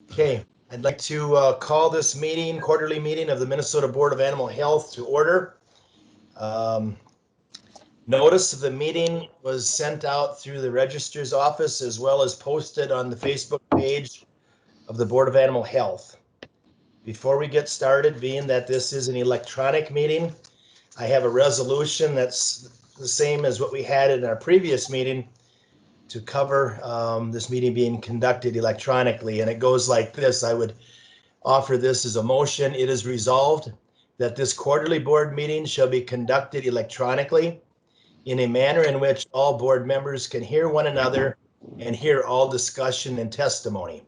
Okay, I'd like to call this meeting, quarterly meeting of the Minnesota Board of Animal Health to order. Notice of the meeting was sent out through the registrar's office as well as posted on the Facebook page of the Board of Animal Health. Before we get started, being that this is an electronic meeting, I have a resolution that's the same as what we had in our previous meeting to cover this meeting being conducted electronically, and it goes like this. I would offer this as a motion. It is resolved that this quarterly board meeting shall be conducted electronically in a manner in which all board members can hear one another and hear all discussion and testimony.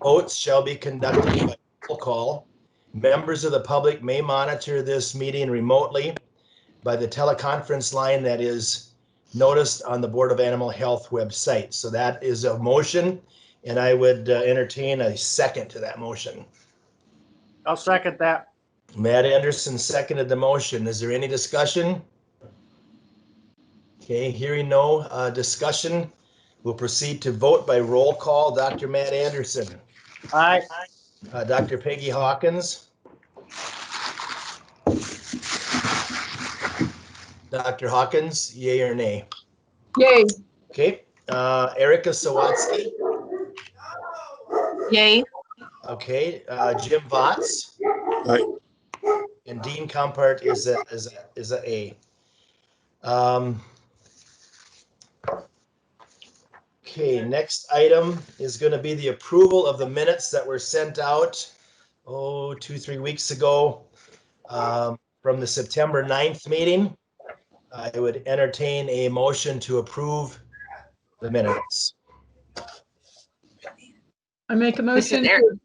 Votes shall be conducted by roll call. Members of the public may monitor this meeting remotely by the teleconference line that is noticed on the Board of Animal Health website. So that is a motion, and I would entertain a second to that motion. I'll second that. Matt Anderson seconded the motion. Is there any discussion? Okay, hearing no discussion, we'll proceed to vote by roll call. Dr. Matt Anderson. Aye. Dr. Peggy Hawkins. Dr. Hawkins, yay or nay? Yay. Okay, Erica Sawatsky. Yay. Okay, Jim Votts. Aye. And Dean Compart is a A. Okay, next item is going to be the approval of the minutes that were sent out 2-3 weeks ago from the September 9th meeting. I would entertain a motion to approve the minutes. I make a motion to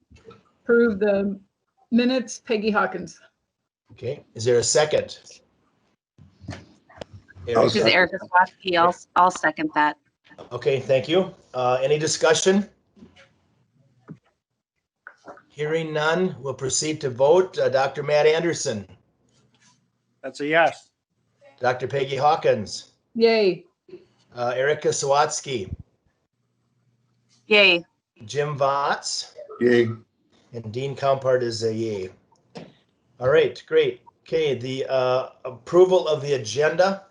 approve the minutes. Peggy Hawkins. Okay, is there a second? This This is Erica Swatsky. I'll second that. Okay, thank you. Any discussion? Hearing none, we'll proceed to vote. Dr. Matt Anderson, That's a yes. Dr. Peggy Hawkins, Yay. Erica Sawatsky, Yay. Jim Votts, Yay. and Dean Compart is a yay. All right, great. Okay, the approval of the agenda.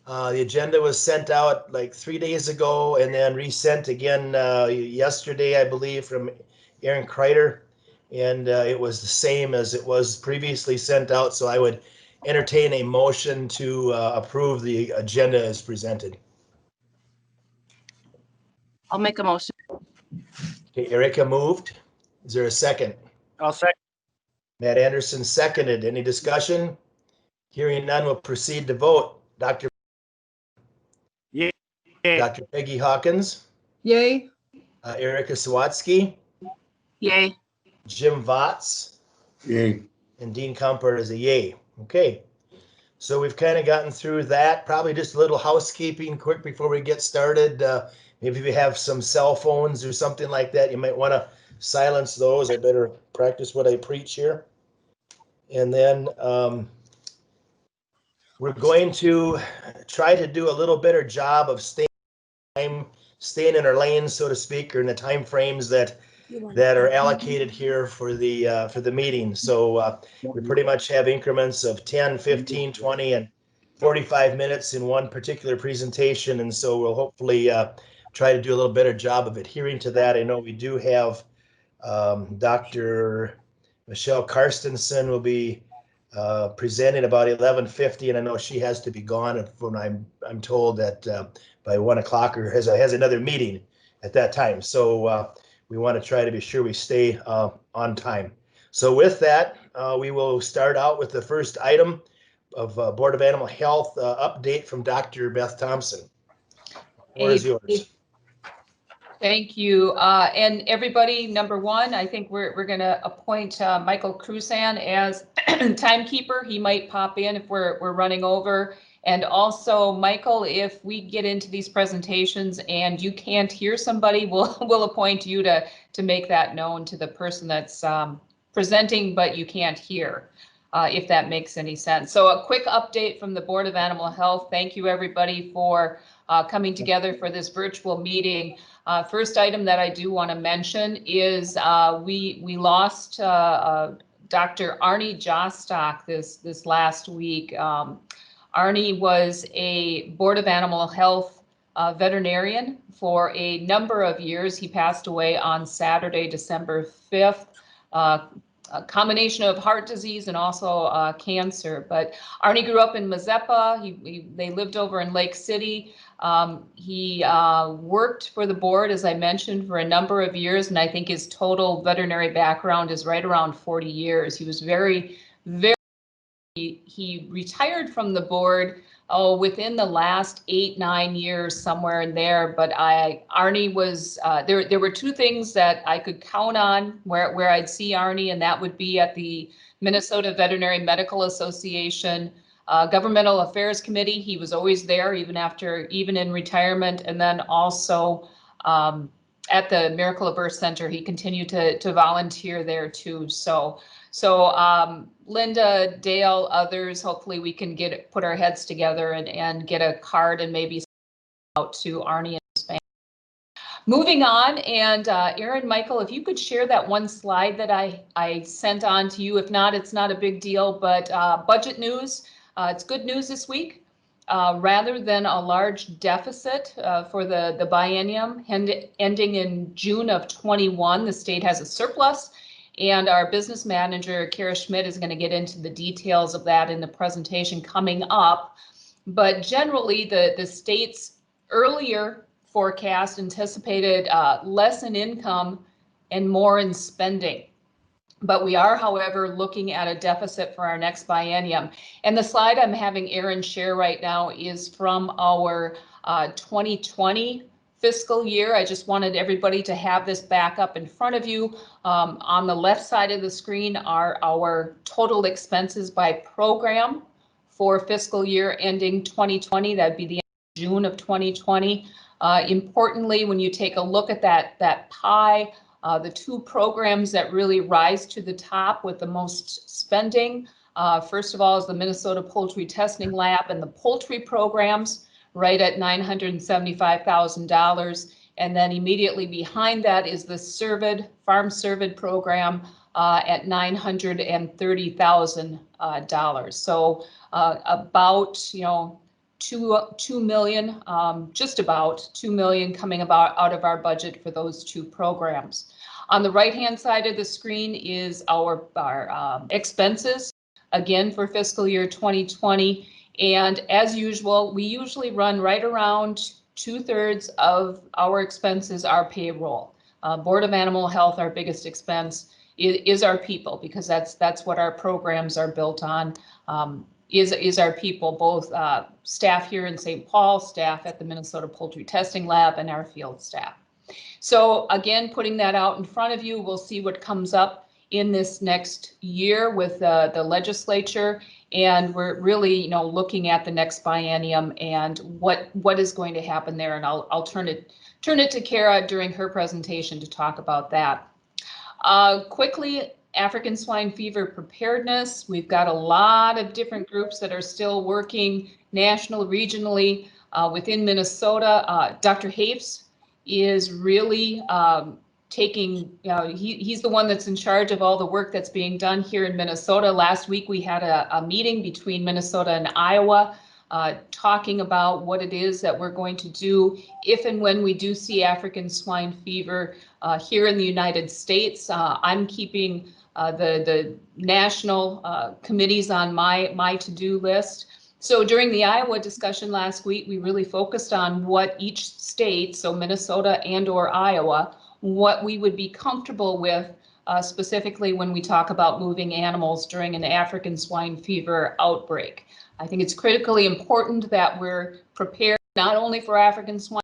The agenda was sent out like 3 days ago and then resent again yesterday, I believe, from Aaron Kreider. And it was the same as it was previously sent out. So I would entertain a motion to approve the agenda as presented. I'll make a motion. Okay, Erica moved. Is there a second? I'll second. Matt Anderson seconded. Any discussion? Hearing none, we'll proceed to vote. Dr. Yay. Dr. Peggy Hawkins, Yay. Erica Sawatsky, Yay. Jim Votts, Yay. and Dean Compart is a yay. Okay, so we've kind of gotten through that. Probably just a little housekeeping quick before we get started. Maybe if you have some cell phones or something like that, you might want to silence those. I better practice what I preach here. And then we're going to try to do a little better job of staying in our lanes, so to speak, or in the time frames that are allocated here for the meeting. So we pretty much have increments of 10, 15, 20, and 45 minutes in one particular presentation. And so we'll hopefully try to do a little better job of adhering to that. I know we do have Dr. Michelle Carstensen will be presenting about 11:50, and I know she has to be gone when I'm told that by 1 o'clock or has another meeting at that time. So we want to try to be sure we stay on time. So with that, we will start out with the first item of Board of Animal Health update from Dr. Beth Thompson. The floor is yours. Thank you. And everybody, number one, I think we're going to appoint Michael Crusan as timekeeper. He might pop in if we're running over. And also, Michael, if we get into these presentations and you can't hear somebody, we'll appoint you to make that known to the person that's presenting, but you can't hear, if that makes any sense. So a quick update from the Board of Animal Health. Thank you, everybody, for coming together for this virtual meeting. First item that I do want to mention is we lost Dr. Arnie Jostock this last week. Arnie was a Board of Animal Health veterinarian for a number of years. He passed away on Saturday, December 5th. A combination of heart disease and also cancer. But Arnie grew up in Mazeppa. They lived over in Lake City. He worked for the board, as I mentioned, for a number of years, and I think his total veterinary background is right around 40 years. He was very, very, he retired from the board within the last 8-9 years, somewhere in there. But Arnie was there were two things that I could count on where I'd see Arnie, and that would be at the Minnesota Veterinary Medical Association Governmental Affairs Committee. He was always there, even in retirement, and then also at the Miracle of Birth Center, he continued to volunteer there too. So Linda, Dale, others, hopefully we can put our heads together and get a card and maybe out to Arnie and his family. Moving on, and Aaron, Michael, if you could share that one slide that I sent on to you. If not, it's not a big deal, but budget news, it's good news this week. Rather than a large deficit for the biennium ending in June of 21, the state has a surplus. And our business manager, Kara Schmidt, is going to get into the details of that in the presentation coming up. But generally, the state's earlier forecast anticipated less in income and more in spending. But we are, however, looking at a deficit for our next biennium. And the slide I'm having Aaron share right now is from our 2020 fiscal year. I just wanted everybody to have this back up in front of you. On the left side of the screen are our total expenses by program for fiscal year ending 2020. That'd be the end of June of 2020. Importantly, when you take a look at that pie, the two programs that really rise to the top with the most spending, first of all, is the Minnesota Poultry Testing Lab and the poultry programs, right at $975,000. And then immediately behind that is the Farm Cervid program at $930,000. So about, 2 million, just about 2 million coming out of our budget for those two programs. On the right-hand side of the screen is our expenses, again, for fiscal year 2020. And as usual, we usually run right around 2/3 of our expenses are payroll. Board of Animal Health, our biggest expense is our people, because that's what our programs are built on, is our people, both staff here in St. Paul, staff at the Minnesota Poultry Testing Lab, and our field staff. So again, putting that out in front of you, we'll see what comes up in this next year with the legislature. And we're really, looking at the next biennium and what is going to happen there. And I'll turn it to Kara during her presentation to talk about that. Quickly, African swine fever preparedness. We've got a lot of different groups that are still working national, regionally within Minnesota. Dr. Hafes is really taking, he's the one that's in charge of all the work that's being done here in Minnesota. Last week, we had a meeting between Minnesota and Iowa talking about what it is that we're going to do if and when we do see African swine fever here in the United States. I'm keeping the national committees on my to-do list. So during the Iowa discussion last week, we really focused on what each state, so Minnesota and/or Iowa, what we would be comfortable with specifically when we talk about moving animals during an African swine fever outbreak. I think it's critically important that we're prepared not only for African swine,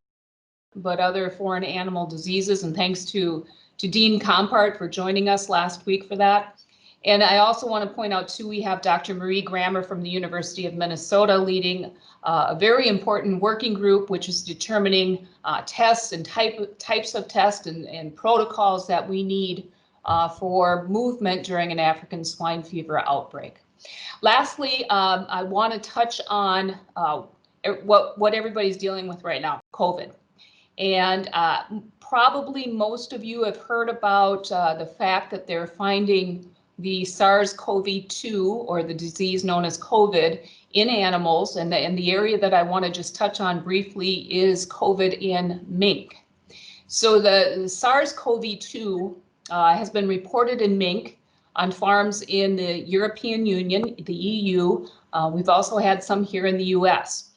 but other foreign animal diseases. And thanks to Dean Compart for joining us last week for that. And I also want to point out too, we have Dr. Marie Grammer from the University of Minnesota leading a very important working group, which is determining tests and types of tests and protocols that we need for movement during an African swine fever outbreak. Lastly, I want to touch on what everybody's dealing with right now, COVID. And probably most of you have heard about the fact that they're finding the SARS-CoV-2, or the disease known as COVID, in animals. And the area that I want to just touch on briefly is COVID in mink. So the SARS-CoV-2 has been reported in mink on farms in the European Union, the EU. We've also had some here in the US.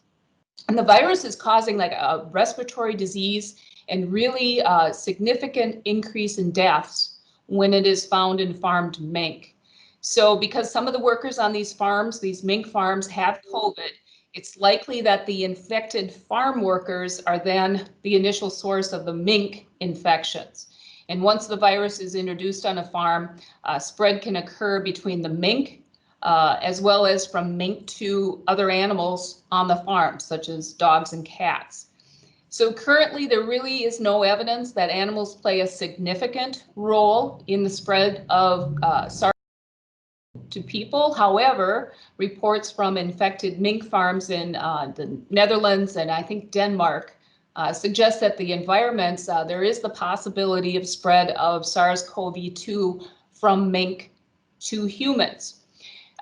And the virus is causing like a respiratory disease and really significant increase in deaths when it is found in farmed mink. So because some of the workers on these farms, these mink farms, have COVID, it's likely that the infected farm workers are then the initial source of the mink infections. And once the virus is introduced on a farm, spread can occur between the mink as well as from mink to other animals on the farm, such as dogs and cats. So currently, there really is no evidence that animals play a significant role in the spread of SARS to people. However, reports from infected mink farms in the Netherlands and I think Denmark suggest that the environments, there is the possibility of spread of SARS-CoV-2 from mink to humans.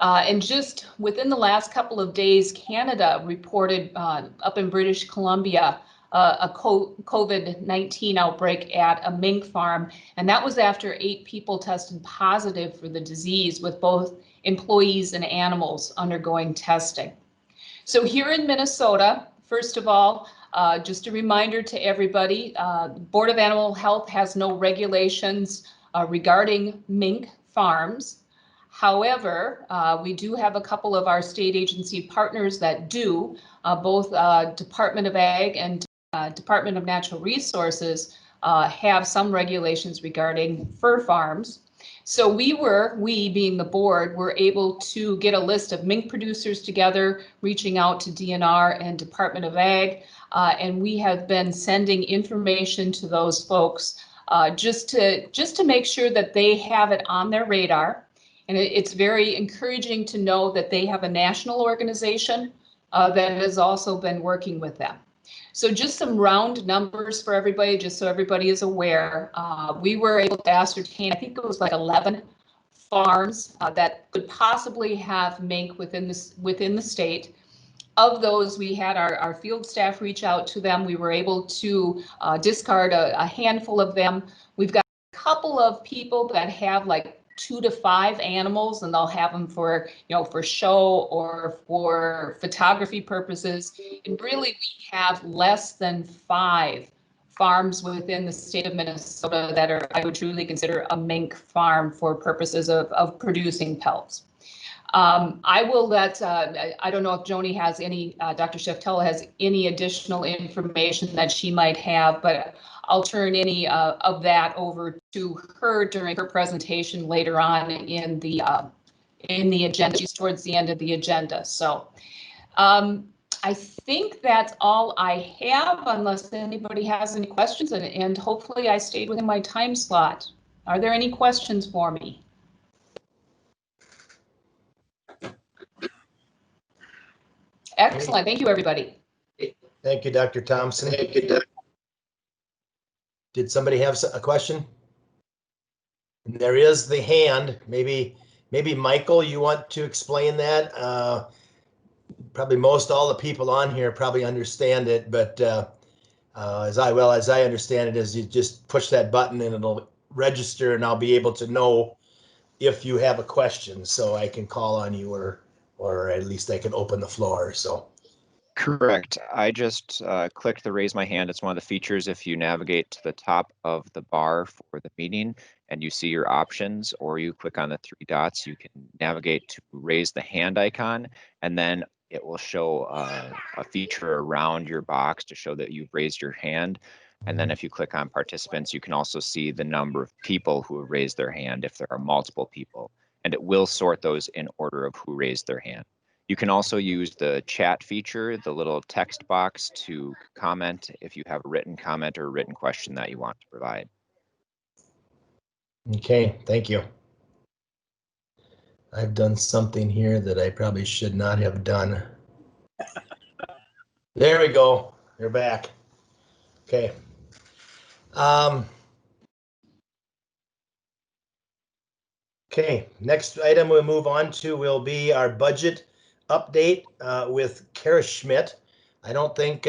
And just within the last couple of days, Canada reported up in British Columbia a COVID-19 outbreak at a mink farm. And that was after 8 people tested positive for the disease, with both employees and animals undergoing testing. So here in Minnesota, first of all, just a reminder to everybody, the Board of Animal Health has no regulations regarding mink farms. However, we do have a couple of our state agency partners that do, both Department of Ag and Department of Natural Resources have some regulations regarding fur farms. So we being the board, were able to get a list of mink producers together, reaching out to DNR and Department of Ag, and we have been sending information to those folks just to make sure that they have it on their radar. And it's very encouraging to know that they have a national organization that has also been working with them. So just some round numbers for everybody, just so everybody is aware. We were able to ascertain, I think it was like 11 farms that could possibly have mink within the state. Of those, we had our field staff reach out to them. We were able to discard a handful of them. We've got a couple of people that have like 2 to 5 animals, and they'll have them for, for show or for photography purposes. And really, we have less than 5 farms within the state of Minnesota that are, I would truly consider, a mink farm for purposes of producing pelts. I will let, I don't know if Joni has any, Dr. Scheftel has any additional information that she might have, but I'll turn any of that over to her during her presentation later on in the agenda. She's towards the end of the agenda. So I think that's all I have, unless anybody has any questions, and hopefully I stayed within my time slot. Are there any questions for me? Excellent. Thank you, everybody. Thank you, Dr. Thompson. Did somebody have a question? There is the hand. Maybe Michael, you want to explain that? Probably all the people on here probably understand it, but as I understand it, is you just push that button and it'll register, and I'll be able to know if you have a question, so I can call on you, or at least I can open the floor. So. Correct. I just clicked the raise my hand. It's one of the features if you navigate to the top of the bar for the meeting and you see your options, or you click on the 3 dots, you can navigate to raise the hand icon, and then it will show a feature around your box to show that you've raised your hand. And then if you click on participants, you can also see the number of people who have raised their hand if there are multiple people, and it will sort those in order of who raised their hand. You can also use the chat feature, the little text box, to comment if you have a written comment or a written question that you want to provide. Okay, thank you. I've done something here that I probably should not have done. There we go. You're back. Okay. Okay, next item we'll move on to will be our budget update with Kara Schmidt. I don't think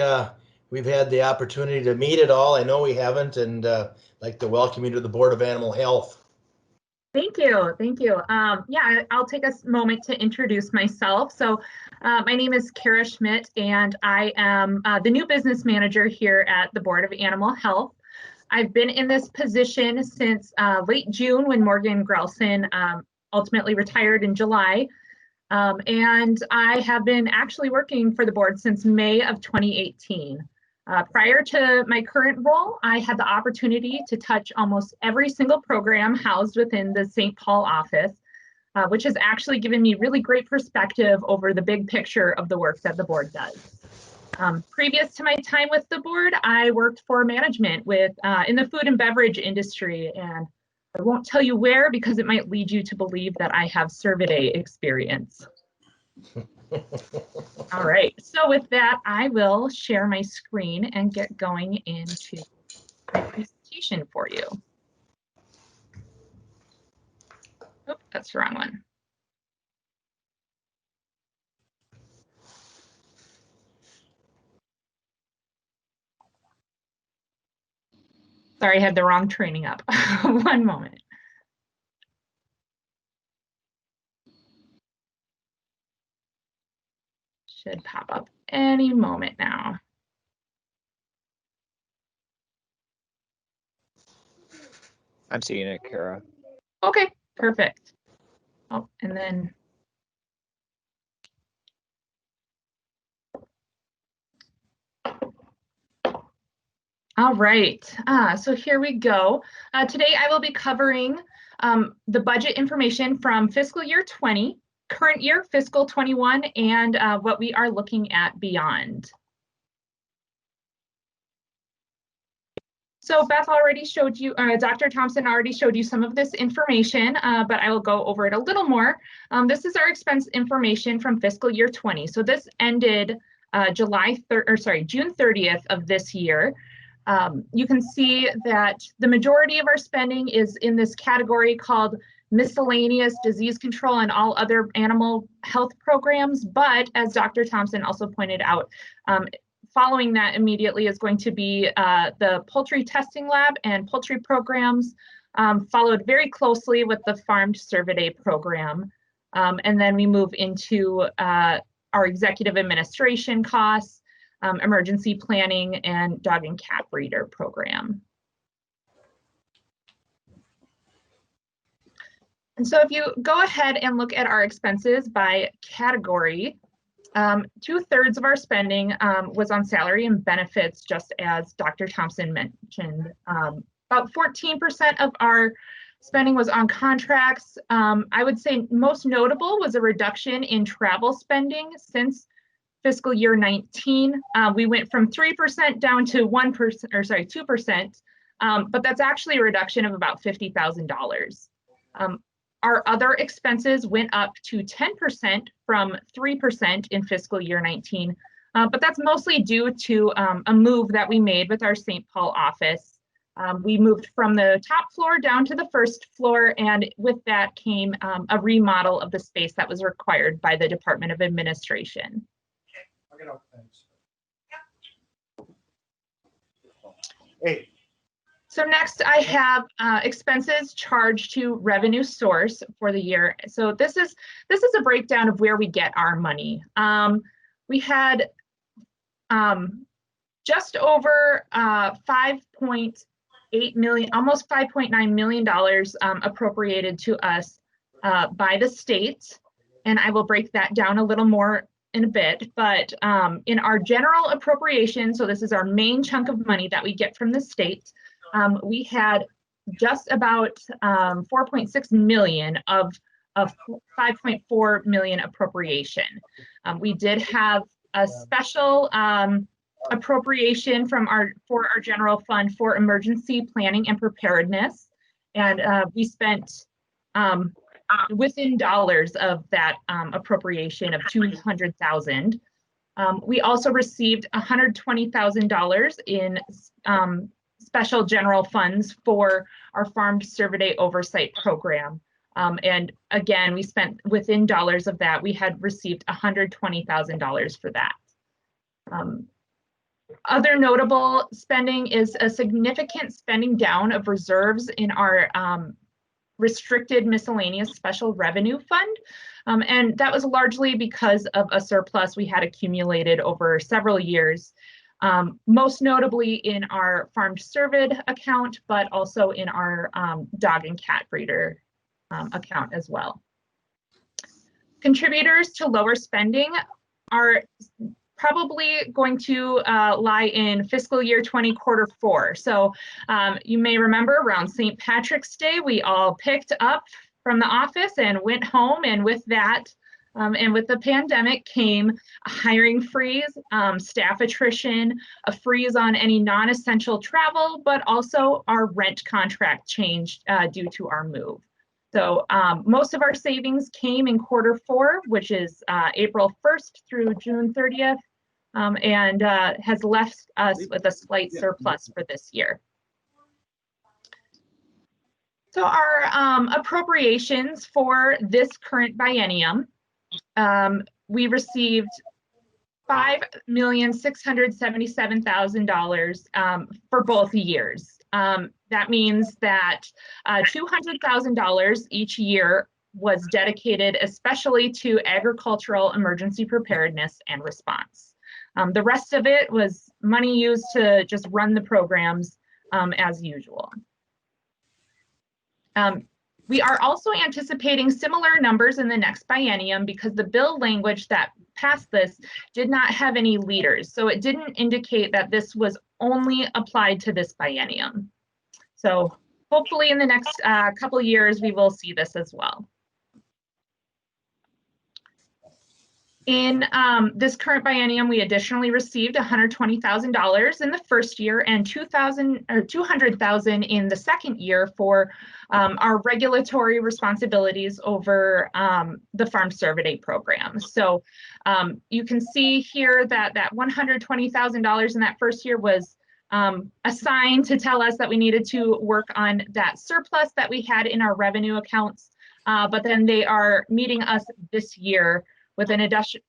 we've had the opportunity to meet at all. I know we haven't, and like to welcome you to the Board of Animal Health. Thank you. Thank you. Yeah, I'll take a moment to introduce myself. So my name is Kara Schmidt, and I am the new business manager here at the Board of Animal Health. I've been in this position since late June when Morgan Grelson ultimately retired in July. And I have been actually working for the board since May of 2018. Prior to my current role, I had the opportunity to touch almost every single program housed within the St. Paul office, which has actually given me really great perspective over the big picture of the work that the board does. Previous to my time with the board, I worked for management in the food and beverage industry, and I won't tell you where because it might lead you to believe that I have Cervidae experience. All right, so with that, I will share my screen and get going into my presentation for you. Oh, that's the wrong one. Sorry, I had the wrong training up. One moment. Should pop up any moment now. I'm seeing it, Kara. Okay, perfect. Oh, and then all right, so here we go. Today I will be covering the budget information from fiscal year 20, current year fiscal 21, and what we are looking at beyond. So Beth already showed you, Dr. Thompson already showed you some of this information, but I will go over it a little more. This is our expense information from fiscal year 20. So this ended June 30th of this year. You can see that the majority of our spending is in this category called miscellaneous disease control and all other animal health programs. But as Dr. Thompson also pointed out, following that immediately is going to be the poultry testing lab and poultry programs, followed very closely with the farmed Cervidae program. And then we move into our executive administration costs, emergency planning, and dog and cat breeder program. And so if you go ahead and look at our expenses by category, 2/3 of our spending was on salary and benefits, just as Dr. Thompson mentioned. About 14% of our spending was on contracts. I would say most notable was a reduction in travel spending since fiscal year 19. We went from 3% down to 1%, or sorry, 2%, but that's actually a reduction of about $50,000. Our other expenses went up to 10% from 3% in fiscal year 19, but that's mostly due to a move that we made with our St. Paul office. We moved from the top floor down to the first floor, and with that came a remodel of the space that was required by the Department of Administration. Hey. So next I have expenses charged to revenue source for the year. So this is a breakdown of where we get our money. We had just over $5.8 million, almost $5.9 million appropriated to us by the state. And I will break that down a little more in a bit, but in our general appropriation, so this is our main chunk of money that we get from the state, we had just about 4.6 million of 5.4 million appropriation. We did have a special appropriation for our general fund for emergency planning and preparedness, and we spent within dollars of that appropriation of 200,000. We also received $120,000 in special general funds for our farm Cervidae oversight program. And again, we spent within dollars of that, we had received $120,000 for that. Other notable spending is a significant spending down of reserves in our restricted miscellaneous special revenue fund. And that was largely because of a surplus we had accumulated over several years, most notably in our farmed cervid account, but also in our dog and cat breeder account as well. Contributors to lower spending are probably going to lie in fiscal year 20 quarter 4. So you may remember around St. Patrick's Day, we all picked up from the office and went home, and with that, and with the pandemic came a hiring freeze, staff attrition, a freeze on any non-essential travel, but also our rent contract changed due to our move. So most of our savings came in quarter 4, which is April 1st through June 30th, and has left us with a slight surplus for this year. So our appropriations for this current biennium, we received $5,677,000 for both years. That means that $200,000 each year was dedicated especially to agricultural emergency preparedness and response. The rest of it was money used to just run the programs as usual. We are also anticipating similar numbers in the next biennium because the bill language that passed this did not have any leaders. So it didn't indicate that this was only applied to this biennium. So hopefully in the next couple years, we will see this as well. In this current biennium, we additionally received $120,000 in the first year and $200,000 in the second year for our regulatory responsibilities over the farm Cervidae program. So you can see here that that $120,000 in that first year was assigned to tell us that we needed to work on that surplus that we had in our revenue accounts, but then they are meeting us this year with an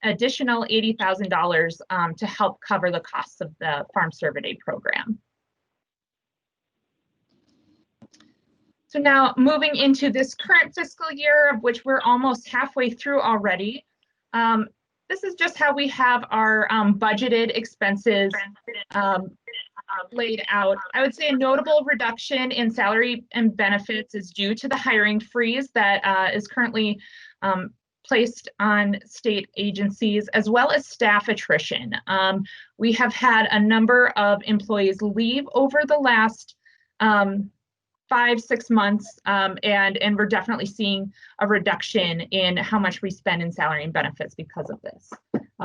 additional $80,000 to help cover the costs of the farm Cervidae program. So now moving into this current fiscal year, of which we're almost halfway through already, this is just how we have our budgeted expenses laid out. I would say a notable reduction in salary and benefits is due to the hiring freeze that is currently placed on state agencies, as well as staff attrition. We have had a number of employees leave over the last 5-6 months, and we're definitely seeing a reduction in how much we spend in salary and benefits because of this.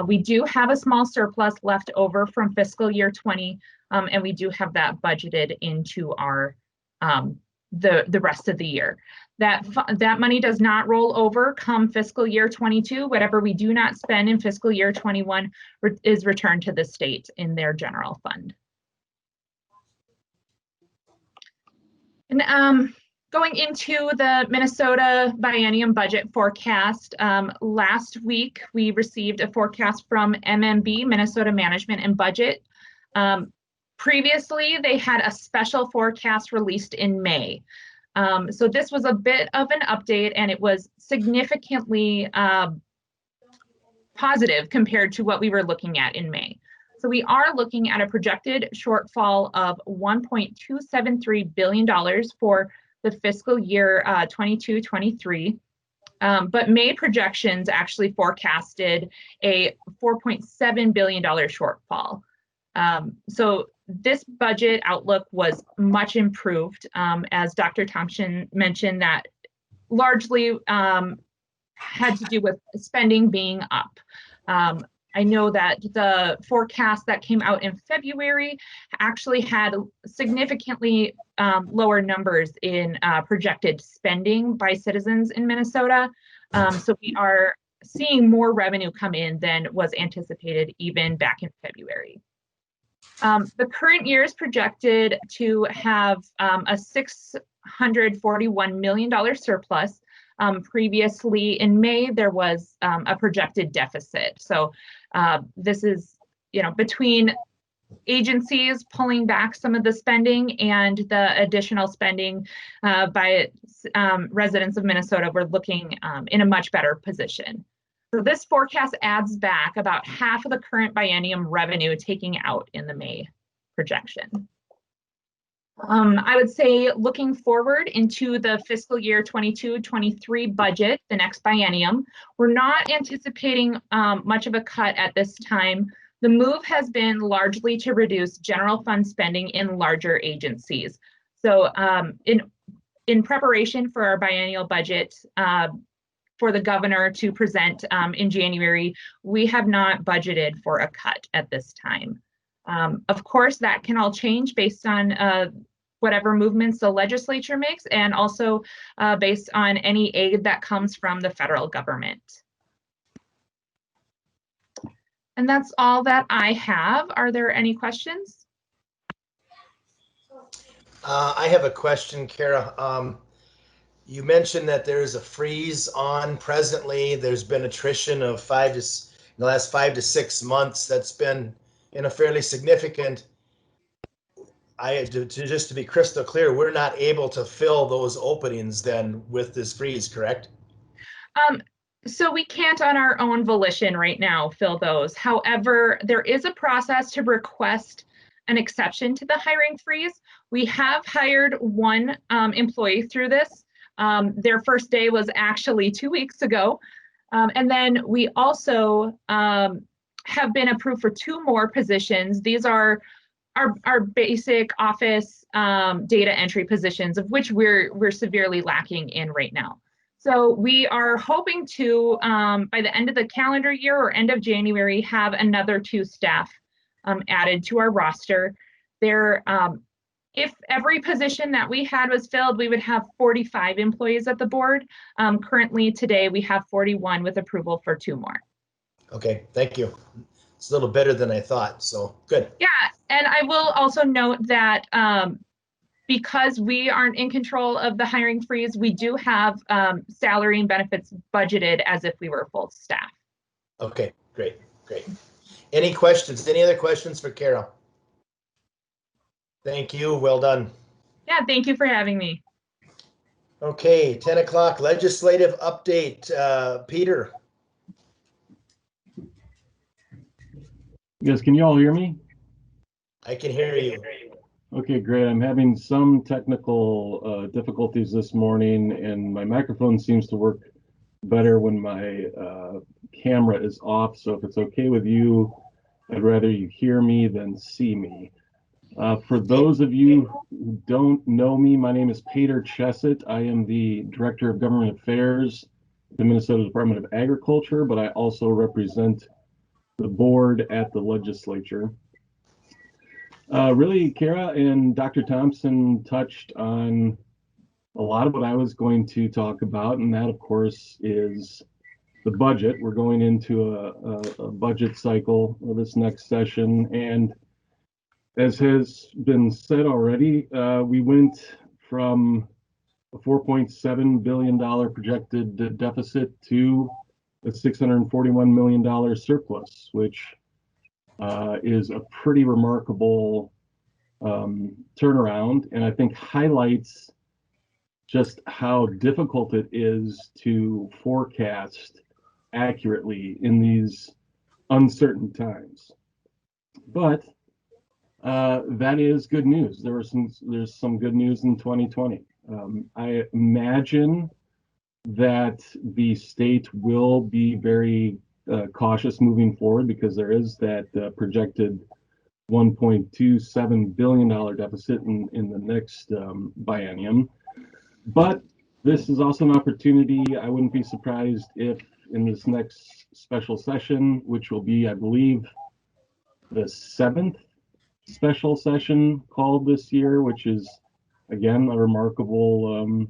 We do have a small surplus left over from fiscal year 20, and we do have that budgeted into our the rest of the year. That money does not roll over come fiscal year 22. Whatever we do not spend in fiscal year 21 is returned to the state in their general fund. And going into the Minnesota biennium budget forecast, last week we received a forecast from MMB, Minnesota Management and Budget. Previously, they had a special forecast released in May. So this was a bit of an update, and it was significantly positive compared to what we were looking at in May. So we are looking at a projected shortfall of $1.273 billion for the fiscal year 22-23. But May projections actually forecasted a $4.7 billion shortfall. So this budget outlook was much improved, as Dr. Thompson mentioned, that largely had to do with spending being up. I know that the forecast that came out in February actually had significantly lower numbers in projected spending by citizens in Minnesota. So we are seeing more revenue come in than was anticipated even back in February. The current year is projected to have a $641 million surplus. Previously in May, there was a projected deficit. So this is, between agencies pulling back some of the spending and the additional spending by residents of Minnesota, we're looking in a much better position. So this forecast adds back about half of the current biennium revenue taking out in the May projection. I would say looking forward into the fiscal year 22-23 budget, the next biennium, we're not anticipating much of a cut at this time. The move has been largely to reduce general fund spending in larger agencies. So in preparation for our biennial budget, for the governor to present in January, we have not budgeted for a cut at this time. Of course, that can all change based on whatever movements the legislature makes, and also based on any aid that comes from the federal government. And that's all that I have. Are there any questions? I have a question, Kara. You mentioned that there is a freeze on presently. There's been attrition of in the last 5 to 6 months. That's been fairly significant. Just to be crystal clear, we're not able to fill those openings then with this freeze, correct? So we can't on our own volition right now fill those. However, there is a process to request an exception to the hiring freeze. We have hired one employee through this. Their first day was actually 2 weeks ago. And then we also have been approved for 2 more positions. These are our basic office data entry positions, of which we're severely lacking in right now. So we are hoping to, by the end of the calendar year or end of January, have another 2 staff added to our roster. If every position that we had was filled, we would have 45 employees at the board. Currently today, we have 41 with approval for 2 more. Okay, thank you. It's a little better than I thought, so good. Yeah, and I will also note that because we aren't in control of the hiring freeze, we do have salary and benefits budgeted as if we were full staff. Okay, great. Any questions? Any other questions for Carol? Thank you, well done. Yeah, thank you for having me. Okay, 10 o'clock legislative update. Peder. Yes, can you all hear me? I can hear you. Okay, great. I'm having some technical difficulties this morning, and my microphone seems to work better when my camera is off. So if it's okay with you, I'd rather you hear me than see me. For those of you who don't know me, my name is Peder Kjeseth. I am the Director of Government Affairs at the Minnesota Department of Agriculture, but I also represent the board at the legislature. Really, Kara and Dr. Thompson touched on a lot of what I was going to talk about, and that, of course, is the budget. We're going into a budget cycle this next session, and as has been said already, we went from a $4.7 billion projected deficit to a $641 million surplus, which is a pretty remarkable turnaround, and I think highlights just how difficult it is to forecast accurately in these uncertain times. But that is good news. There's some good news in 2020. I imagine that the state will be very cautious moving forward, because there is that projected $1.27 billion deficit in the next biennium. But this is also an opportunity. I wouldn't be surprised if in this next special session, which will be, I believe, the 7th special session called this year, which is, again, a remarkable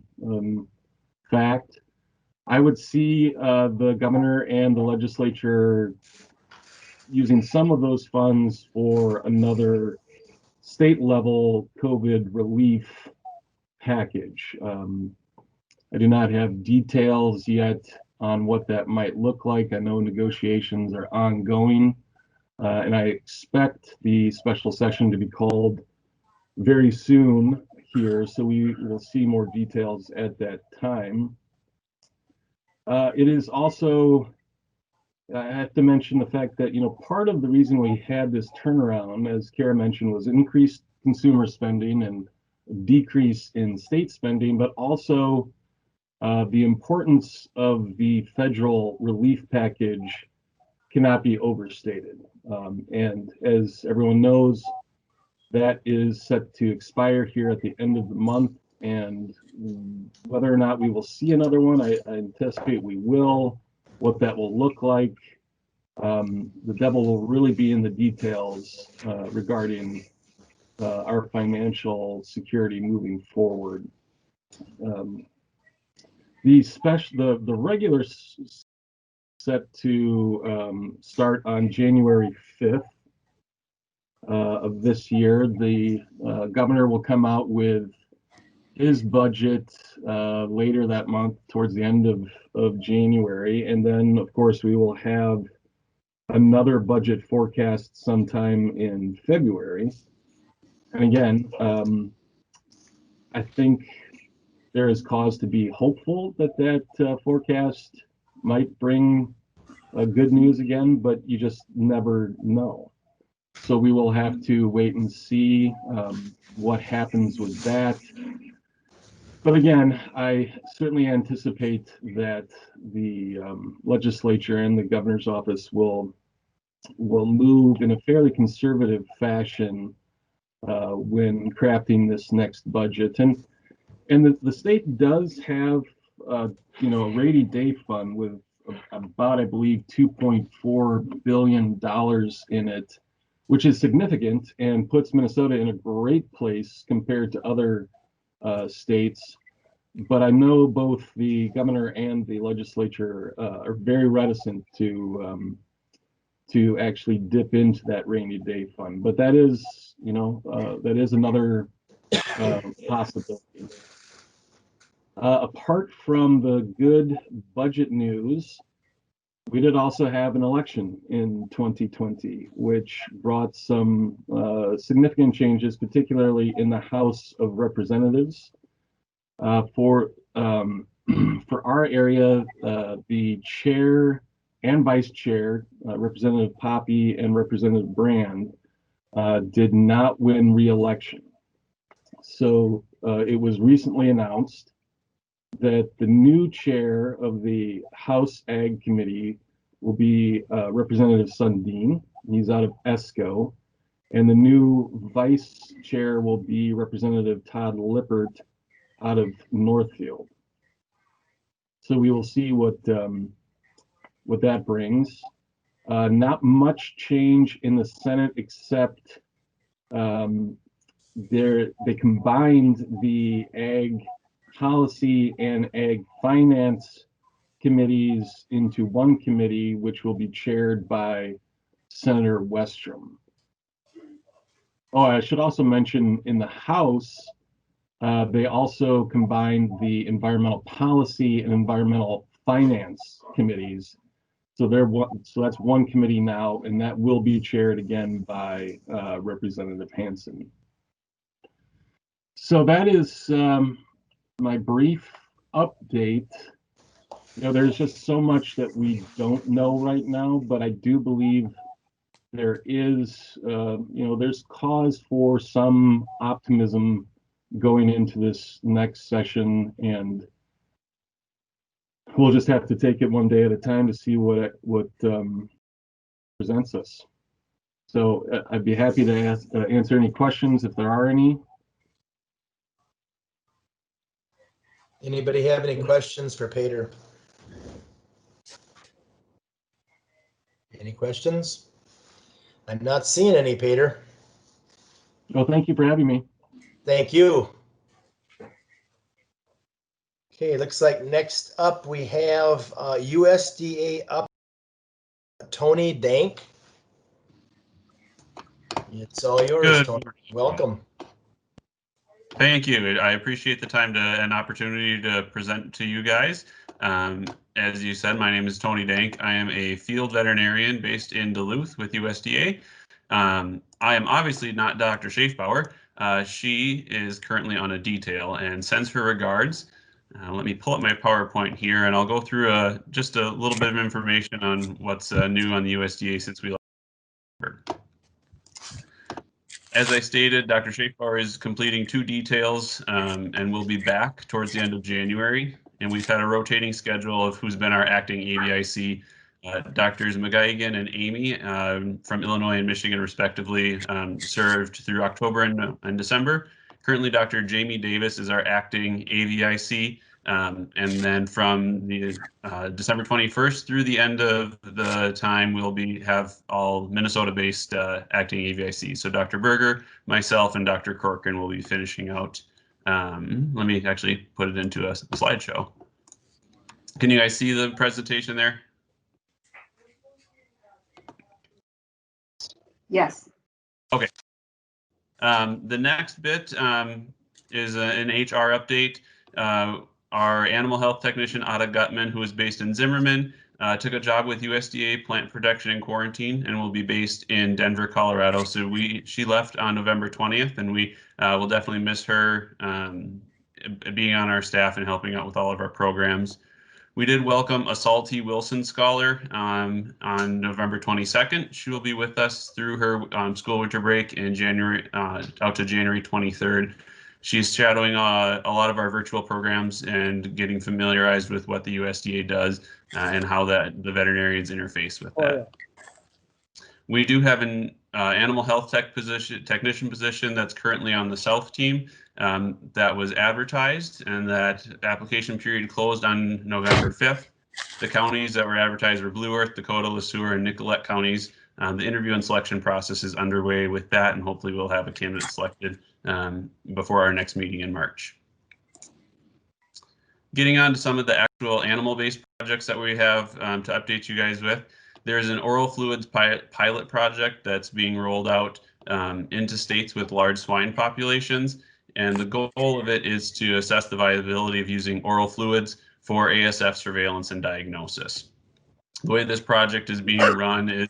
fact, I would see the governor and the legislature using some of those funds for another state level COVID relief package. I do not have details yet on what that might look like. I know negotiations are ongoing, and I expect the special session to be called very soon here, so we will see more details at that time. It is also, I have to mention the fact that, part of the reason we had this turnaround, as Kara mentioned, was increased consumer spending and decrease in state spending, but also the importance of the federal relief package cannot be overstated. And as everyone knows, that is set to expire here at the end of the month. And whether or not we will see another one, I anticipate we will. What that will look like, the devil will really be in the details regarding our financial security moving forward. The regular set to start on January 5th of this year. The governor will come out with his budget later that month, towards the end of January. And then, of course, we will have another budget forecast sometime in February. And again, I think there is cause to be hopeful that forecast might bring good news again, but you just never know. So we will have to wait and see what happens with that. But again, I certainly anticipate that the legislature and the governor's office will move in a fairly conservative fashion when crafting this next budget. And the state does have a rainy day fund with about, I believe, $2.4 billion in it, which is significant and puts Minnesota in a great place compared to other states. But I know both the governor and the legislature are very reticent to actually dip into that rainy day fund. But that is, that is another possibility. Apart from the good budget news, we did also have an election in 2020, which brought some significant changes, particularly in the House of Representatives. For our area, the chair and vice chair, Representative Poppy and Representative Brand, did not win re-election. So it was recently announced that the new chair of the House Ag Committee will be Representative Sundin. He's out of ESCO. And the new vice chair will be Representative Todd Lippert out of Northfield. So we will see what that brings. Not much change in the Senate, except they combined the Ag Policy and Ag Finance committees into one committee, which will be chaired by Senator Westrom. Oh, I should also mention in the House, they also combined the Environmental Policy and Environmental Finance committees. So that's one committee now, and that will be chaired again by Representative Hansen. So that is my brief update. There's just so much that we don't know right now, but I do believe there is, there's cause for some optimism going into this next session, and we'll just have to take it one day at a time to see what presents us. So I'd be happy to answer any questions if there are any. Anybody have any questions for Peder? Any questions? I'm not seeing any, Peder. Well, thank you for having me. Thank you. Okay, looks like next up we have USDA up Tony Dank. It's all yours, Good. Tony. Welcome. Thank you. I appreciate the time and opportunity to present to you guys. As you said, my name is Tony Dank. I am a field veterinarian based in Duluth with USDA. I am obviously not Dr. Schefbauer. She is currently on a detail and sends her regards. Let me pull up my PowerPoint here and I'll go through just a little bit of information on what's new on the USDA since we last. As I stated, Dr. Schefbauer is completing 2 details and will be back towards the end of January. And we've had a rotating schedule of who's been our acting AVIC. Doctors McGuigan and Amy from Illinois and Michigan, respectively, served through October and December. Currently, Dr. Jamie Davis is our acting AVIC. And then from the December 21st through the end of the time, we'll have all Minnesota-based acting AVIC. So Dr. Berger, myself, and Dr. Corcoran will be finishing out. Let me actually put it into a slideshow. Can you guys see the presentation there? Yes. Okay. The next bit is an HR update. Our animal health technician, Ada Gutman, who is based in Zimmerman, took a job with USDA Plant Protection and Quarantine and will be based in Denver, Colorado. So she left on November 20th, and we will definitely miss her being on our staff and helping out with all of our programs. We did welcome a Salty Wilson scholar on November 22nd. She will be with us through her school winter break in January, out to January 23rd. She's shadowing a lot of our virtual programs and getting familiarized with what the USDA does and how the veterinarians interface with that. Oh, yeah. We do have an animal health technician position that's currently on the South team that was advertised, and that application period closed on November 5th. The counties that were advertised were Blue Earth, Dakota, Le Sueur, and Nicollet counties. The interview and selection process is underway with that, and hopefully we'll have a candidate selected before our next meeting in March. Getting on to some of the actual animal-based projects that we have to update you guys with. There's an oral fluids pilot project that's being rolled out into states with large swine populations. And the goal of it is to assess the viability of using oral fluids for ASF surveillance and diagnosis. The way this project is being run is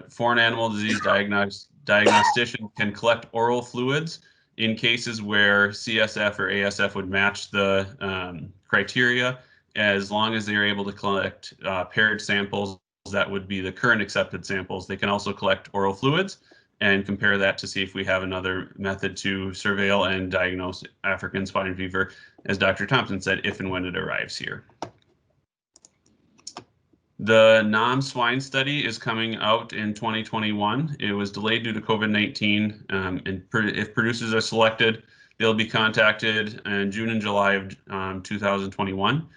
foreign animal disease diagnosticians can collect oral fluids in cases where CSF or ASF would match the criteria, as long as they are able to collect paired samples that would be the current accepted samples. They can also collect oral fluids and compare that to see if we have another method to surveil and diagnose African swine fever, as Dr. Thompson said, if and when it arrives here. The NOM-swine study is coming out in 2021. It was delayed due to COVID-19, and if producers are selected, they'll be contacted in June and July of 2021.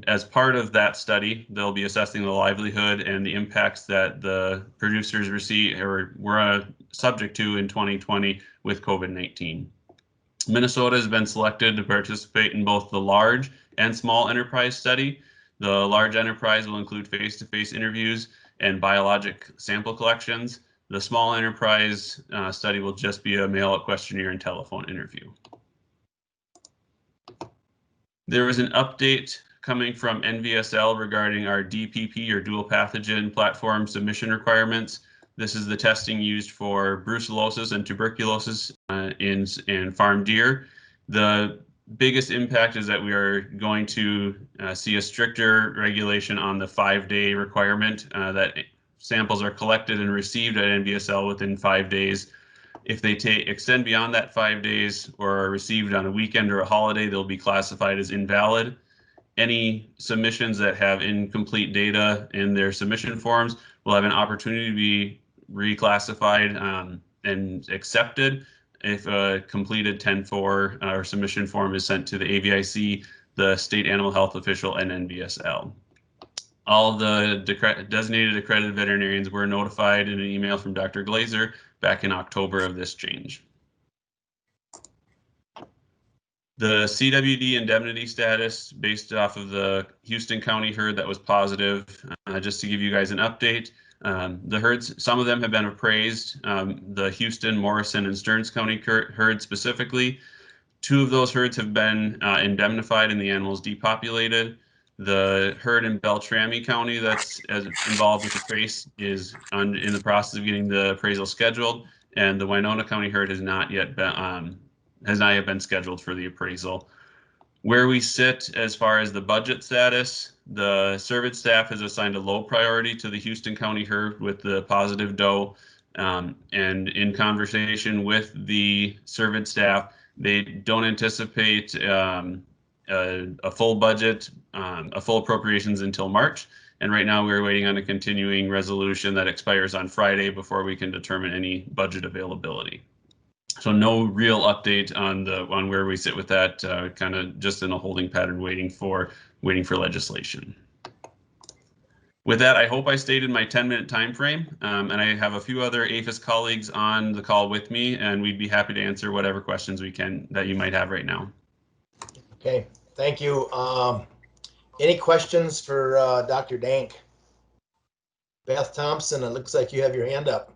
As part of that study, they'll be assessing the livelihood and the impacts that the producers receive or were subject to in 2020 with COVID-19. Minnesota has been selected to participate in both the large and small enterprise study. The large enterprise will include face-to-face interviews and biologic sample collections. The small enterprise study will just be a mail-out questionnaire and telephone interview. There was an update coming from NVSL regarding our DPP, or dual pathogen platform submission requirements. This is the testing used for brucellosis and tuberculosis in farm deer. The biggest impact is that we are going to see a stricter regulation on the 5-day requirement that samples are collected and received at NVSL within 5 days. If they extend beyond that 5 days or are received on a weekend or a holiday, they'll be classified as invalid. Any submissions that have incomplete data in their submission forms will have an opportunity to be reclassified and accepted if a completed 10-4 or submission form is sent to the AVIC, the state animal health official, and NVSL. All the designated accredited veterinarians were notified in an email from Dr. Glaser back in October of this change. The CWD indemnity status based off of the Houston County herd that was positive, just to give you guys an update. The herds, some of them have been appraised, the Houston, Morrison, and Stearns County herd specifically. 2 of those herds have been indemnified and the animals depopulated. The herd in Beltrami County that's involved with the trace is in the process of getting the appraisal scheduled, and the Winona County herd has not yet been scheduled for the appraisal. Where we sit as far as the budget status, the Cervidae staff has assigned a low priority to the Houston County herd with the positive doe, and in conversation with the Cervidae staff, they don't anticipate a full budget, a full appropriations until March. And right now we're waiting on a continuing resolution that expires on Friday before we can determine any budget availability. So no real update on where we sit with that, kind of just in a holding pattern, waiting for legislation. With that, I hope I stayed in my 10-minute time frame, and I have a few other APHIS colleagues on the call with me, and we'd be happy to answer whatever questions we can that you might have right now. Okay, thank you. Any questions for Dr. Dank? Beth Thompson, it looks like you have your hand up.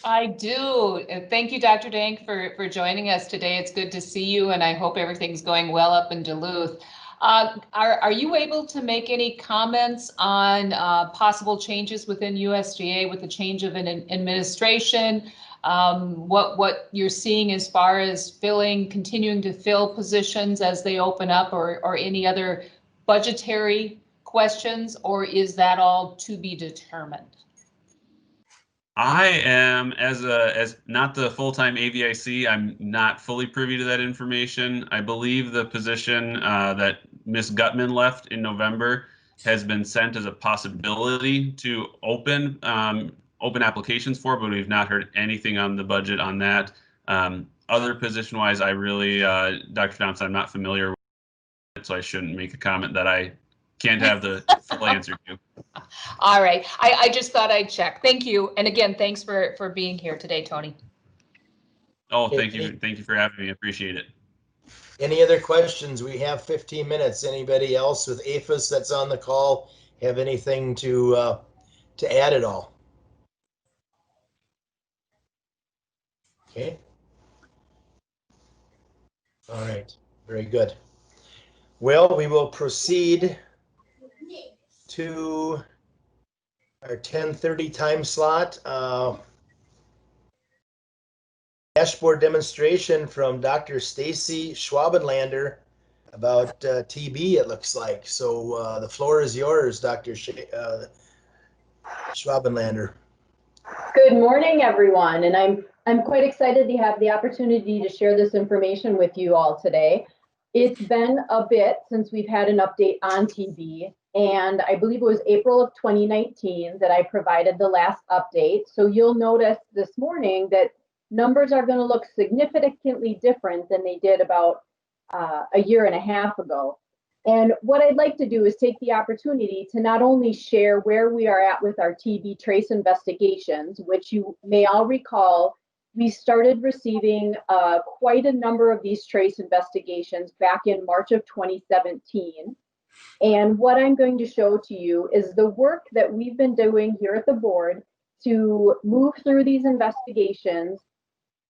I do. Thank you, Dr. Dank, for joining us today. It's good to see you, and I hope everything's going well up in Duluth. Are you able to make any comments on possible changes within USDA with the change of an administration? What you're seeing as far as continuing to fill positions as they open up, or any other budgetary questions, or is that all to be determined? I am, as not the full-time AVIC, I'm not fully privy to that information. I believe the position that Ms. Gutman left in November has been sent as a possibility to open applications for, but we've not heard anything on the budget on that. Other position-wise, I really, Dr. Thompson, I'm not familiar with it, so I shouldn't make a comment that I can't have the full answer to. All right. I just thought I'd check. Thank you. And again, thanks for being here today, Tony. Oh, thank you. Thank you for having me. I appreciate it. Any other questions? We have 15 minutes. Anybody else with APHIS that's on the call have anything to add at all? Okay. All right. Very good. Well, we will proceed to our 10:30 time slot. Dashboard demonstration from Dr. Stacey Schwabenlander about TB, it looks like. So the floor is yours, Dr. Schwabenlander. Good morning, everyone, and I'm quite excited to have the opportunity to share this information with you all today. It's been a bit since we've had an update on TB, and I believe it was April of 2019 that I provided the last update. So you'll notice this morning that numbers are going to look significantly different than they did about a year and a half ago. And what I'd like to do is take the opportunity to not only share where we are at with our TB trace investigations, which you may all recall, we started receiving quite a number of these trace investigations back in March of 2017. And what I'm going to show to you is the work that we've been doing here at the board to move through these investigations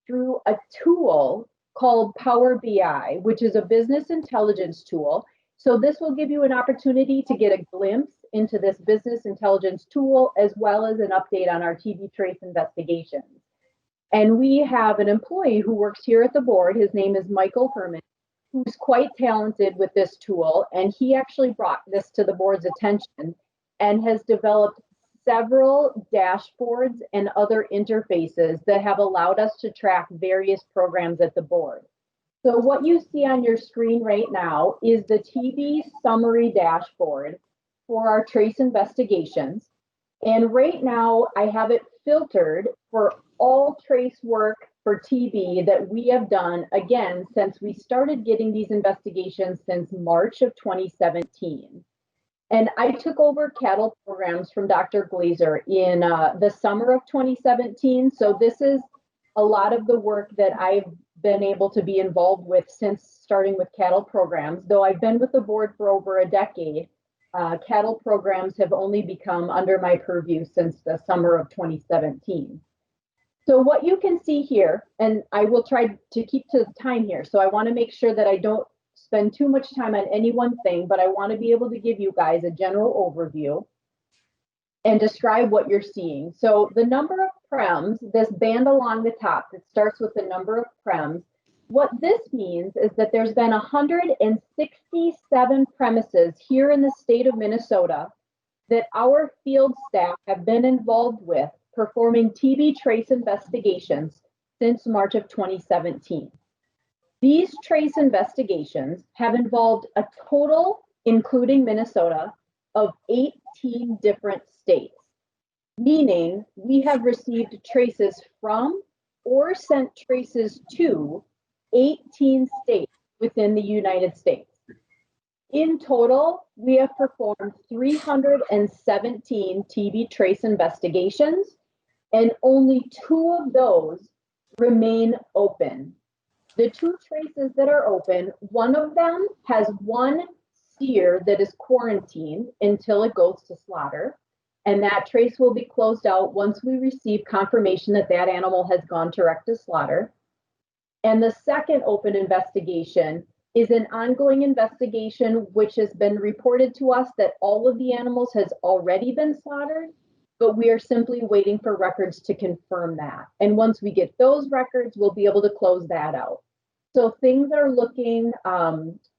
through a tool called Power BI, which is a business intelligence tool. So this will give you an opportunity to get a glimpse into this business intelligence tool, as well as an update on our TB trace investigations. And we have an employee who works here at the board. His name is Michael Herman, who's quite talented with this tool. And he actually brought this to the board's attention and has developed several dashboards and other interfaces that have allowed us to track various programs at the board. So what you see on your screen right now is the TB summary dashboard for our trace investigations. And right now I have it filtered for all trace work for TB that we have done, again, since we started getting these investigations since March of 2017. And I took over cattle programs from Dr. Glaser in the summer of 2017. So this is a lot of the work that I've been able to be involved with since starting with cattle programs. Though I've been with the board for over a decade, cattle programs have only become under my purview since the summer of 2017. So what you can see here, and I will try to keep to the time here, so I want to make sure that I don't spend too much time on any one thing, but I want to be able to give you guys a general overview and describe what you're seeing. So the number of prems, this band along the top that starts with the number of prems, what this means is that there's been 167 premises here in the state of Minnesota that our field staff have been involved with performing TB trace investigations since March of 2017. These trace investigations have involved a total, including Minnesota, of 18 different states, meaning we have received traces from or sent traces to 18 states within the United States. In total, we have performed 317 TB trace investigations, and only 2 of those remain open. The 2 traces that are open, one of them has 1 steer that is quarantined until it goes to slaughter, and that trace will be closed out once we receive confirmation that that animal has gone direct to slaughter. And the second open investigation is an ongoing investigation which has been reported to us that all of the animals has already been slaughtered, but we are simply waiting for records to confirm that. And once we get those records, we'll be able to close that out. So things are looking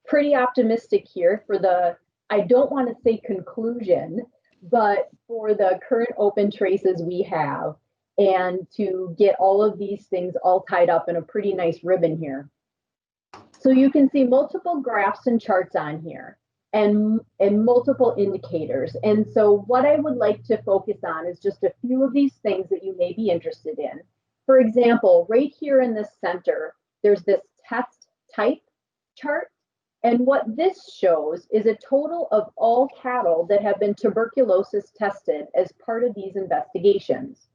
pretty optimistic here for the, I don't want to say conclusion, but for the current open traces we have, and to get all of these things all tied up in a pretty nice ribbon here. So you can see multiple graphs and charts on here and multiple indicators. And so what I would like to focus on is just a few of these things that you may be interested in. For example, right here in the center, there's this test type chart. And what this shows is a total of all cattle that have been tuberculosis tested as part of these investigations.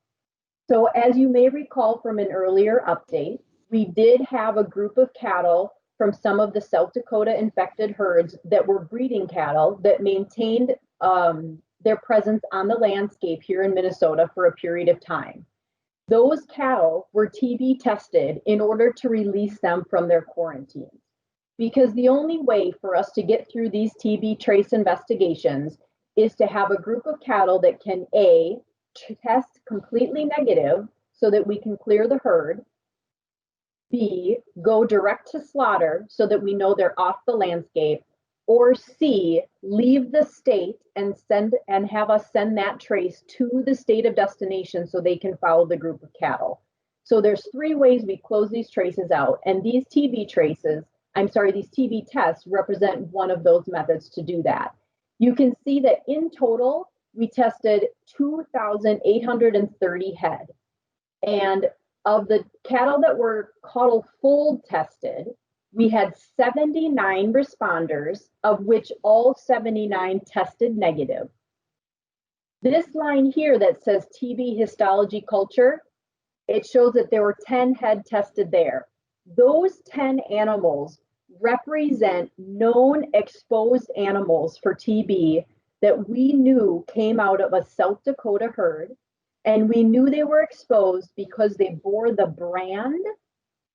So as you may recall from an earlier update, we did have a group of cattle from some of the South Dakota infected herds that were breeding cattle that maintained their presence on the landscape here in Minnesota for a period of time. Those cattle were TB tested in order to release them from their quarantines. Because the only way for us to get through these TB trace investigations is to have a group of cattle that can A, test completely negative so that we can clear the herd, B, go direct to slaughter so that we know they're off the landscape, or C, leave the state and have us send that trace to the state of destination so they can follow the group of cattle. So there's 3 ways we close these traces out, and these TB tests represent one of those methods to do that. You can see that in total, we tested 2,830 head. And of the cattle that were caudal fold tested, we had 79 responders, of which all 79 tested negative. This line here that says TB histology culture, it shows that there were 10 head tested there. Those 10 animals represent known exposed animals for TB that we knew came out of a South Dakota herd, and we knew they were exposed because they bore the brand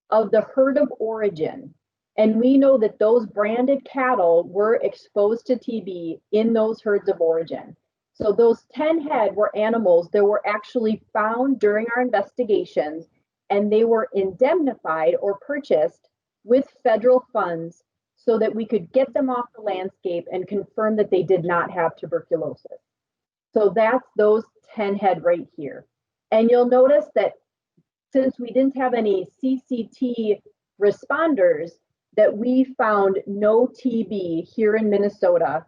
of the herd of origin. And we know that those branded cattle were exposed to TB in those herds of origin. So those 10 head were animals that were actually found during our investigations, and they were indemnified or purchased with federal funds so that we could get them off the landscape and confirm that they did not have tuberculosis. So that's those 10 head right here. And you'll notice that since we didn't have any CCT responders, that we found no TB here in Minnesota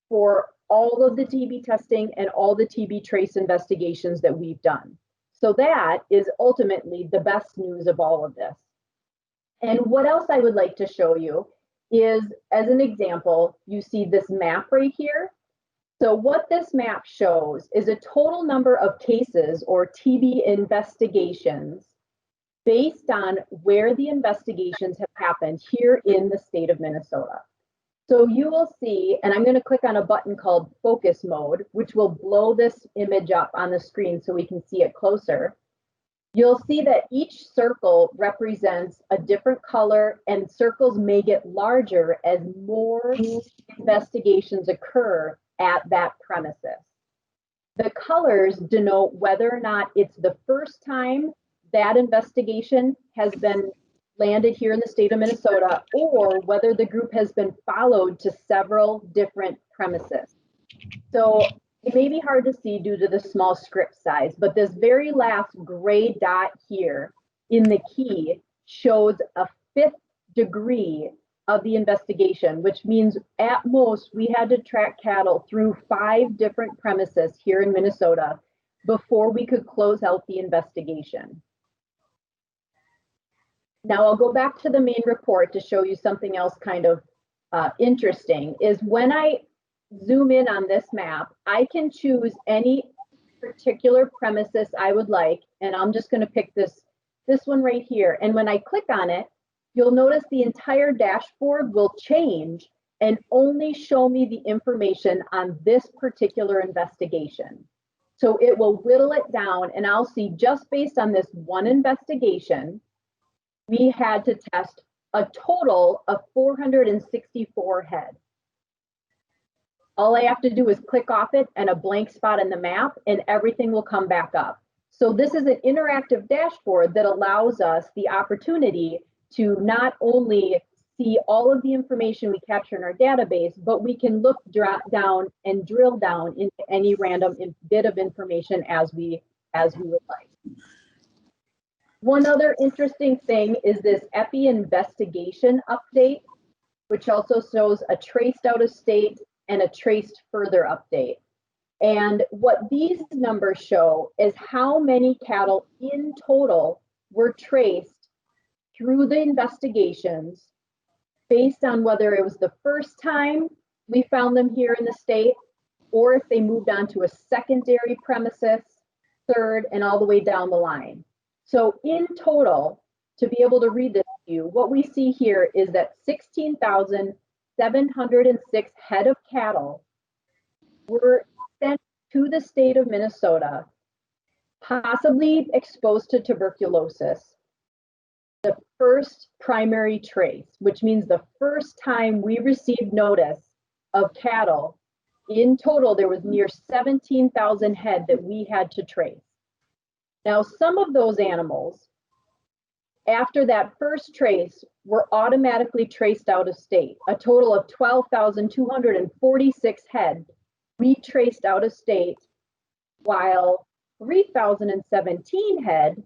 for all of the TB testing and all the TB trace investigations that we've done. So that is ultimately the best news of all of this. And what else I would like to show you is, as an example, you see this map right here. So what this map shows is a total number of cases or TB investigations based on where the investigations have happened here in the state of Minnesota. So you will see, and I'm going to click on a button called focus mode, which will blow this image up on the screen so we can see it closer. You'll see that each circle represents a different color, and circles may get larger as more investigations occur at that premises. The colors denote whether or not it's the first time that investigation has been landed here in the state of Minnesota, or whether the group has been followed to several different premises. So it may be hard to see due to the small script size, but this very last gray dot here in the key shows a 5th degree of the investigation, which means at most we had to track cattle through 5 different premises here in Minnesota before we could close out the investigation. Now I'll go back to the main report to show you something else kind of interesting, is when I zoom in on this map, I can choose any particular premises I would like, and I'm just going to pick this one right here. And when I click on it, you'll notice the entire dashboard will change and only show me the information on this particular investigation. So it will whittle it down, and I'll see just based on this one investigation, we had to test a total of 464 head. All I have to do is click off it and a blank spot in the map, and everything will come back up. So this is an interactive dashboard that allows us the opportunity to not only see all of the information we capture in our database, but we can look down and drill down into any random bit of information as we would like. One other interesting thing is this EPI investigation update, which also shows a traced out of state and a traced further update. And what these numbers show is how many cattle in total were traced through the investigations based on whether it was the first time we found them here in the state, or if they moved on to a secondary premises, third, and all the way down the line. So in total, to be able to read this to you, what we see here is that 16,706 head of cattle were sent to the state of Minnesota, possibly exposed to tuberculosis. The first primary trace, which means the first time we received notice of cattle, in total, there was near 17,000 head that we had to trace. Now, some of those animals, after that first trace, were automatically traced out of state. A total of 12,246 head we traced out of state, while 3,017 head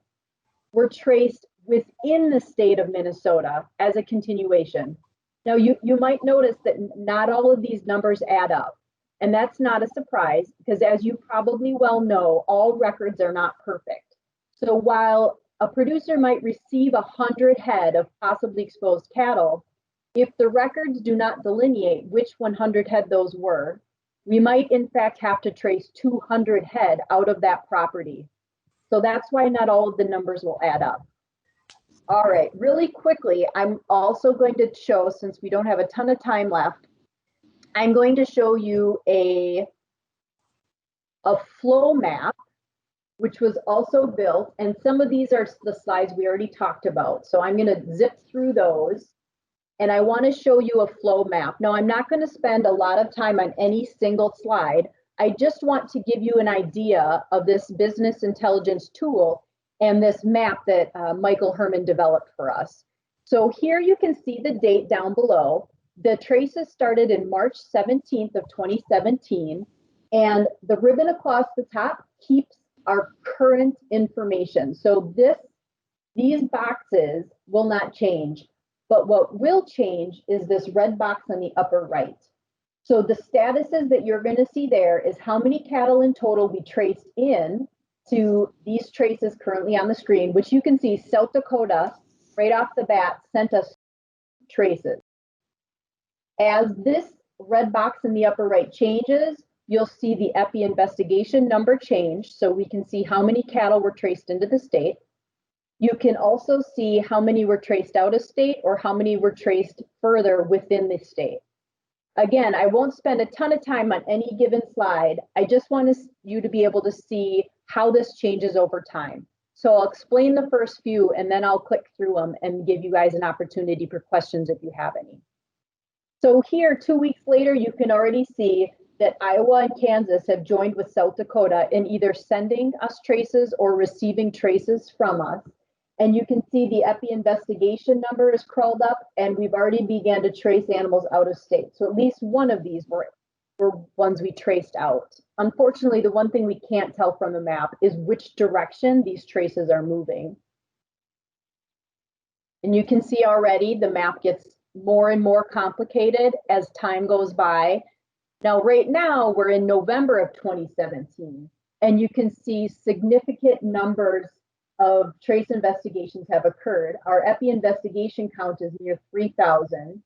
were traced within the state of Minnesota as a continuation. Now, you might notice that not all of these numbers add up. And that's not a surprise, because as you probably well know, all records are not perfect. So while a producer might receive 100 head of possibly exposed cattle, if the records do not delineate which 100 head those were, we might in fact have to trace 200 head out of that property. So that's why not all of the numbers will add up. All right, really quickly, I'm also going to show, since we don't have a ton of time left, I'm going to show you a flow map, which was also built, and some of these are the slides we already talked about. So I'm going to zip through those, and I want to show you a flow map. Now, I'm not going to spend a lot of time on any single slide. I just want to give you an idea of this business intelligence tool and this map that Michael Herman developed for us. So here you can see the date down below. The traces started in March 17th of 2017, and the ribbon across the top keeps our current information. So these boxes will not change, but what will change is this red box on the upper right. So the statuses that you're going to see there is how many cattle in total we traced in to these traces currently on the screen, which you can see South Dakota right off the bat sent us traces. As this red box in the upper right changes, you'll see the EPI investigation number change, so we can see how many cattle were traced into the state. You can also see how many were traced out of state or how many were traced further within the state. Again, I won't spend a ton of time on any given slide. I just want you to be able to see how this changes over time. So I'll explain the first few and then I'll click through them and give you guys an opportunity for questions if you have any. So here, 2 weeks later, you can already see that Iowa and Kansas have joined with South Dakota in either sending us traces or receiving traces from us. And you can see the epi investigation number is crawled up, and we've already began to trace animals out of state. So at least one of these were ones we traced out. Unfortunately, the one thing we can't tell from the map is which direction these traces are moving. And you can see already the map gets more and more complicated as time goes by. Now, right now, we're in November of 2017, and you can see significant numbers of trace investigations have occurred. Our epi investigation count is near 3,000.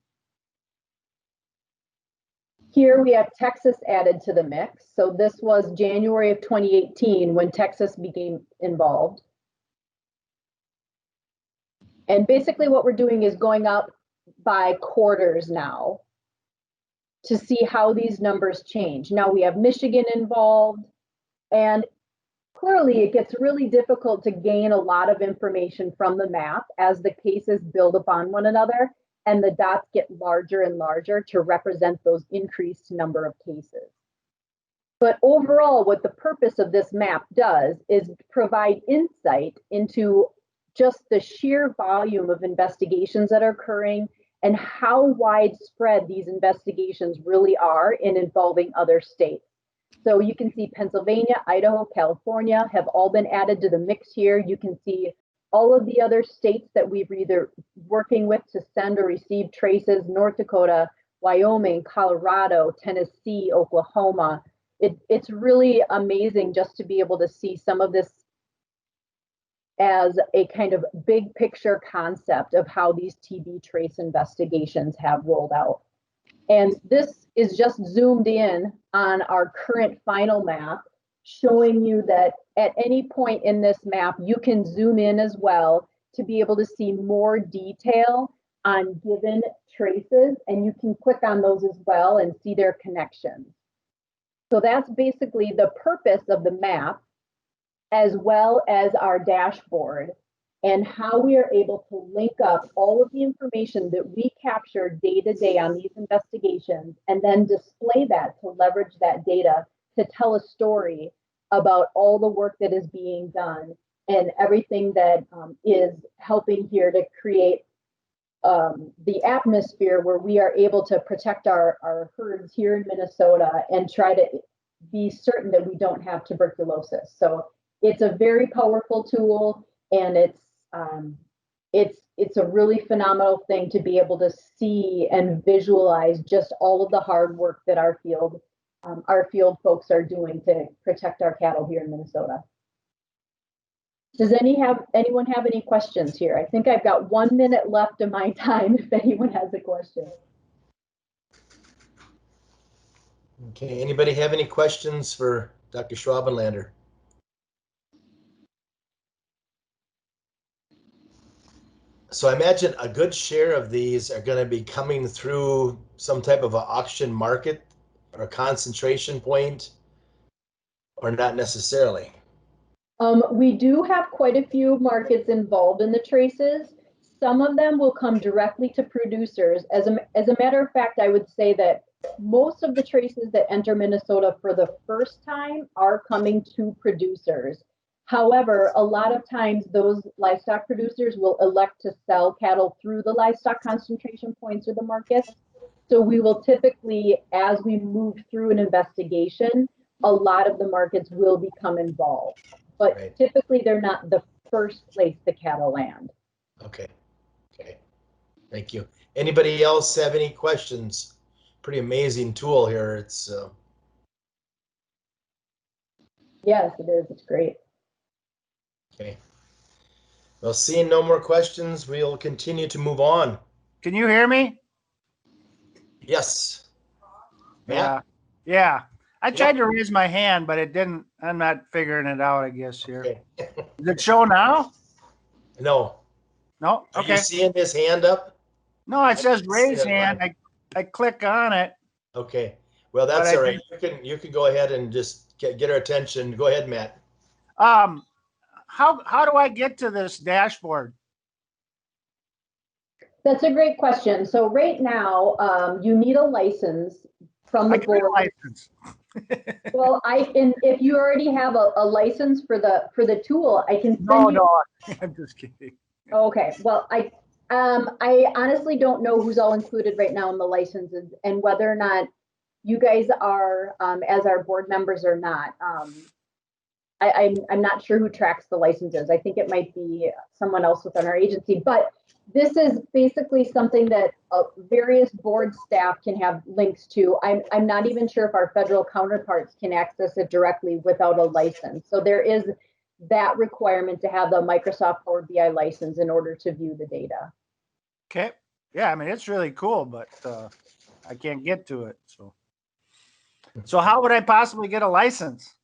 Here we have Texas added to the mix. So this was January of 2018 when Texas became involved. And basically what we're doing is going up by quarters now to see how these numbers change. Now we have Michigan involved, and clearly it gets really difficult to gain a lot of information from the map as the cases build upon one another and the dots get larger and larger to represent those increased number of cases. But overall, what the purpose of this map does is provide insight into just the sheer volume of investigations that are occurring and how widespread these investigations really are in involving other states. So you can see Pennsylvania, Idaho, California have all been added to the mix here. You can see all of the other states that we've either working with to send or receive traces: North Dakota, Wyoming, Colorado, Tennessee, Oklahoma. It's really amazing just to be able to see some of this as a kind of big picture concept of how these TB trace investigations have rolled out. And this is just zoomed in on our current final map, showing you that at any point in this map, you can zoom in as well to be able to see more detail on given traces, and you can click on those as well and see their connections. So that's basically the purpose of the map, as well as our dashboard, and how we are able to link up all of the information that we capture day to day on these investigations and then display that to leverage that data to tell a story about all the work that is being done and everything that is helping here to create the atmosphere where we are able to protect our herds here in Minnesota and try to be certain that we don't have tuberculosis. So it's a very powerful tool, and it's a really phenomenal thing to be able to see and visualize just all of the hard work that our field folks are doing to protect our cattle here in Minnesota. Does anyone have any questions here? I think I've got 1 minute left of my time if anyone has a question. Okay, anybody have any questions for Dr. Schwabenlander? So I imagine a good share of these are going to be coming through some type of an auction market or a concentration point, or not necessarily. We do have quite a few markets involved in the traces. Some of them will come directly to producers. As a matter of fact, I would say that most of the traces that enter Minnesota for the first time are coming to producers. However, a lot of times those livestock producers will elect to sell cattle through the livestock concentration points or the markets. So we will typically, as we move through an investigation, a lot of the markets will become involved. But right. Typically they're not the first place the cattle land. Okay. Thank you. Anybody else have any questions? Pretty amazing tool here. It's Yes, it is. It's great. Okay. Well, seeing no more questions, we'll continue to move on. Can you hear me? Yes. Matt? Yeah. I tried to raise my hand, but it didn't. I'm not figuring it out, I guess, here. Okay. Does it show now? No. No? Are you Okay. seeing his hand up? No, it says can't see raise it. hand. I click on it. Okay. Well, that's But I all right. You can go ahead and just get our attention. Go ahead, Matt. How do I get to this dashboard? That's a great question. So right now, you need a license from the I got a board. license. Well, if you already have a license for the tool, I can send you. No, I'm just kidding. Okay, well, I honestly don't know who's all included right now in the licenses and whether or not you guys are as our board members or not. I'm not sure who tracks the licenses. I think it might be someone else within our agency, but this is basically something that various board staff can have links to. I'm not even sure if our federal counterparts can access it directly without a license. So there is that requirement to have the Microsoft Power BI license in order to view the data. Okay. Yeah, I mean, it's really cool, but I can't get to it. So how would I possibly get a license?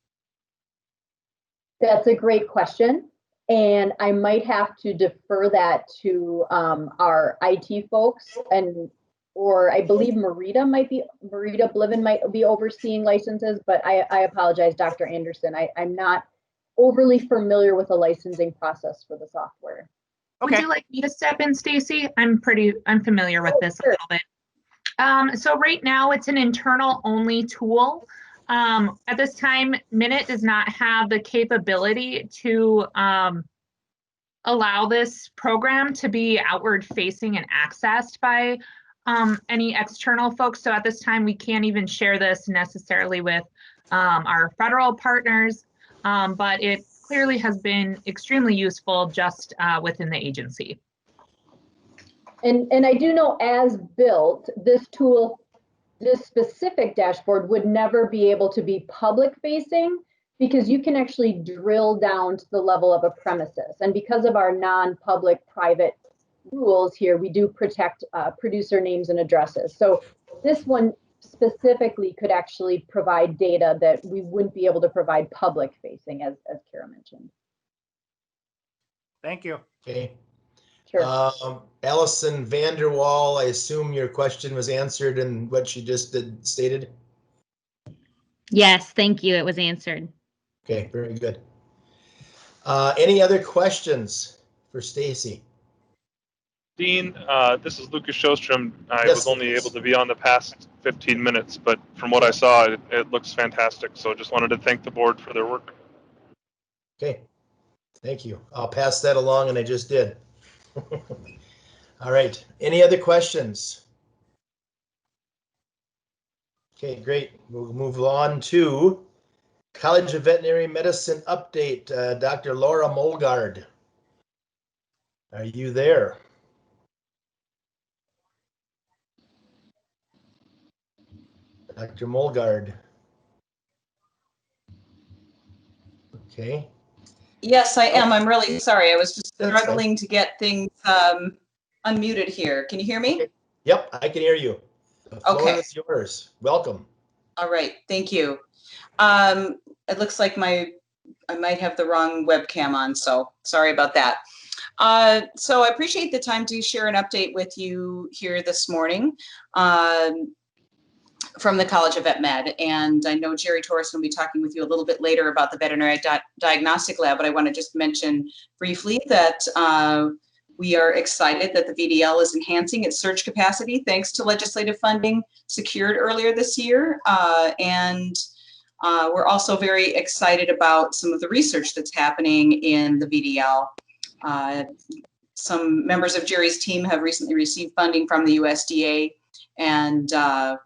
That's a great question. And I might have to defer that to our IT folks, or I believe Marita Bliven might be overseeing licenses, but I apologize, Dr. Anderson. I'm not overly familiar with the licensing process for the software. Would you like me to step in, Stacey? I'm familiar with this a little bit. So right now it's an internal only tool. At this time, Minute does not have the capability to allow this program to be outward facing and accessed by any external folks. So at this time, we can't even share this necessarily with our federal partners, but it clearly has been extremely useful just within the agency. And I do know as built, this tool, this specific dashboard would never be able to be public facing because you can actually drill down to the level of a premises. And because of our non-public private rules here, we do protect producer names and addresses. So this one specifically could actually provide data that we wouldn't be able to provide public facing, as Kara mentioned. Thank you. Okay. Sure. Allison Vanderwall, I assume your question was answered in what she just stated? Yes, thank you. It was answered. Okay, very good. Any other questions for Stacey? Dean, this is Lucas Sjostrom. I Yes, was only Lucas. able to be on the past 15 minutes, but from what I saw, it looks fantastic. So just wanted to thank the board for their work. Okay, thank you. I'll pass that along, and I just did. All right, any other questions? Okay, great. We'll move on to College of Veterinary Medicine update. Dr. Laura Molgaard, are you there? Dr. Molgaard. Okay. Yes, I am. I'm really sorry. I was just That's fine. struggling to get things unmuted here. Can you hear me? Okay. Yep, I can hear you. The floor Okay. is yours. Welcome. All right. Thank you. It looks like I might have the wrong webcam on, so sorry about that. So I appreciate the time to share an update with you here this morning from the College of Vet Med. And I know Jerry Torrison will be talking with you a little bit later about the Veterinary Diagnostic Lab, but I want to just mention briefly that we are excited that the VDL is enhancing its search capacity thanks to legislative funding secured earlier this year. And we're also very excited about some of the research that's happening in the VDL. Some members of Jerry's team have recently received funding from the USDA, and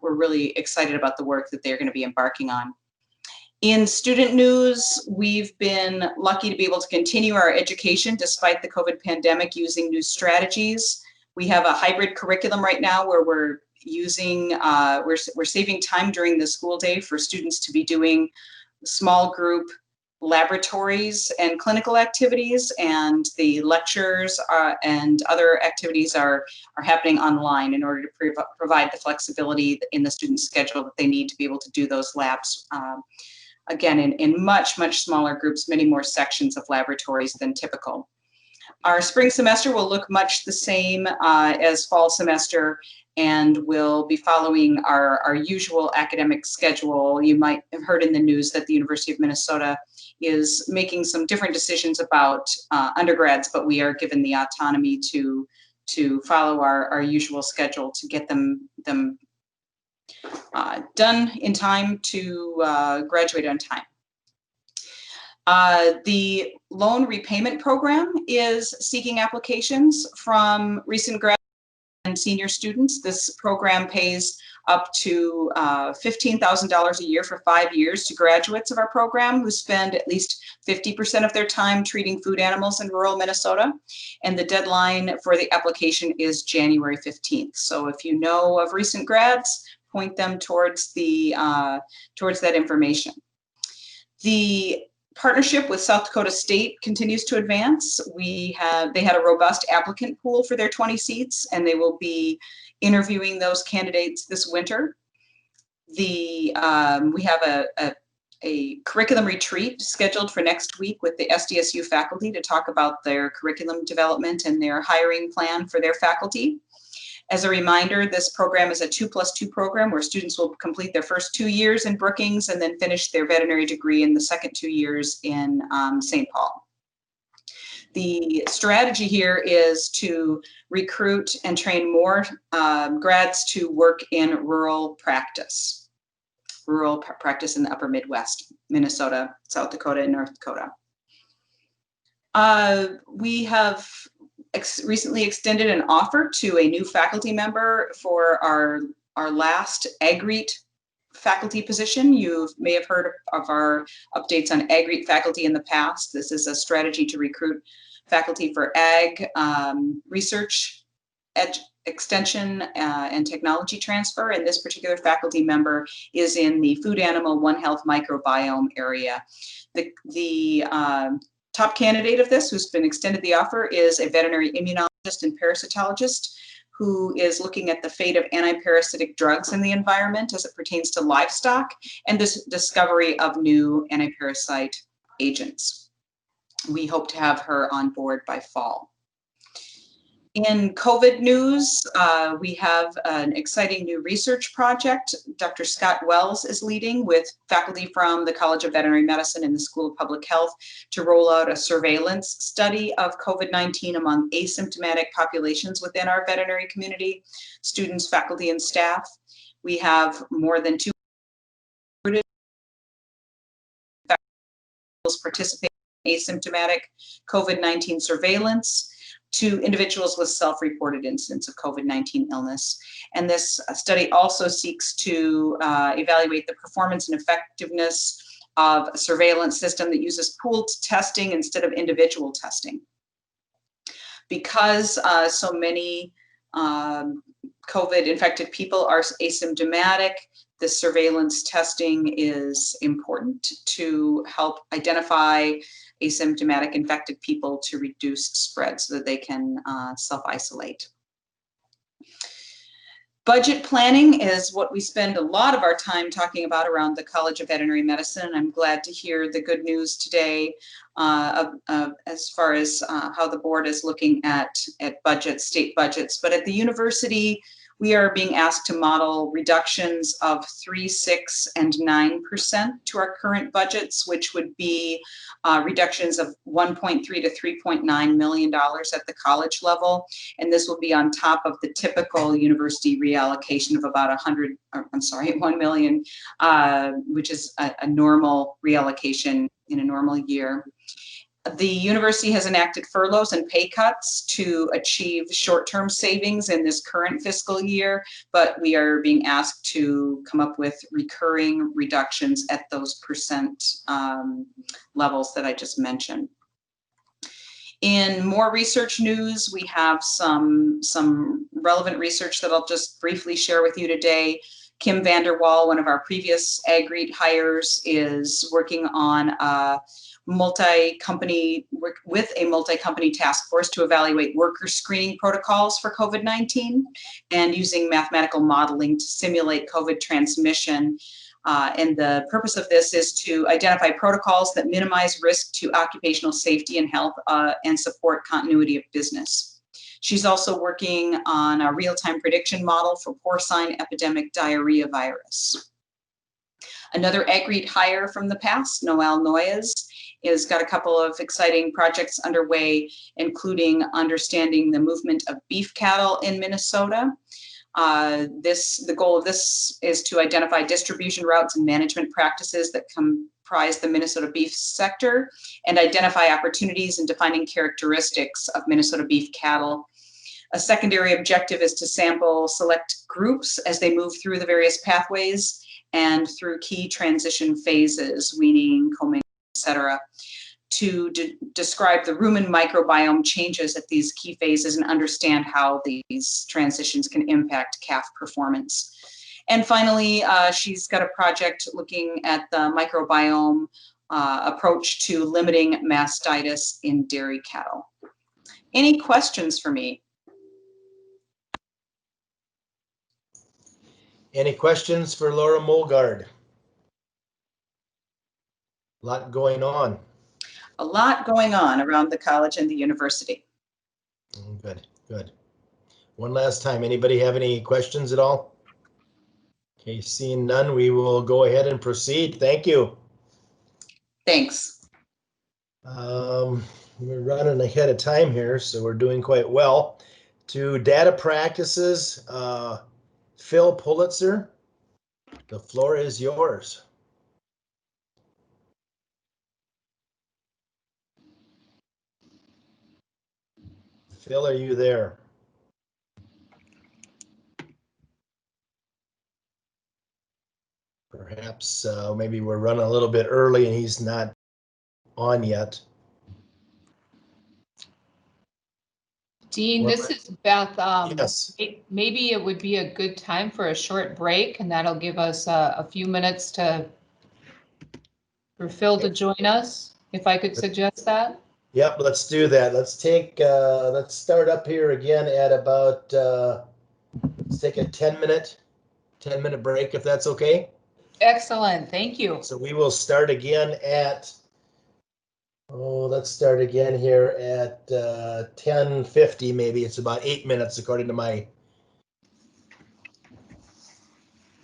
we're really excited about the work that they're going to be embarking on. In student news, we've been lucky to be able to continue our education despite the COVID pandemic using new strategies. We have a hybrid curriculum right now where we're using, we're saving time during the school day for students to be doing small group laboratories and clinical activities, and the lectures and other activities are happening online in order to provide the flexibility in the student schedule that they need to be able to do those labs. Again, in much, much smaller groups, many more sections of laboratories than typical. Our spring semester will look much the same as fall semester, and we'll be following our usual academic schedule. You might have heard in the news that the University of Minnesota is making some different decisions about undergrads, but we are given the autonomy to follow our usual schedule to get them done in time to graduate on time. The loan repayment program is seeking applications from recent graduates and senior students. This program pays up to $15,000 a year for 5 years to graduates of our program who spend at least 50% of their time treating food animals in rural Minnesota. And the deadline for the application is January 15th. So if you know of recent grads, point them towards that information. The partnership with South Dakota State continues to advance. They had a robust applicant pool for their 20 seats, and they will be interviewing those candidates this winter. We have a curriculum retreat scheduled for next week with the SDSU faculty to talk about their curriculum development and their hiring plan for their faculty. As a reminder, this program is a 2+2 program where students will complete their first 2 years in Brookings and then finish their veterinary degree in the second 2 years in St. Paul. The strategy here is to recruit and train more grads to work in rural practice in the upper Midwest, Minnesota, South Dakota, and North Dakota. We have recently extended an offer to a new faculty member for our last Ag-Reat faculty position. You may have heard of our updates on Ag-Reat faculty in the past. This is a strategy to recruit faculty for ag research, extension, and technology transfer. And this particular faculty member is in the food animal One Health microbiome area. The top candidate of this, who's been extended the offer, is a veterinary immunologist and parasitologist who is looking at the fate of antiparasitic drugs in the environment as it pertains to livestock and this discovery of new antiparasite agents. We hope to have her on board by fall. In COVID news, we have an exciting new research project Dr. Scott Wells is leading with faculty from the College of Veterinary Medicine and the School of Public Health to roll out a surveillance study of COVID-19 among asymptomatic populations within our veterinary community, students, faculty, and staff. We have more than 200 faculty participate in asymptomatic COVID-19 surveillance to individuals with self-reported incidents of COVID-19 illness. And this study also seeks to evaluate the performance and effectiveness of a surveillance system that uses pooled testing instead of individual testing. Because so many COVID-infected people are asymptomatic, the surveillance testing is important to help identify asymptomatic infected people to reduce spread so that they can self-isolate. Budget planning is what we spend a lot of our time talking about around the College of Veterinary Medicine, and I'm glad to hear the good news today as far as how the board is looking at budgets, state budgets. But at the university, we are being asked to model reductions of 3%, 6%, and 9% to our current budgets, which would be reductions of $1.3 to $3.9 million at the college level. And this will be on top of the typical university reallocation of about $1 million, which is a normal reallocation in a normal year. The university has enacted furloughs and pay cuts to achieve short-term savings in this current fiscal year, but we are being asked to come up with recurring reductions at those percent levels that I just mentioned. In more research news, we have some relevant research that I'll just briefly share with you today. Kim Vanderwall, one of our previous Ag-Reat hires, is working on a multi-company task force to evaluate worker screening protocols for COVID-19 and using mathematical modeling to simulate COVID transmission And the purpose of this is to identify protocols that minimize risk to occupational safety and health and support continuity of business. She's also working on a real-time prediction model for porcine epidemic diarrhea virus. Another Agreed hire from the past, Noel Noyes, has got a couple of exciting projects underway, including understanding the movement of beef cattle in Minnesota. The goal of this is to identify distribution routes and management practices that comprise the Minnesota beef sector and identify opportunities and defining characteristics of Minnesota beef cattle. A secondary objective is to sample select groups as they move through the various pathways and through key transition phases, weaning, combing, etc., to describe the rumen microbiome changes at these key phases and understand how these transitions can impact calf performance. And finally, she's got a project looking at the microbiome approach to limiting mastitis in dairy cattle. Any questions for me? Any questions for Laura Molgaard? A lot going on. A lot going on around the college and the university. Good, good. One last time, anybody have any questions at all? Okay, seeing none, we will go ahead and proceed. Thank you. Thanks. We're running ahead of time here, so we're doing quite well. To data practices, Phil Pulitzer, the floor is yours. Phil, are you there? Perhaps maybe we're running a little bit early and he's not on yet. Dean, this is Beth. Yes. Maybe it would be a good time for a short break, and that'll give us a few minutes for Phil to join us, if I could suggest that. Yep, let's do that. Let's start up here again at about, let's take a 10-minute break if that's okay. Excellent, thank you. So we will start again at, let's start again here at 10:50 maybe. It's about 8 minutes according to my,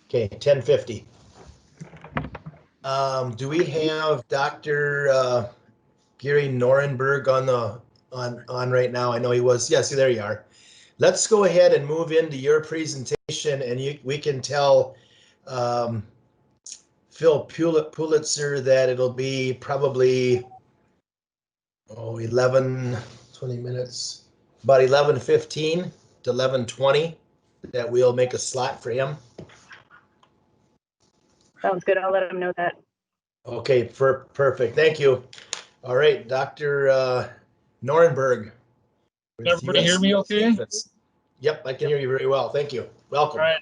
okay, 10:50. Do we have Dr. Gary Nohrenberg on right now? I know he was. Yes, there you are. Let's go ahead and move into your presentation, and we can tell Phil Pulitzer that it'll be probably 11, 20 minutes, about 11:15 to 11:20 that we'll make a slot for him. Sounds good. I'll let him know that. Okay, perfect. Thank you. All right, Dr. Nohrenberg. Can everybody hear me okay? Yep, I can hear you very well. Thank you. Welcome. All right.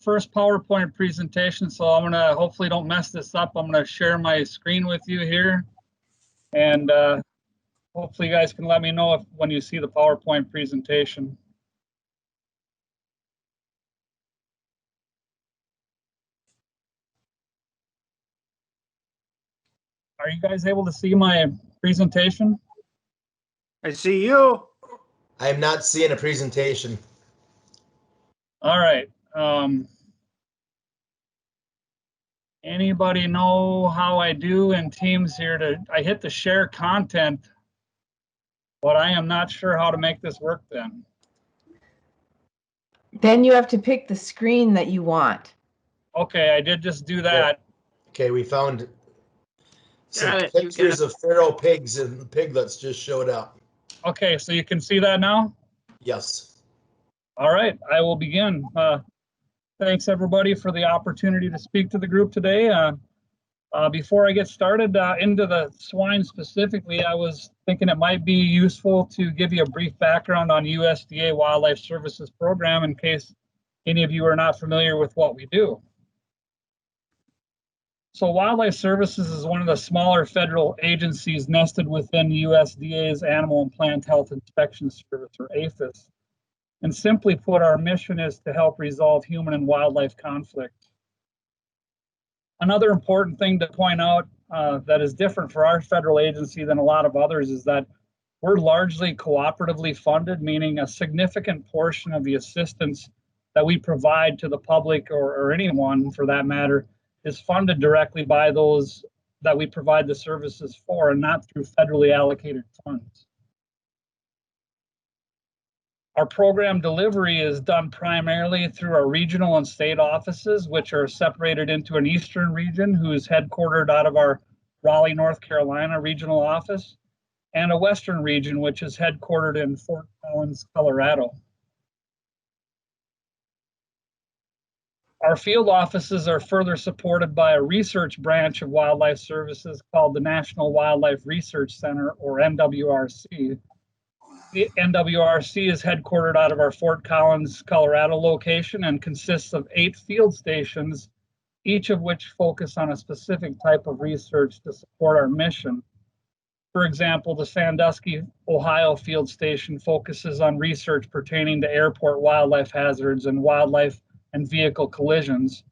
First PowerPoint presentation, so I'm going to, hopefully don't mess this up, I'm going to share my screen with you here. And hopefully you guys can let me know when you see the PowerPoint presentation. Are you guys able to see my presentation? I see you. I'm not seeing a presentation. All right. Anybody know how I do in Teams here? I hit the share content, but I am not sure how to make this work then. Then you have to pick the screen that you want. Okay, I did just do that. Okay, we found some pictures of feral pigs and piglets just showed up. Okay, so you can see that now? Yes. All right, I will begin. Thanks everybody for the opportunity to speak to the group today. Before I get started into the swine specifically, I was thinking it might be useful to give you a brief background on USDA Wildlife Services program in case any of you are not familiar with what we do. So Wildlife Services is one of the smaller federal agencies nested within USDA's Animal and Plant Health Inspection Service, or APHIS. And simply put, our mission is to help resolve human and wildlife conflict. Another important thing to point out that is different for our federal agency than a lot of others is that we're largely cooperatively funded, meaning a significant portion of the assistance that we provide to the public or anyone for that matter is funded directly by those that we provide the services for and not through federally allocated funds. Our program delivery is done primarily through our regional and state offices, which are separated into an eastern region who's headquartered out of our Raleigh, North Carolina regional office, and a western region, which is headquartered in Fort Collins, Colorado. Our field offices are further supported by a research branch of Wildlife Services called the National Wildlife Research Center, or NWRC. The NWRC is headquartered out of our Fort Collins, Colorado location and consists of 8 field stations, each of which focus on a specific type of research to support our mission. For example, the Sandusky, Ohio field station focuses on research pertaining to airport wildlife hazards and wildlife and vehicle collisions,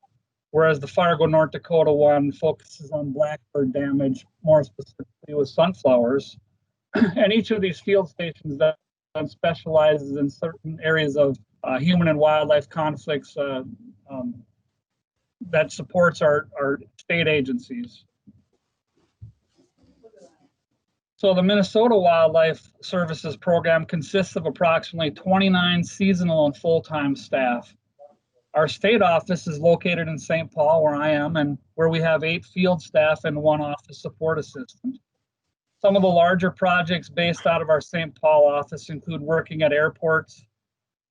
whereas the Fargo, North Dakota one focuses on blackbird damage, more specifically with sunflowers. And each of these field stations that specializes in certain areas of human and wildlife conflicts that supports our state agencies. So the Minnesota Wildlife Services program consists of approximately 29 seasonal and full-time staff. Our state office is located in St. Paul, where I am, and where we have 8 field staff and 1 office support assistant. Some of the larger projects based out of our St. Paul office include working at airports,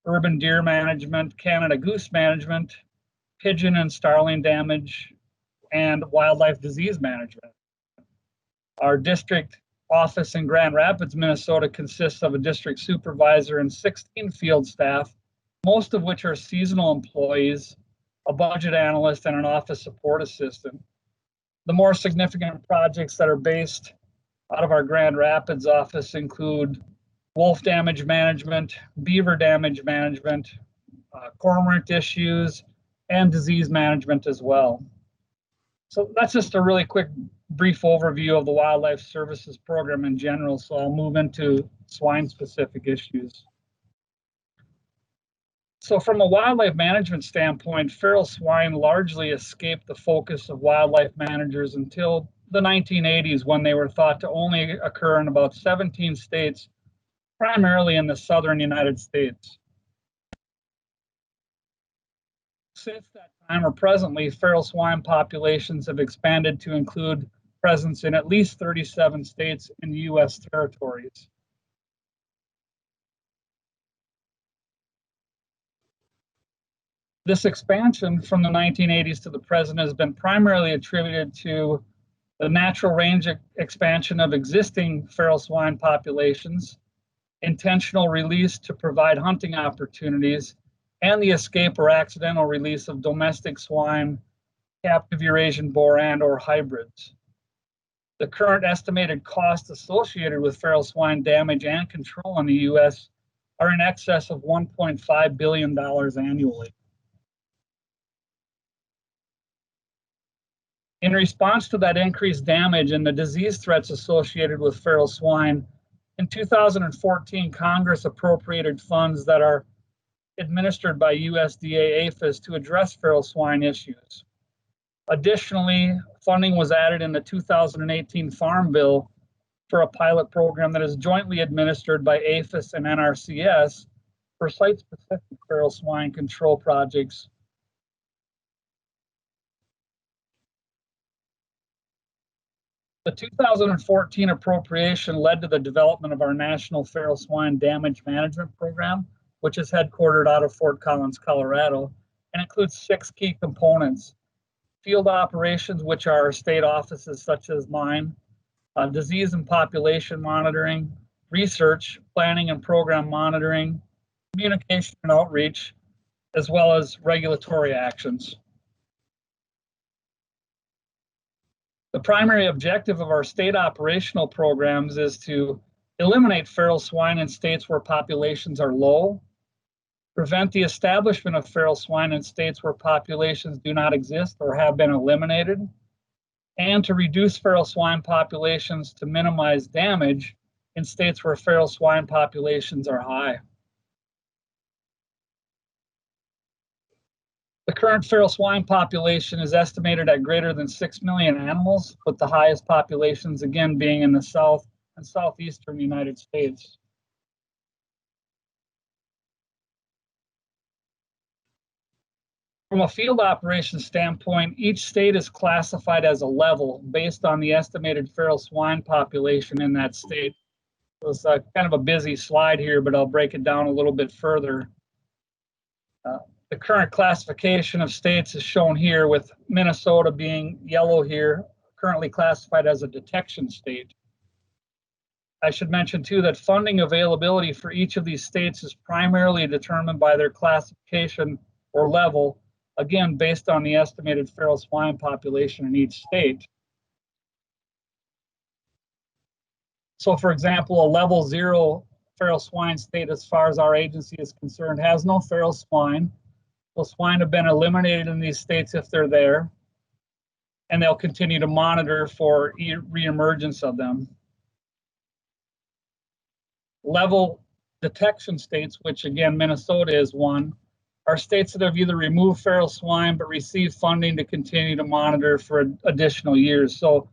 urban deer management, Canada goose management, pigeon and starling damage, and wildlife disease management. Our district office in Grand Rapids, Minnesota consists of a district supervisor and 16 field staff, most of which are seasonal employees, a budget analyst, and an office support assistant. The more significant projects that are based out of our Grand Rapids office include wolf damage management, beaver damage management, cormorant issues, and disease management as well. So that's just a really quick, brief overview of the Wildlife Services program in general. So I'll move into swine-specific issues. So from a wildlife management standpoint, feral swine largely escaped the focus of wildlife managers until the 1980s, when they were thought to only occur in about 17 states, primarily in the southern United States. Since that time, or presently, feral swine populations have expanded to include presence in at least 37 states and U.S. territories. This expansion from the 1980s to the present has been primarily attributed to the natural range expansion of existing feral swine populations, intentional release to provide hunting opportunities, and the escape or accidental release of domestic swine, captive Eurasian boar, and/or hybrids. The current estimated costs associated with feral swine damage and control in the U.S. are in excess of $1.5 billion annually. In response to that increased damage and the disease threats associated with feral swine, in 2014, Congress appropriated funds that are administered by USDA APHIS to address feral swine issues. Additionally, funding was added in the 2018 Farm Bill for a pilot program that is jointly administered by APHIS and NRCS for site-specific feral swine control projects. The 2014 appropriation led to the development of our National Feral Swine Damage Management Program, which is headquartered out of Fort Collins, Colorado, and includes 6 key components: field operations, which are state offices such as mine, disease and population monitoring, research, planning and program monitoring, communication and outreach, as well as regulatory actions. The primary objective of our state operational programs is to eliminate feral swine in states where populations are low, prevent the establishment of feral swine in states where populations do not exist or have been eliminated, and to reduce feral swine populations to minimize damage in states where feral swine populations are high. The current feral swine population is estimated at greater than 6 million animals, with the highest populations again being in the south and southeastern United States. From a field operations standpoint, each state is classified as a level based on the estimated feral swine population in that state. So it's kind of a busy slide here, but I'll break it down a little bit further. The current classification of states is shown here, with Minnesota being yellow here, currently classified as a detection state. I should mention too that funding availability for each of these states is primarily determined by their classification or level, again, based on the estimated feral swine population in each state. So for example, a level 0 feral swine state, as far as our agency is concerned, has no feral swine. So swine have been eliminated in these states if they're there, and they'll continue to monitor for reemergence of them. Level detection states, which again, Minnesota is one, are states that have either removed feral swine but received funding to continue to monitor for additional years. So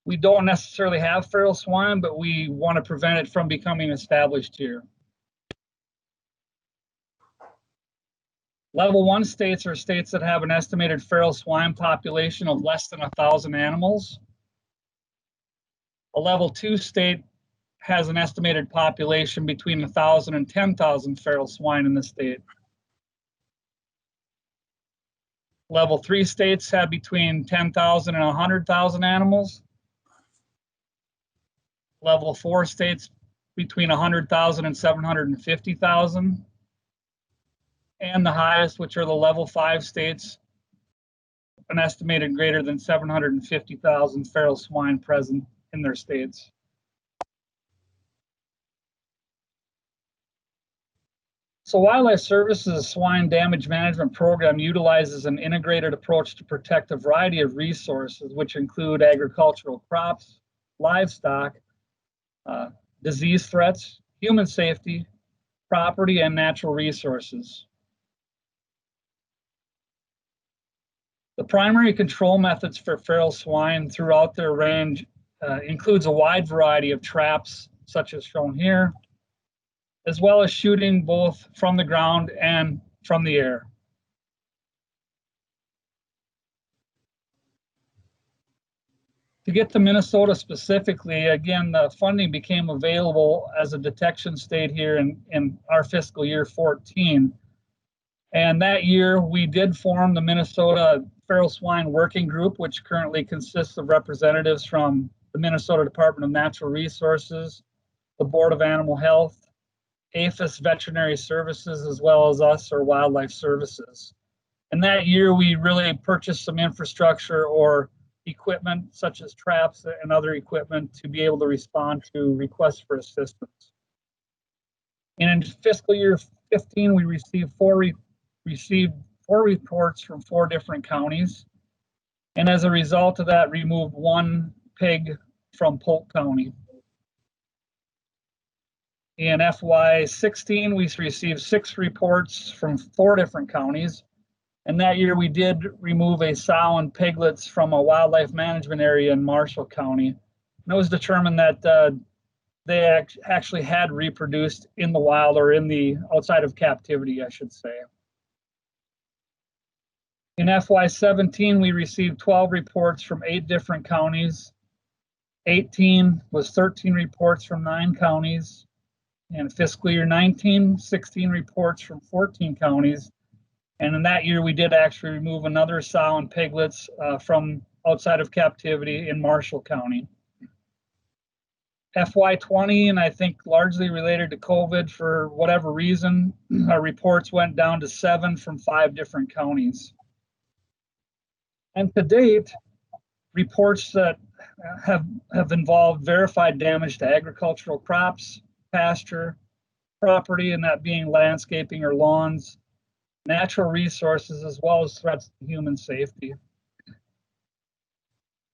we don't necessarily have feral swine, but we want to prevent it from becoming established here. Level 1 states are states that have an estimated feral swine population of less than 1,000 animals. A level 2 state has an estimated population between 1,000 and 10,000 feral swine in the state. Level 3 states have between 10,000 and 100,000 animals. Level 4 states between 100,000 and 750,000. And the highest, which are the level 5 states, an estimated greater than 750,000 feral swine present in their states. So Wildlife Services Swine Damage Management Program utilizes an integrated approach to protect a variety of resources, which include agricultural crops, livestock, disease threats, human safety, property, and natural resources. The primary control methods for feral swine throughout their range includes a wide variety of traps, such as shown here, as well as shooting both from the ground and from the air. To get to Minnesota specifically, again, the funding became available as a detection state here in our fiscal year 14. And that year we did form the Minnesota Feral Swine Working Group, which currently consists of representatives from the Minnesota Department of Natural Resources, the Board of Animal Health, APHIS Veterinary Services, as well as us, or Wildlife Services. And that year we really purchased some infrastructure or equipment such as traps and other equipment to be able to respond to requests for assistance. And in fiscal year 15, we received four reports from 4 different counties. And as a result of that, removed 1 pig from Polk County. In FY16, we received 6 reports from 4 different counties. And that year we did remove a sow and piglets from a wildlife management area in Marshall County. And it was determined that they actually had reproduced in the wild, or in the outside of captivity, I should say. In FY17, we received 12 reports from 8 different counties. 18 was 13 reports from 9 counties. And fiscal year 19, 16 reports from 14 counties. And in that year, we did actually remove another sow and piglets from outside of captivity in Marshall County. FY20, and I think largely related to COVID for whatever reason, our reports went down to 7 from 5 different counties. And to date, reports that have involved verified damage to agricultural crops, pasture, property, and that being landscaping or lawns, natural resources, as well as threats to human safety.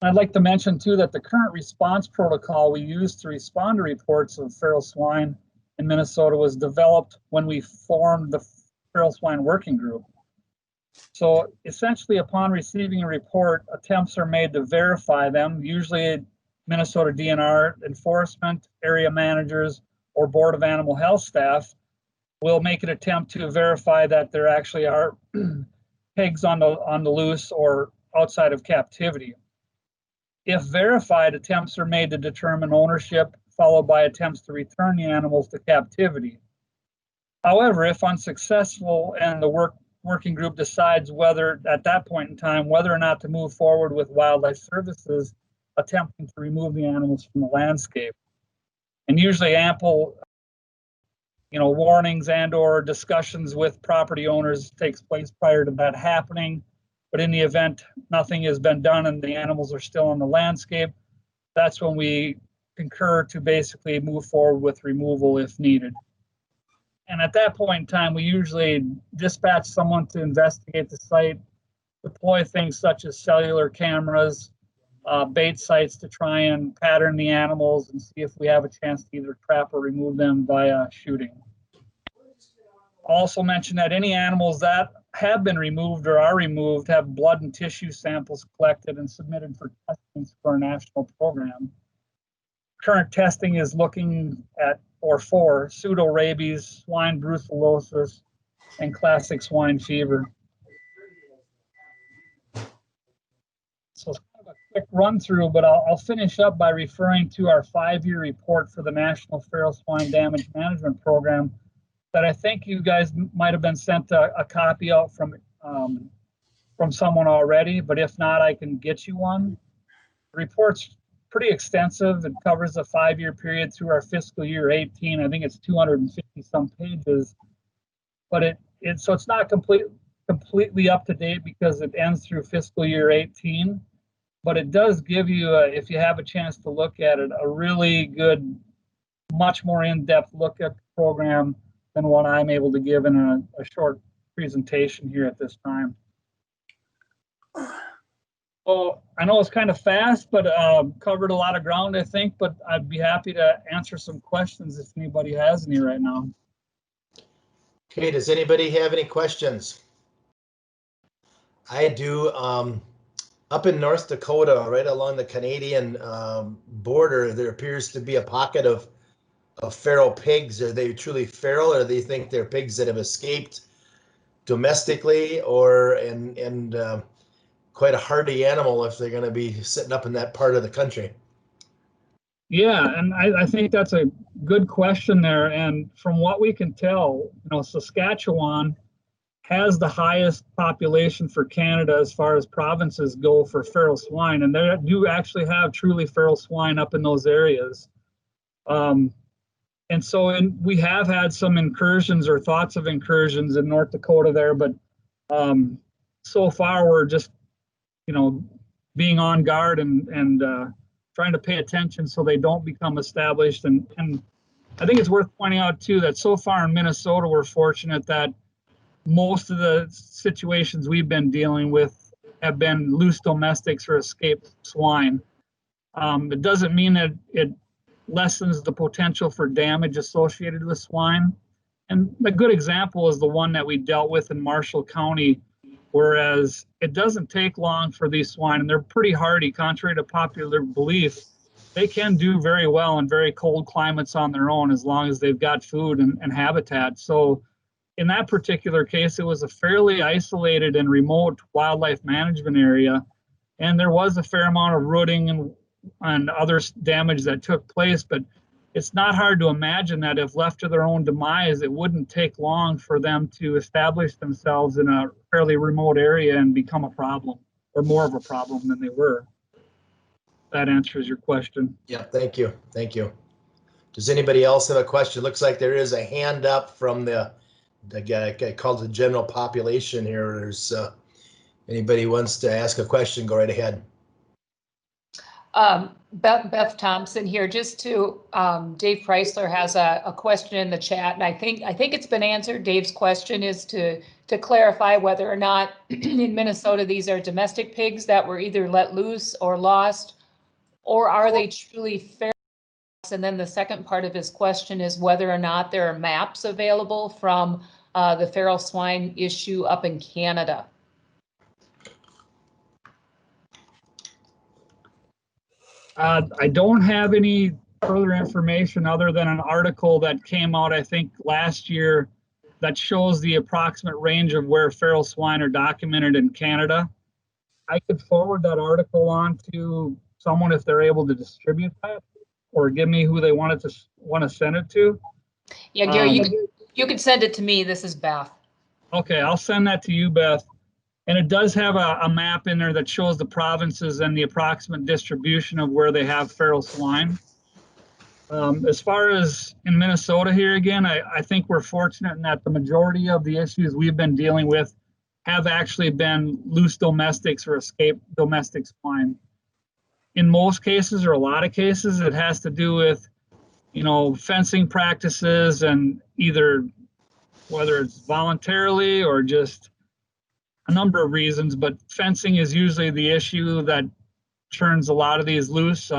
I'd like to mention too that the current response protocol we use to respond to reports of feral swine in Minnesota was developed when we formed the feral swine working group. So essentially, upon receiving a report, attempts are made to verify them, usually Minnesota DNR enforcement, area managers, or Board of Animal Health staff will make an attempt to verify that there actually are pigs on the loose or outside of captivity. If verified, attempts are made to determine ownership, followed by attempts to return the animals to captivity. However, if unsuccessful and the working group decides whether, at that point in time, whether or not to move forward with wildlife services attempting to remove the animals from the landscape. And usually ample warnings and or discussions with property owners takes place prior to that happening. But in the event nothing has been done and the animals are still on the landscape, that's when we concur to basically move forward with removal if needed. And at that point in time, we usually dispatch someone to investigate the site, deploy things such as cellular cameras, bait sites to try and pattern the animals and see if we have a chance to either trap or remove them via shooting. Also mention that any animals that have been removed or are removed have blood and tissue samples collected and submitted for testing for a national program. Current testing is looking at or for pseudo-rabies, swine brucellosis, and classic swine fever. So it's kind of a quick run through, but I'll finish up by referring to our 5-year report for the National Feral Swine Damage Management Program that I think you guys might have been sent a copy out from someone already, but if not, I can get you one. The report's pretty extensive. It covers a 5-year period through our fiscal year 18. I think it's 250 some pages, but so it's not completely up to date because it ends through fiscal year 18, but it does give you, if you have a chance to look at it, a really good, much more in-depth look at the program than what I'm able to give in a short presentation here at this time. So I know it's kind of fast, but covered a lot of ground, I think, but I'd be happy to answer some questions if anybody has any right now. Okay, does anybody have any questions? I do. Up in North Dakota, right along the Canadian border, there appears to be a pocket of feral pigs. Are they truly feral, or do they think they're pigs that have escaped domestically, or and quite a hardy animal if they're going to be sitting up in that part of the country? Yeah, and I think that's a good question there. And from what we can tell, Saskatchewan has the highest population for Canada as far as provinces go for feral swine, and they do actually have truly feral swine up in those areas. And so we have had some incursions or thoughts of incursions in North Dakota there, but so far we're just, being on guard and trying to pay attention so they don't become established. And I think it's worth pointing out too that so far in Minnesota, we're fortunate that most of the situations we've been dealing with have been loose domestics or escaped swine. It doesn't mean that it lessens the potential for damage associated with swine. And a good example is the one that we dealt with in Marshall County, whereas it doesn't take long for these swine, and they're pretty hardy, contrary to popular belief. They can do very well in very cold climates on their own as long as they've got food and habitat. So in that particular case, it was a fairly isolated and remote wildlife management area, and there was a fair amount of rooting and other damage that took place, but it's not hard to imagine that if left to their own demise, it wouldn't take long for them to establish themselves in a fairly remote area and become a problem, or more of a problem than they were. That answers your question. Yeah, thank you. Thank you. Does anybody else have a question? Looks like there is a hand up from the guy called the general population here. There's anybody wants to ask a question, go right ahead. Beth Thompson here, just to, Dave Preisler has a question in the chat, and I think it's been answered. Dave's question is to clarify whether or not in Minnesota these are domestic pigs that were either let loose or lost, or are they truly feral? And then the second part of his question is whether or not there are maps available from the feral swine issue up in Canada. I don't have any further information other than an article that came out, I think, last year that shows the approximate range of where feral swine are documented in Canada. I could forward that article on to someone if they're able to distribute that, or give me who they want to send it to. Yeah, Gary, you can send it to me. This is Beth. Okay, I'll send that to you, Beth. And it does have a map in there that shows the provinces and the approximate distribution of where they have feral swine. As far as in Minnesota here again, I think we're fortunate in that the majority of the issues we've been dealing with have actually been loose domestics or escaped domestic swine. In most cases, or a lot of cases, it has to do with, fencing practices, and either whether it's voluntarily or just a number of reasons, but fencing is usually the issue that turns a lot of these loose.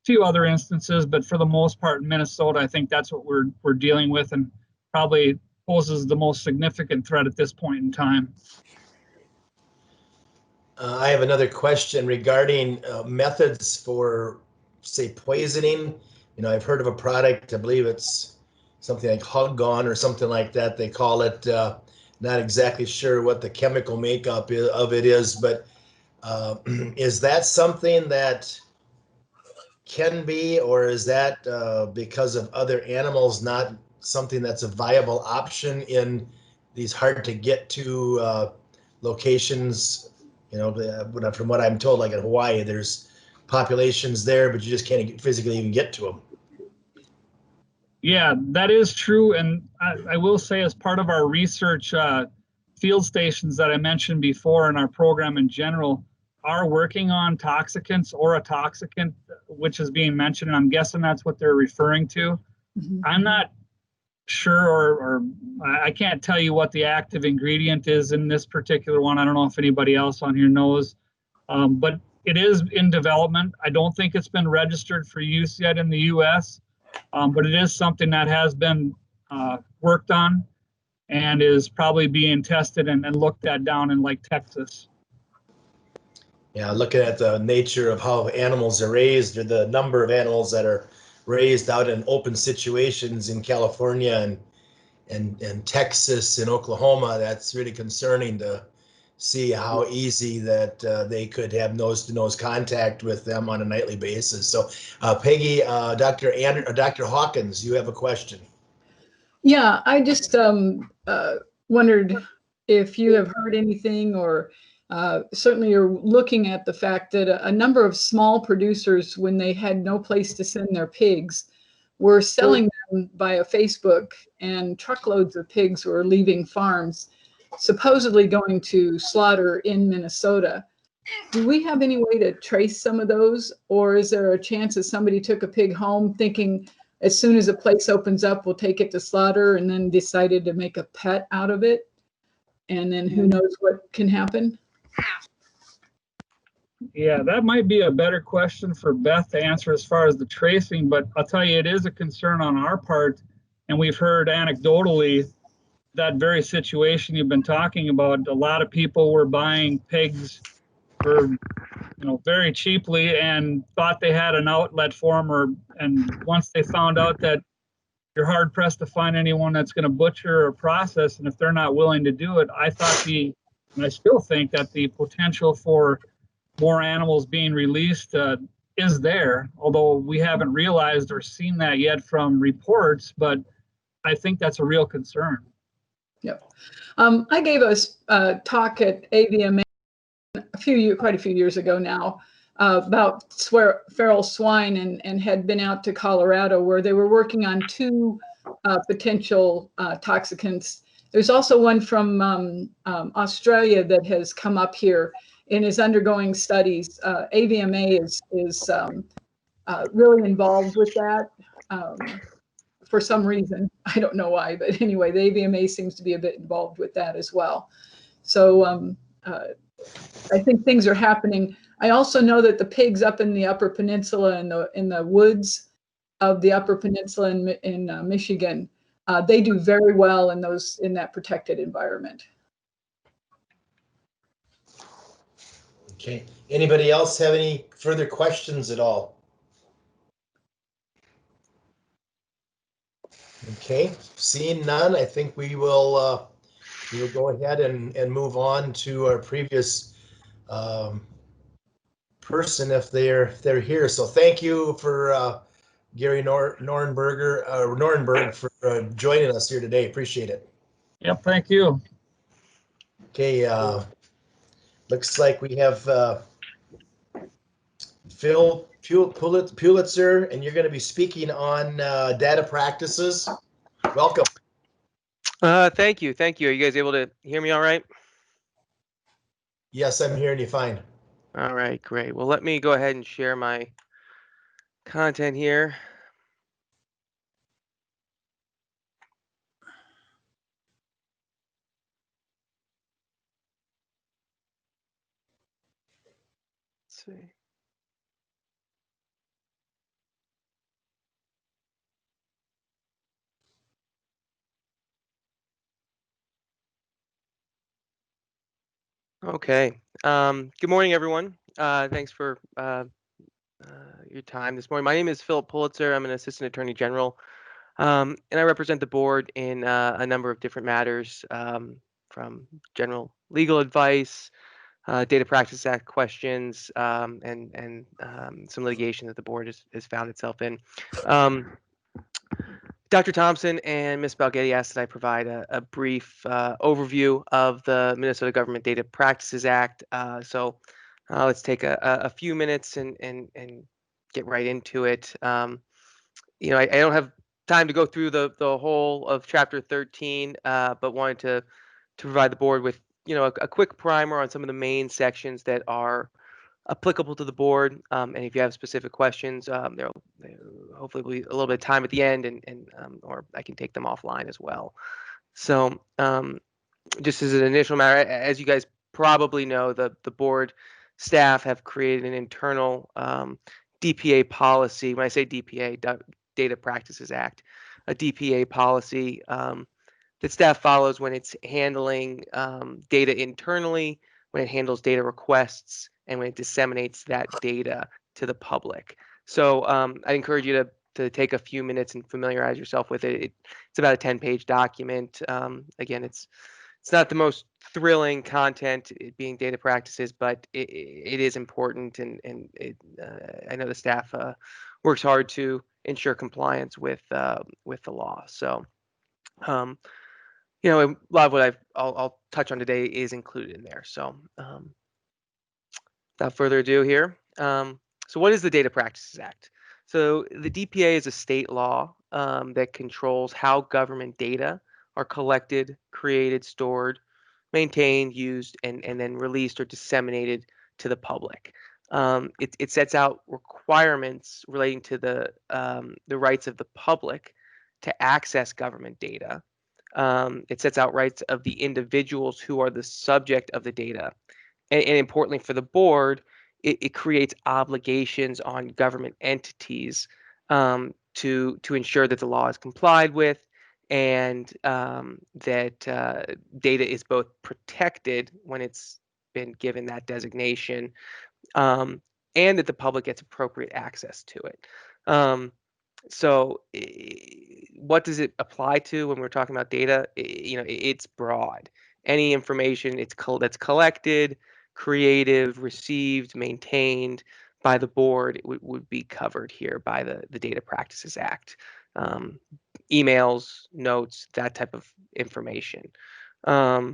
Few other instances, but for the most part in Minnesota, I think that's what we're dealing with, and probably poses the most significant threat at this point in time. I have another question regarding methods for, say, poisoning. I've heard of a product, I believe it's something like Hug On or something like that, they call it. Not exactly sure what the chemical makeup of it is, but is that something that can be, or is that because of other animals not something that's a viable option in these hard to get to locations? From what I'm told, like in Hawaii, there's populations there, but you just can't physically even get to them. Yeah, that is true. And I will say, as part of our research, field stations that I mentioned before in our program in general are working on toxicants or a toxicant, which is being mentioned. And I'm guessing that's what they're referring to. Mm-hmm. I'm not sure, or I can't tell you what the active ingredient is in this particular one. I don't know if anybody else on here knows, but it is in development. I don't think it's been registered for use yet in the US. But it is something that has been worked on and is probably being tested and looked at down in like Texas. Yeah, looking at the nature of how animals are raised, or the number of animals that are raised out in open situations in California and Texas and Oklahoma, that's really concerning to see how easy that they could have nose-to-nose contact with them on a nightly basis. So, Peggy, Dr. Hawkins, you have a question. Yeah, I just wondered if you have heard anything, or certainly you're looking at the fact that a number of small producers, when they had no place to send their pigs, were selling them via Facebook, and truckloads of pigs were leaving farms, supposedly going to slaughter in Minnesota. Do we have any way to trace some of those, or is there a chance that somebody took a pig home thinking as soon as a place opens up, we'll take it to slaughter, and then decided to make a pet out of it? And then who knows what can happen? Yeah, that might be a better question for Beth to answer as far as the tracing, but I'll tell you, it is a concern on our part, and we've heard anecdotally that very situation you've been talking about. A lot of people were buying pigs for, very cheaply, and thought they had an outlet for them, and once they found out that you're hard pressed to find anyone that's going to butcher or process, and if they're not willing to do it, I thought and I still think that the potential for more animals being released is there, although we haven't realized or seen that yet from reports, but I think that's a real concern. Yep. I gave a talk at AVMA quite a few years ago now about feral swine, and had been out to Colorado, where they were working on two potential toxicants. There's also one from Australia that has come up here, and is undergoing studies. AVMA is really involved with that for some reason. I don't know why, but anyway, the AVMA seems to be a bit involved with that as well. So I think things are happening. I also know that the pigs up in the Upper Peninsula and in the woods of the Upper Peninsula in Michigan, they do very well in that protected environment. Okay. Anybody else have any further questions at all? Okay. Seeing none, I think we will go ahead and move on to our previous person if they're here. So thank you for Gary Nohrenberg for joining us here today. Appreciate it. Yep, thank you. Okay, looks like we have Phil Pulitzer, and you're going to be speaking on data practices. Welcome. Thank you. Are you guys able to hear me all right? Yes, I'm hearing you fine. All right, great. Well, let me go ahead and share my content here. Let's see. Okay. Good morning, everyone. Thanks for your time this morning. My name is Philip Pulitzer. I'm an assistant attorney general, and I represent the board in a number of different matters, from general legal advice, Data Practice Act questions, and some litigation that the board has found itself in. Dr. Thompson and Ms. Balghiti asked that I provide a brief overview of the Minnesota Government Data Practices Act. So let's take a few minutes and get right into it. I don't have time to go through the whole of Chapter 13, but wanted to provide the board with a quick primer on some of the main sections that are applicable to the board. And if you have specific questions, there'll hopefully be a little bit of time at the end, or I can take them offline as well. So just as an initial matter, as you guys probably know, the board staff have created an internal DPA policy. When I say DPA, Data Practices Act, a DPA policy that staff follows when it's handling data internally, when it handles data requests, and when it disseminates that data to the public. So I encourage you to take a few minutes and familiarize yourself with it. It's about a 10-page document. Again, it's not the most thrilling content, it being data practices, but it is important, and I know the staff works hard to ensure compliance with the law. So a lot of what I'll touch on today is included in there. So without further ado here. So what is the Data Practices Act? So the DPA is a state law that controls how government data are collected, created, stored, maintained, used, and then released or disseminated to the public. It sets out requirements relating to the rights of the public to access government data. It sets out rights of the individuals who are the subject of the data. And importantly for the board, it creates obligations on government entities to ensure that the law is complied with, and that data is both protected when it's been given that designation, and that the public gets appropriate access to it. So what does it apply to when we're talking about data? It's broad. Any information that's collected, created, received, maintained by the board would be covered here by the Data Practices Act. Emails, notes, that type of information. The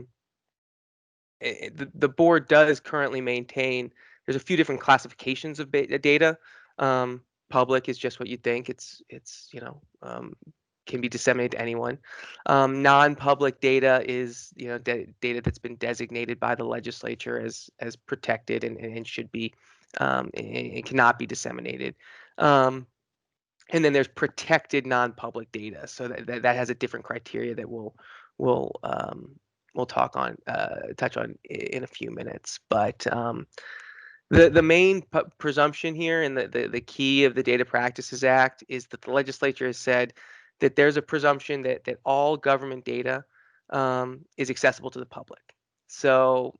board does currently maintain, there's a few different classifications of data. Public is just what you think. It's can be disseminated to anyone. Non-public data is, data that's been designated by the legislature as protected and should be, it cannot be disseminated. And then there's protected non-public data. So that has a different criteria that we'll touch on in a few minutes. But the main presumption here and the key of the Data Practices Act is that the legislature has said that there's a presumption that all government data is accessible to the public. So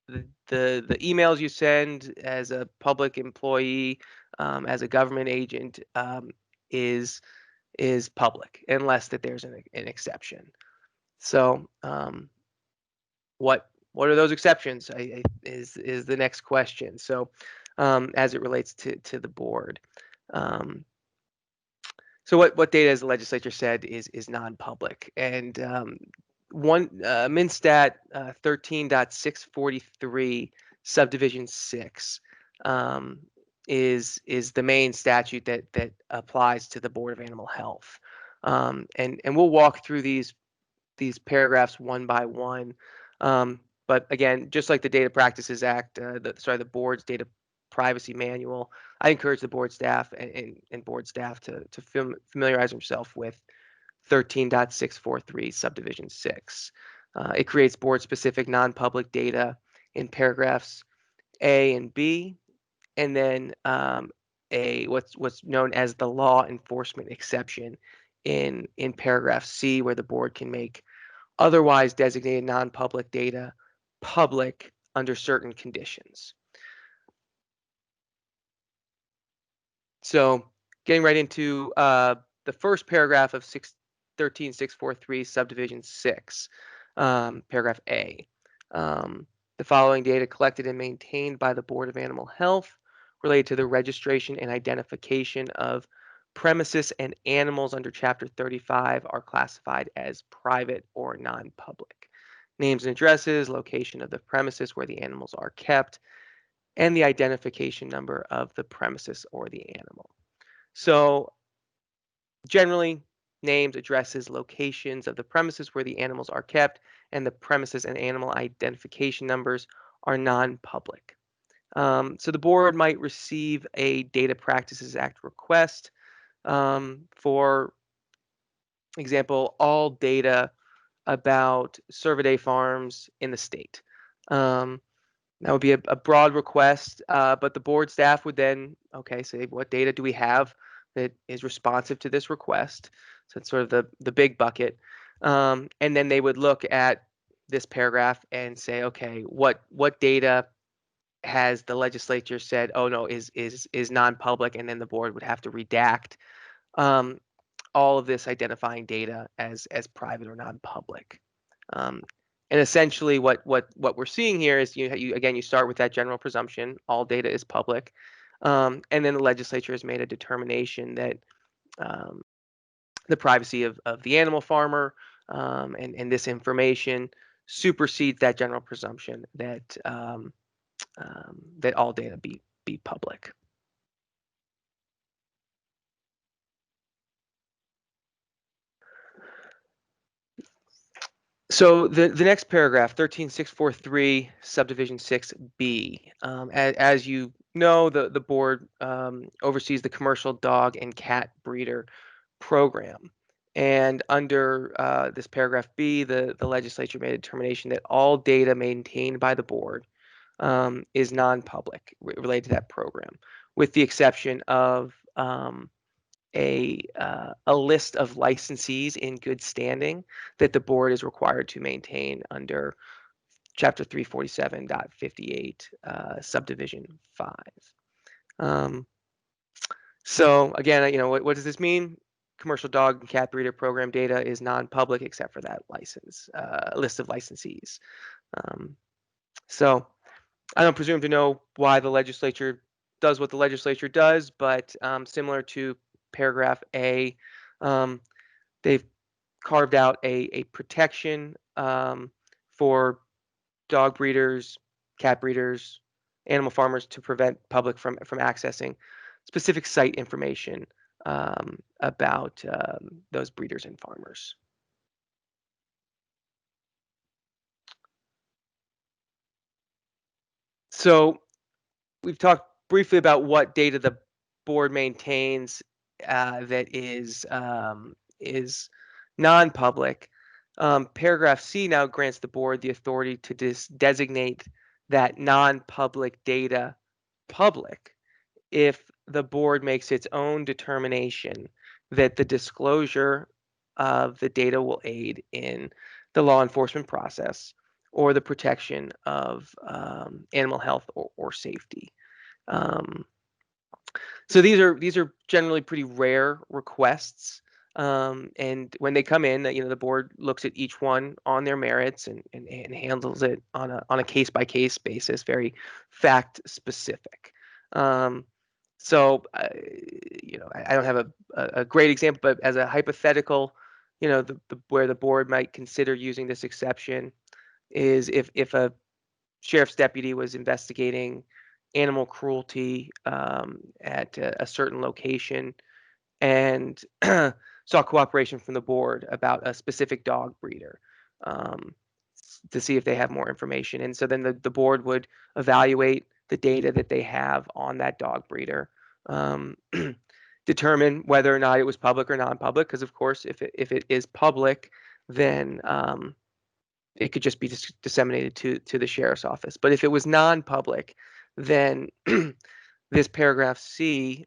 the emails you send as a public employee, as a government agent, is public, unless that there's an exception. So what are those exceptions? Is the next question. So as it relates to the board. So what data, as the legislature said, is non-public, and MnStat 13.643 subdivision 6 is the main statute that applies to the Board of Animal Health, and we'll walk through these paragraphs one by one. But again, just like the Data Practices Act, the board's data privacy manual, I encourage the board staff and board staff to familiarize themselves with 13.643 subdivision 6. It creates board-specific non-public data in paragraphs A and B, and then what's known as the law enforcement exception in paragraph C, where the board can make otherwise designated non-public data public under certain conditions. So getting right into the first paragraph of 13.643 subdivision 6, paragraph A. The following data collected and maintained by the Board of Animal Health related to the registration and identification of premises and animals under Chapter 35 are classified as private or non-public. Names and addresses, location of the premises where the animals are kept, and the identification number of the premises or the animal. So generally, names, addresses, locations of the premises where the animals are kept, and the premises and animal identification numbers are non-public. So the board might receive a Data Practices Act request for example, all data about Cervidae farms in the state. That would be a broad request, but the board staff would then, say, what data do we have that is responsive to this request? So it's sort of the big bucket. And then they would look at this paragraph and say, okay, what data has the legislature said, oh no, is non-public, and then the board would have to redact all of this identifying data as private or non-public. And essentially what we're seeing here is you start with that general presumption, all data is public. And then the legislature has made a determination that the privacy of the animal farmer and this information supersedes that general presumption that that all data be public. So the next paragraph, 13.643 subdivision 6B, as you know, the board oversees the commercial dog and cat breeder program. And under this paragraph B, the legislature made a determination that all data maintained by the board is non-public related to that program, with the exception of a list of licensees in good standing that the board is required to maintain under Chapter 347.58, subdivision 5. So again, what does this mean? Commercial dog and cat breeder program data is non-public except for that license list of licensees. So I don't presume to know why the legislature does what the legislature does, but similar to paragraph A, they've carved out a protection for dog breeders, cat breeders, animal farmers to prevent public from accessing specific site information about those breeders and farmers. So we've talked briefly about what data the board maintains that is non-public. Paragraph C now grants the board the authority to designate that non-public data public if the board makes its own determination that the disclosure of the data will aid in the law enforcement process or the protection of animal health or safety. So these are generally pretty rare requests, and when they come in, the board looks at each one on their merits and handles it on a case by case basis, very fact specific. So I don't have a great example, but as a hypothetical, where the board might consider using this exception is if a sheriff's deputy was investigating animal cruelty at a certain location and saw cooperation from the board about a specific dog breeder to see if they have more information. And so then the board would evaluate the data that they have on that dog breeder, determine whether or not it was public or non-public, because of course if it is public, then it could just be disseminated to the sheriff's office. But if it was non-public, then this paragraph C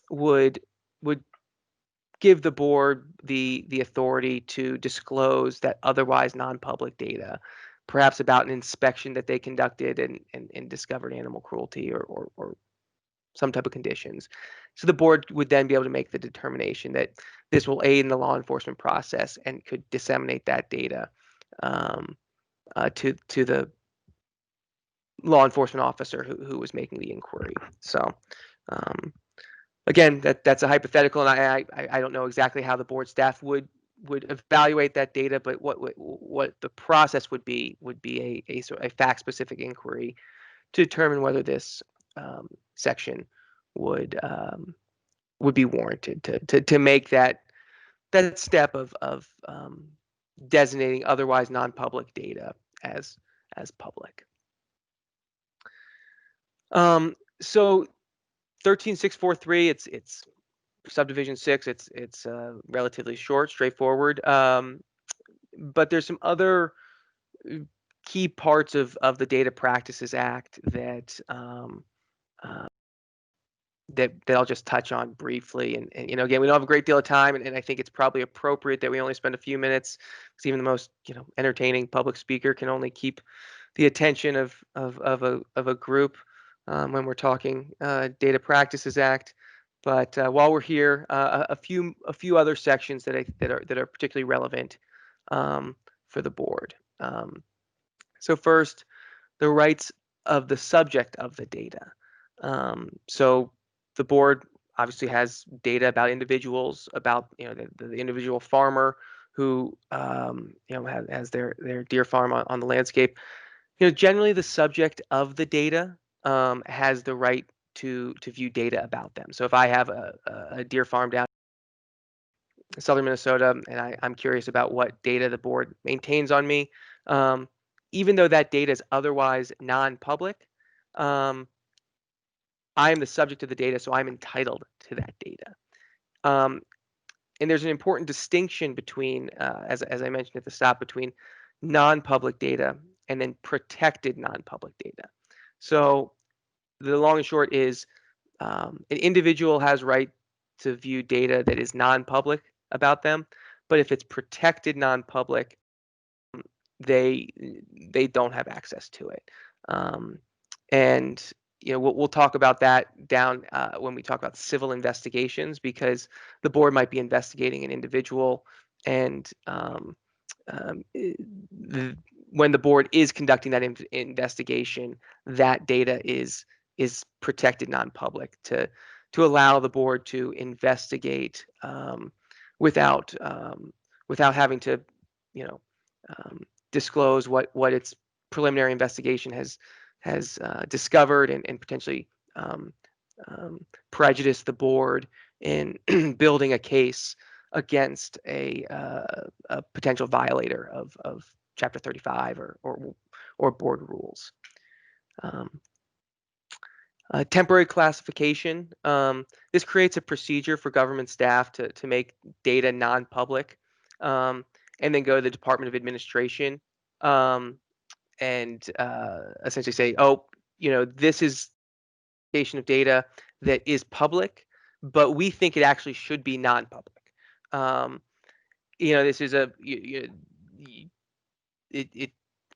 would give the board the authority to disclose that otherwise non-public data, perhaps about an inspection that they conducted and discovered animal cruelty or some type of conditions. So the board would then be able to make the determination that this will aid in the law enforcement process and could disseminate that data to the law enforcement officer who was making the inquiry. So again, that's a hypothetical, and I don't know exactly how the board staff would evaluate that data, but what the process would be a sort of a fact specific inquiry to determine whether this section would be warranted to make that step of designating otherwise non-public data as public. So 13643, it's subdivision 6. It's relatively short, straightforward. But there's some other key parts of the Data Practices Act that that I'll just touch on briefly. And again, we don't have a great deal of time, and I think it's probably appropriate that we only spend a few minutes, because even the most entertaining public speaker can only keep the attention of a group when we're talking Data Practices Act. But while we're here, a few other sections that are particularly relevant for the board. So first, the rights of the subject of the data. So the board obviously has data about individuals, about the individual farmer who has their deer farm on the landscape. Generally the subject of the data has the right to view data about them. So if I have a deer farm down in southern Minnesota and I'm curious about what data the board maintains on me, even though that data is otherwise non-public, I am the subject of the data, so I'm entitled to that data. And there's an important distinction between, as I mentioned at the stop, between non-public data and then protected non-public data. So the long and short is an individual has right to view data that is non-public about them, but if it's protected non-public, they don't have access to it. And we'll talk about that down when we talk about civil investigations, because the board might be investigating an individual, and when the board is conducting that investigation, that data is protected non-public to allow the board to investigate without having to disclose what its preliminary investigation has discovered and potentially prejudice the board in building a case against a potential violator of Chapter 35 or board rules. Temporary classification. This creates a procedure for government staff to make data non-public, and then go to the Department of Administration and essentially say, oh, this is of data that is public, but we think it actually should be non-public. This is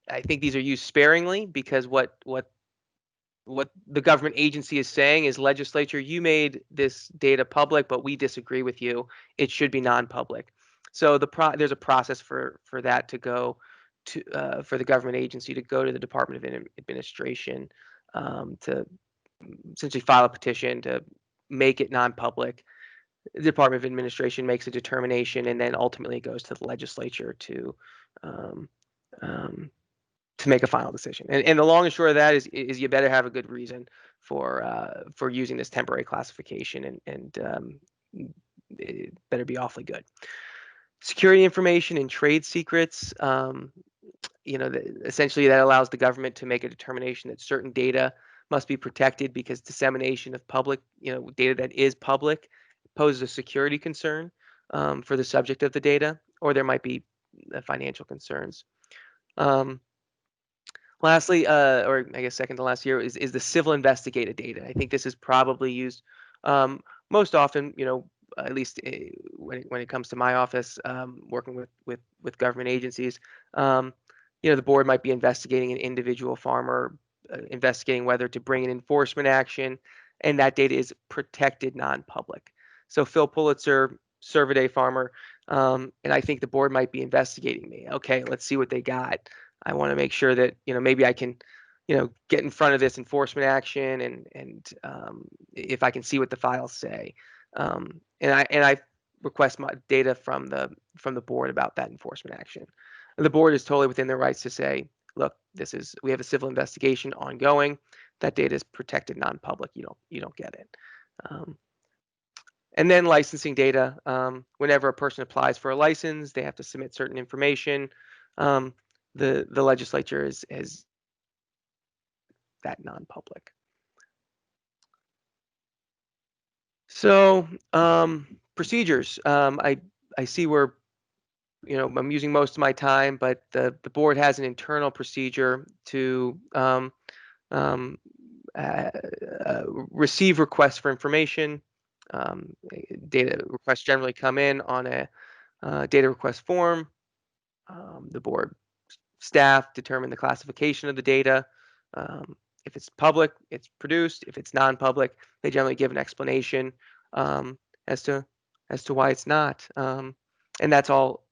I think these are used sparingly, because what the government agency is saying is, legislature, you made this data public, but we disagree with you. It should be non-public. So there's a process for that to go to for the government agency to go to the Department of Administration to essentially file a petition to make it non-public. The Department of Administration makes a determination, and then ultimately it goes to the legislature to make a final decision. And the long and short of that is you better have a good reason for using this temporary classification, and it better be awfully good. Security information and trade secrets. Essentially that allows the government to make a determination that certain data must be protected because dissemination of public, data that is public poses a security concern for the subject of the data, or there might be financial concerns. Lastly, or I guess second to last year, is the civil investigative data. I think this is probably used most often, at least when it comes to my office, working with government agencies. The board might be investigating an individual farmer, investigating whether to bring an enforcement action, and that data is protected non-public. So Phil Pulitzer, Cervidae farmer, and I think the board might be investigating me. Okay, let's see what they got. I want to make sure that maybe I can get in front of this enforcement action, and if I can see what the files say, and I request my data from the board about that enforcement action. The board is totally within their rights to say, look, we have a civil investigation ongoing. That data is protected non-public. You don't get it. And then licensing data. Whenever a person applies for a license, they have to submit certain information. The legislature is that non-public. So procedures. I see where I'm using most of my time, but the board has an internal procedure to receive requests for information. Data requests generally come in on a data request form. The board staff determine the classification of the data. If it's public, it's produced. If it's non-public, they generally give an explanation as to why it's not. And that's all.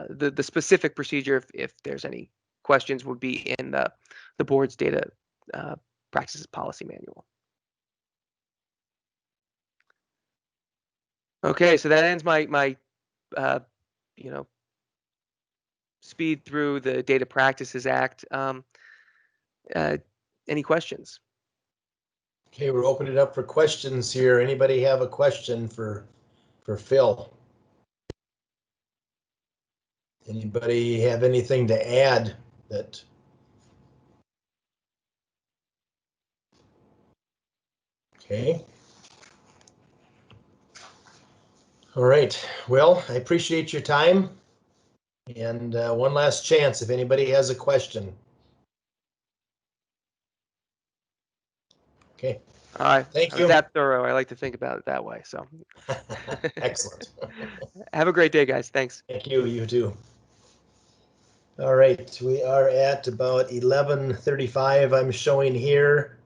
The specific procedure, if there's any questions, would be in the board's data practices policy manual. Okay, so that ends my speed through the Data Practices Act. Any questions? Okay, we're opening it up for questions here. Anybody have a question for Phil? Anybody have anything to add that? Okay. All right. Well, I appreciate your time. And one last chance if anybody has a question. Okay. All right. Thank you. That thorough. I like to think about it that way. So. Excellent. Have a great day, guys. Thanks. Thank you. You too. All right. We are at about 11:35. I'm showing here.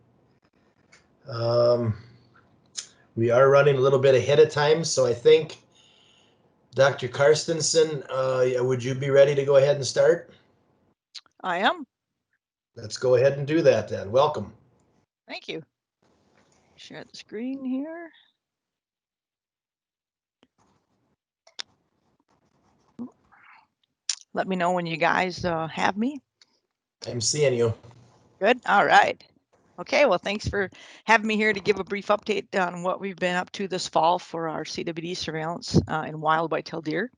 We are running a little bit ahead of time, so I think Dr. Carstensen, would you be ready to go ahead and start? I am. Let's go ahead and do that then. Welcome. Thank you. Share the screen here. Let me know when you guys have me. I'm seeing you. Good. All right. Okay, well, thanks for having me here to give a brief update on what we've been up to this fall for our CWD surveillance in wild white-tailed deer.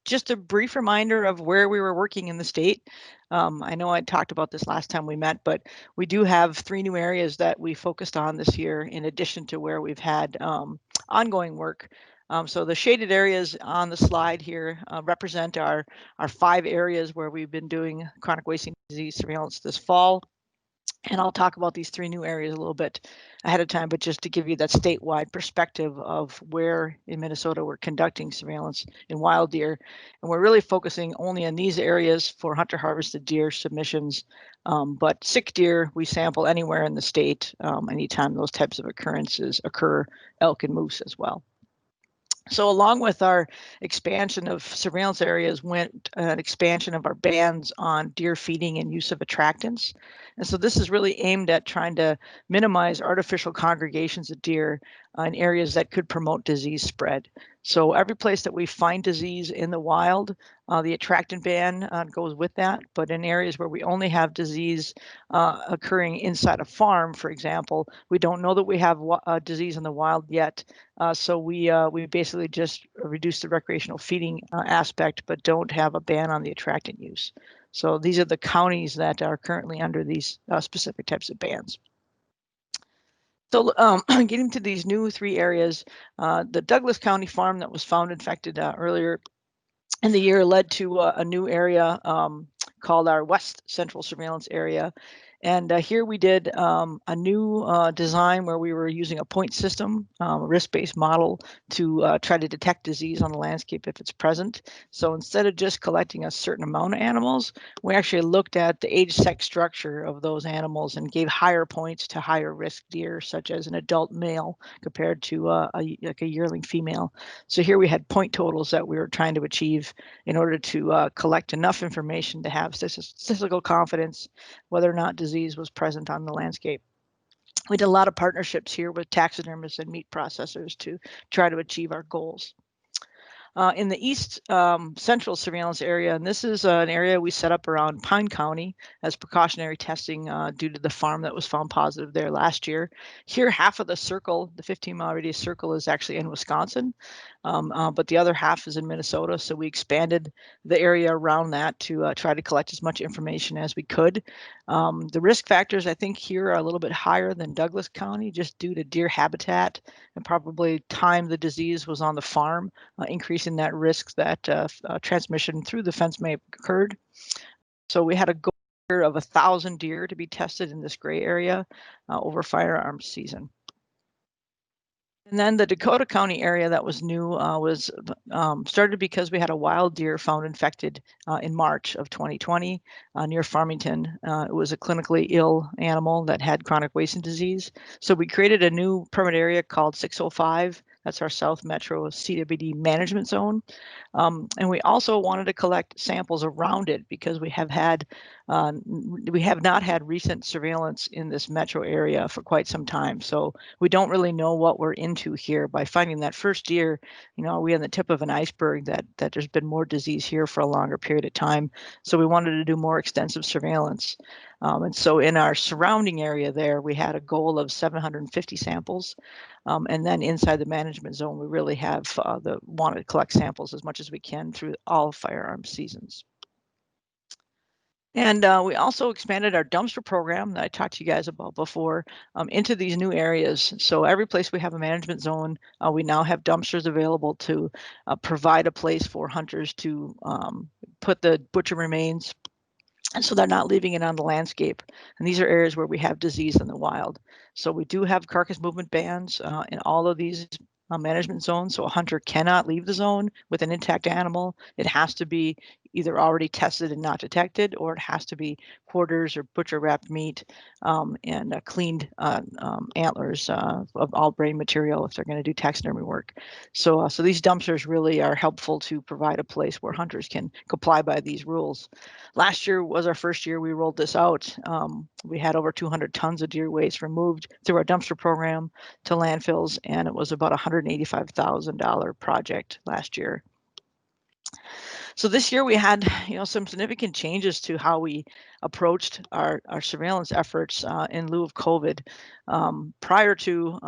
Just a brief reminder of where we were working in the state. I know I talked about this last time we met, but we do have 3 new areas that we focused on this year in addition to where we've had ongoing work. So the shaded areas on the slide here represent our 5 areas where we've been doing chronic wasting disease surveillance this fall. And I'll talk about these 3 new areas a little bit ahead of time, but just to give you that statewide perspective of where in Minnesota we're conducting surveillance in wild deer. And we're really focusing only in these areas for hunter harvested deer submissions. But sick deer, we sample anywhere in the state, anytime those types of occurrences occur, elk and moose as well. So along with our expansion of surveillance areas went an expansion of our bans on deer feeding and use of attractants. And so this is really aimed at trying to minimize artificial congregations of deer in areas that could promote disease spread. So every place that we find disease in the wild, the attractant ban goes with that. But in areas where we only have disease occurring inside a farm, for example, we don't know that we have disease in the wild yet. So we basically just reduce the recreational feeding aspect, but don't have a ban on the attractant use. So these are the counties that are currently under these specific types of bans. So getting to these new 3 areas, the Douglas County farm that was found infected earlier in the year led to a new area called our West Central Surveillance Area. And here we did a new design where we were using a point system, a risk-based model to try to detect disease on the landscape if it's present. So instead of just collecting a certain amount of animals, we actually looked at the age sex structure of those animals and gave higher points to higher risk deer, such as an adult male compared to like a yearling female. So here we had point totals that we were trying to achieve in order to collect enough information to have statistical confidence whether or not disease was present on the landscape. We did a lot of partnerships here with taxidermists and meat processors to try to achieve our goals. In the East Central Surveillance Area, and this is an area we set up around Pine County as precautionary testing due to the farm that was found positive there last year. Here, half of the circle, the 15-mile radius circle, is actually in Wisconsin, but the other half is in Minnesota. So we expanded the area around that to try to collect as much information as we could. The risk factors, I think, here are a little bit higher than Douglas County, just due to deer habitat and probably time the disease was on the farm, increasing that risk that transmission through the fence may have occurred. So we had a goal here of 1,000 deer to be tested in this gray area over firearms season. And then the Dakota County area that was new was started because we had a wild deer found infected in March of 2020 near Farmington. It was a clinically ill animal that had chronic wasting disease. So we created a new permit area called 605. That's our South Metro CWD management zone. And we also wanted to collect samples around it because we have not had recent surveillance in this metro area for quite some time. So we don't really know what we're into here. By finding that first deer, we're on the tip of an iceberg that there's been more disease here for a longer period of time. So we wanted to do more extensive surveillance. And so in our surrounding area there, we had a goal of 750 samples. And then inside the management zone, we really have wanted to collect samples as much as we can through all firearm seasons. And we also expanded our dumpster program that I talked to you guys about before into these new areas. So every place we have a management zone, we now have dumpsters available to provide a place for hunters to put the butcher remains, and so they're not leaving it on the landscape. And these are areas where we have disease in the wild. So we do have carcass movement bans in all of these management zones. So a hunter cannot leave the zone with an intact animal. It has to be either already tested and not detected, or it has to be quarters or butcher wrapped meat and cleaned antlers of all brain material if they're going to do taxidermy work. So these dumpsters really are helpful to provide a place where hunters can comply by these rules. Last year was our first year we rolled this out. We had over 200 tons of deer waste removed through our dumpster program to landfills, and it was about a $185,000 project last year. So this year we had, some significant changes to how we approached our surveillance efforts in lieu of COVID. Prior to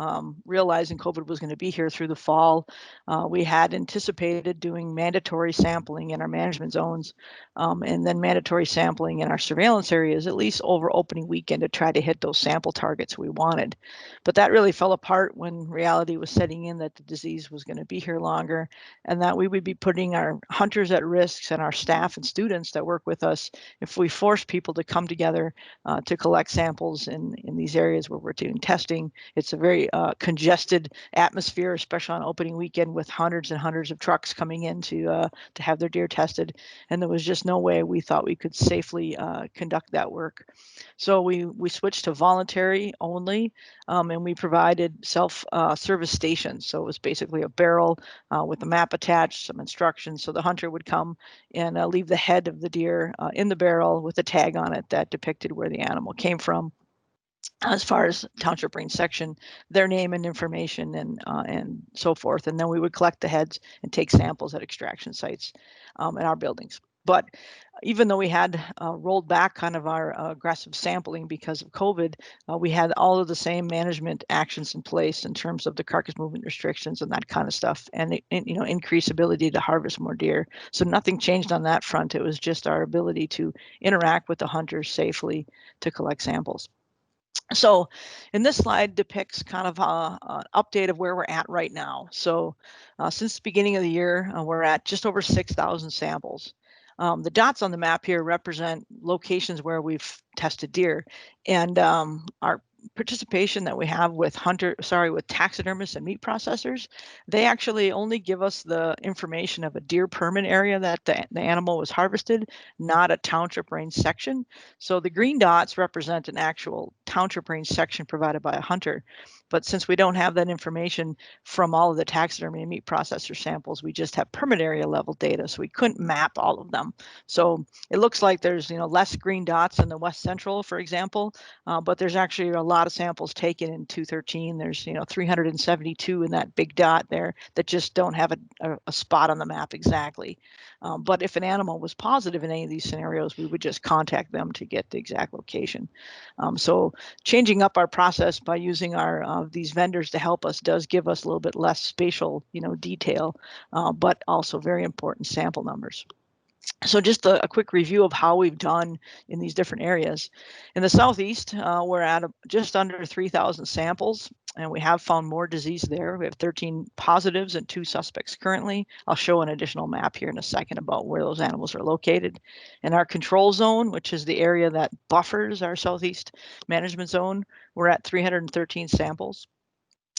realizing COVID was going to be here through the fall, we had anticipated doing mandatory sampling in our management zones and then mandatory sampling in our surveillance areas, at least over opening weekend, to try to hit those sample targets we wanted. But that really fell apart when reality was setting in that the disease was going to be here longer and that we would be putting our hunters at risk and our staff and students that work with us if we force people to come together to collect samples in these areas where we're doing testing. It's a very congested atmosphere, especially on opening weekend, with hundreds and hundreds of trucks coming in to have their deer tested. And there was just no way we thought we could safely conduct that work. So we switched to voluntary only, and we provided self-service stations. So it was basically a barrel with a map attached, some instructions. So the hunter would come and leave the head of the deer in the barrel with a tag on it that depicted where the animal came from, as far as township range section, their name and information and so forth. And then we would collect the heads and take samples at extraction sites in our buildings. But even though we had rolled back kind of our aggressive sampling because of COVID, we had all of the same management actions in place in terms of the carcass movement restrictions and that kind of stuff, and increased ability to harvest more deer. So nothing changed on that front. It was just our ability to interact with the hunters safely to collect samples. So in this slide depicts kind of an update of where we're at right now. So since the beginning of the year, we're at just over 6,000 samples. The dots on the map here represent locations where we've tested deer, and our participation that we have with taxidermists and meat processors, they actually only give us the information of a deer permit area that the animal was harvested, not a township range section. So the green dots represent an actual township range section provided by a hunter. But since we don't have that information from all of the taxidermy and meat processor samples, we just have permit area level data, so we couldn't map all of them. So it looks like there's less green dots in the West Central, for example, but there's actually a lot of samples taken in 213. There's 372 in that big dot there that just don't have a spot on the map exactly. But if an animal was positive in any of these scenarios, we would just contact them to get the exact location. So changing up our process by using our these vendors to help us does give us a little bit less spatial detail, but also very important sample numbers. So just a quick review of how we've done in these different areas. In the Southeast, we're at just under 3,000 samples, and we have found more disease there. We have 13 positives and 2 suspects currently. I'll show an additional map here in a second about where those animals are located. In our control zone, which is the area that buffers our Southeast management zone, we're at 313 samples.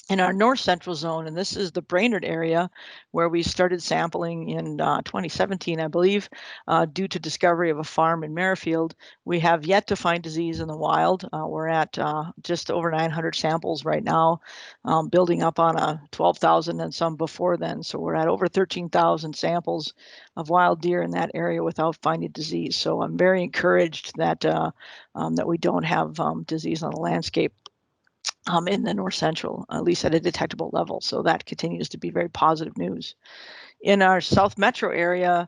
In our north central zone, and this is the Brainerd area where we started sampling in 2017, I believe, due to discovery of a farm in Merrifield, we have yet to find disease in the wild. We're at just over 900 samples right now, building up on a 12,000 and some before then. So we're at over 13,000 samples of wild deer in that area without finding disease. So I'm very encouraged that that we don't have disease on the landscape in the north central, at least at a detectable level. So that continues to be very positive news. In our South Metro area,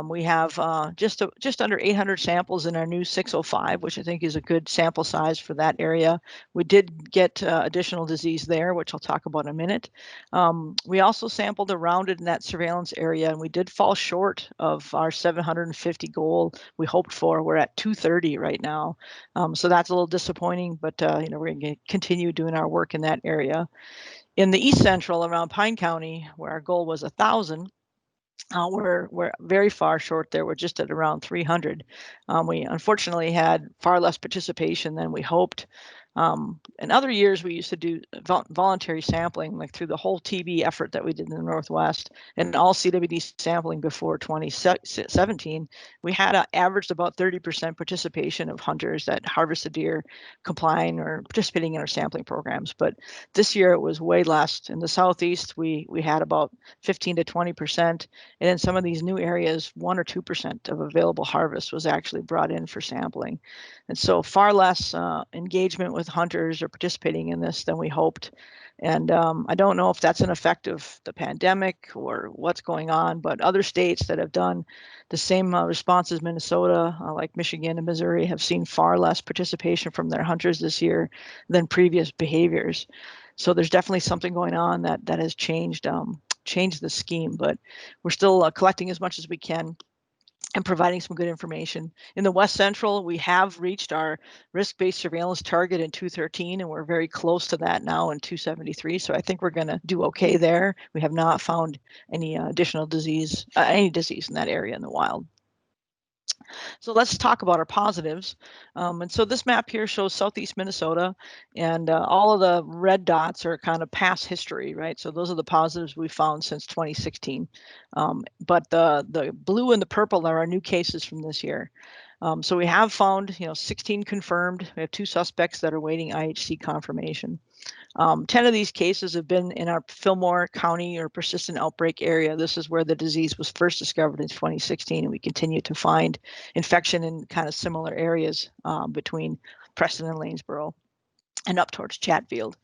we have just under 800 samples in our new 605, which I think is a good sample size for that area. We did get additional disease there, which I'll talk about in a minute. We also sampled around it in that surveillance area, and we did fall short of our 750 goal we hoped for. We're at 230 right now, so that's a little disappointing, but we're going to continue doing our work in that area. In the East Central around Pine County, where our goal was 1,000, we're very far short there. We're just at around 300. We unfortunately had far less participation than we hoped. In other years, we used to do voluntary sampling, like through the whole TB effort that we did in the Northwest and all CWD sampling before 2017. We had averaged about 30% participation of hunters that harvested deer complying or participating in our sampling programs. But this year it was way less. In the Southeast, we had about 15 to 20%. And in some of these new areas, 1 or 2% of available harvest was actually brought in for sampling. And so far less engagement with hunters or participating in this than we hoped. And I don't know if that's an effect of the pandemic or what's going on, but other states that have done the same response as Minnesota, like Michigan and Missouri, have seen far less participation from their hunters this year than previous behaviors. So there's definitely something going on that has changed the scheme, but we're still collecting as much as we can and providing some good information. In the West Central, we have reached our risk-based surveillance target in 213, and we're very close to that now in 273. So I think we're going to do okay there. We have not found any additional disease, any disease in that area in the wild. So let's talk about our positives. And so this map here shows Southeast Minnesota, and all of the red dots are kind of past history, right? So those are the positives we found since 2016. But the blue and the purple are our new cases from this year. So we have found, 16 confirmed. We have 2 suspects that are waiting IHC confirmation. 10 of these cases have been in our Fillmore County or persistent outbreak area. This is where the disease was first discovered in 2016, and we continue to find infection in kind of similar areas between Preston and Lanesboro and up towards Chatfield.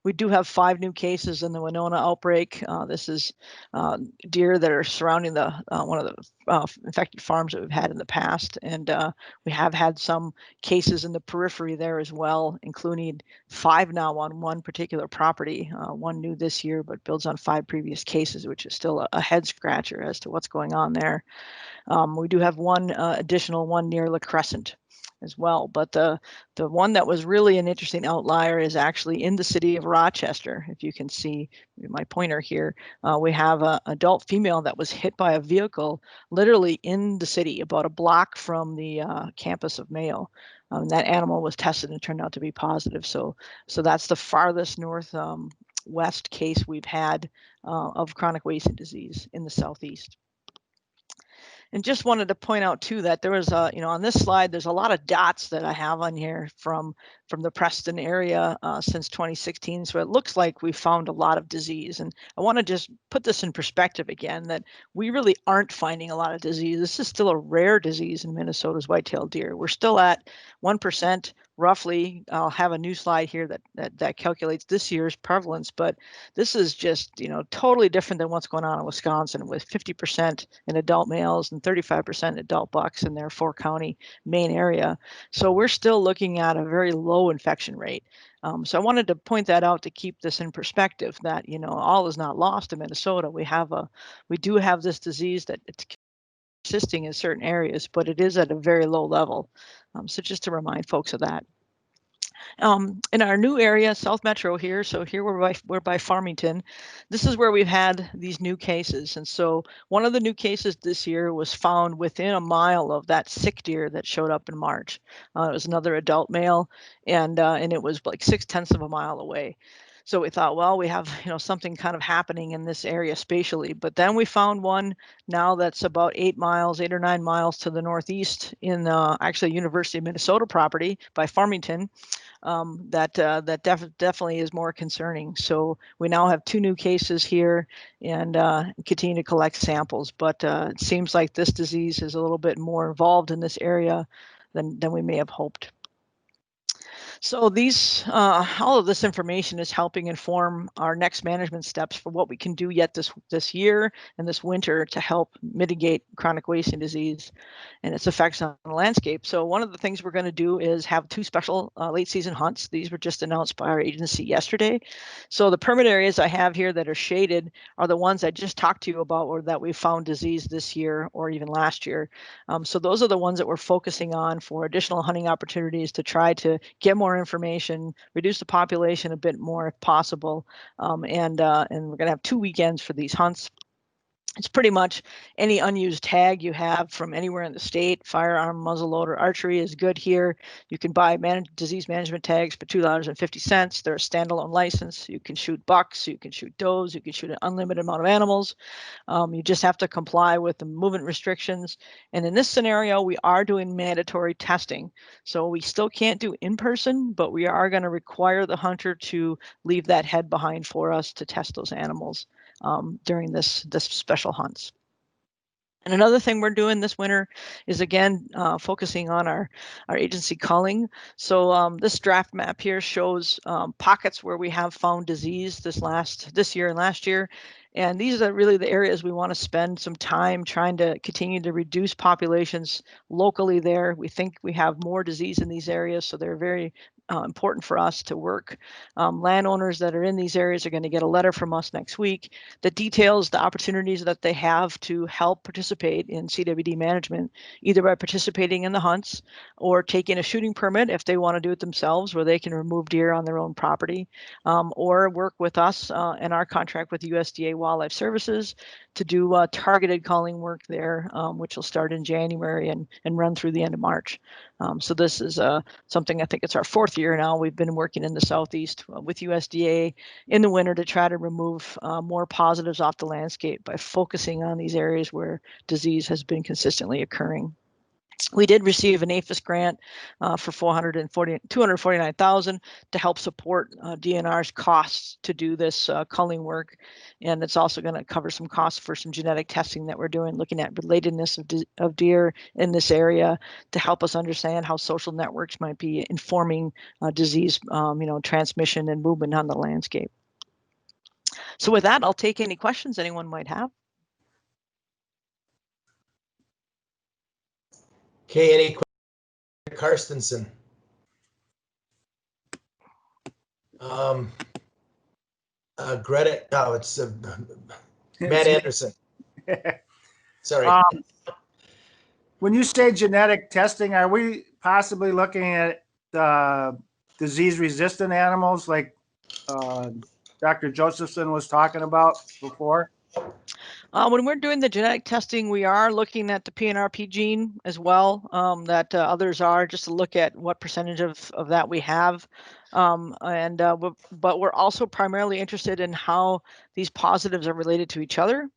We do have 5 new cases in the Winona outbreak. This is deer that are surrounding the one of the infected farms that we've had in the past, and we have had some cases in the periphery there as well, including 5 now on one particular property. 1 new this year, but builds on 5 previous cases, which is still a head scratcher as to what's going on there. We do have 1 additional one near La Crescent as well, but the one that was really an interesting outlier is actually in the city of Rochester. If you can see my pointer here, we have an adult female that was hit by a vehicle literally in the city, about a block from the campus of Mayo. That animal was tested and turned out to be positive. So that's the farthest north west case we've had of chronic wasting disease in the southeast. And just wanted to point out too that there was on this slide, there's a lot of dots that I have on here from the Preston area since 2016. So it looks like we found a lot of disease. And I want to just put this in perspective again, that we really aren't finding a lot of disease. This is still a rare disease in Minnesota's white-tailed deer. We're still at 1%. Roughly, I'll have a new slide here that calculates this year's prevalence, but this is just totally different than what's going on in Wisconsin, with 50% in adult males and 35% adult bucks in their 4-county main area. So we're still looking at a very low infection rate. So I wanted to point that out to keep this in perspective, that all is not lost in Minnesota. We do have this disease that it's persisting in certain areas, but it is at a very low level. So just to remind folks of that. In our new area, South Metro here, so here we're by Farmington. This is where we've had these new cases. And so one of the new cases this year was found within a mile of that sick deer that showed up in March. It was another adult male, and it was like 0.6 of a mile away. So we thought, well, we have something kind of happening in this area spatially. But then we found one now that's about 8 or 9 miles to the northeast in actually University of Minnesota property by Farmington. That definitely is more concerning. So we now have 2 new cases here and continue to collect samples. But it seems like this disease is a little bit more involved in this area than we may have hoped. So these, all of this information is helping inform our next management steps for what we can do yet this year and this winter to help mitigate chronic wasting disease and its effects on the landscape. So one of the things we're going to do is have 2 special late season hunts. These were just announced by our agency yesterday. So the permit areas I have here that are shaded are the ones I just talked to you about, or that we found disease this year or even last year. So those are the ones that we're focusing on for additional hunting opportunities to try to get more information, reduce the population a bit more if possible, and we're going to have 2 weekends for these hunts. It's pretty much any unused tag you have from anywhere in the state. Firearm, muzzleloader, archery is good here. You can buy disease management tags for $2.50. They're a standalone license. You can shoot bucks, you can shoot does, you can shoot an unlimited amount of animals. You just have to comply with the movement restrictions. And in this scenario, we are doing mandatory testing. So we still can't do in person, but we are going to require the hunter to leave that head behind for us to test those animals during this special hunts. And another thing we're doing this winter is again focusing on our agency culling. So this draft map here shows pockets where we have found disease this year and last year. And these are really the areas we want to spend some time trying to continue to reduce populations locally there. We think we have more disease in these areas, so they're very important for us to work. Landowners that are in these areas are going to get a letter from us next week that details the opportunities that they have to help participate in CWD management, either by participating in the hunts or taking a shooting permit if they want to do it themselves, where they can remove deer on their own property, or work with us and our contract with USDA Wildlife Services to do targeted culling work there, which will start in January and run through the end of March. So this is something, I think it's our 4th year now. We've been working in the Southeast with USDA in the winter to try to remove more positives off the landscape by focusing on these areas where disease has been consistently occurring. We did receive an APHIS grant for $249,000 to help support DNR's costs to do this culling work. And it's also going to cover some costs for some genetic testing that we're doing, looking at relatedness of deer in this area to help us understand how social networks might be informing disease, transmission and movement on the landscape. So with that, I'll take any questions anyone might have. Okay, any questions? Carstensen. Greta, no, it's Matt Anderson. Sorry. When you say genetic testing, are we possibly looking at disease-resistant animals like Dr. Josephson was talking about before? When we're doing the genetic testing, we are looking at the PNRP gene as well, that others are, just to look at what percentage of that we have. But we're also primarily interested in how these positives are related to each other.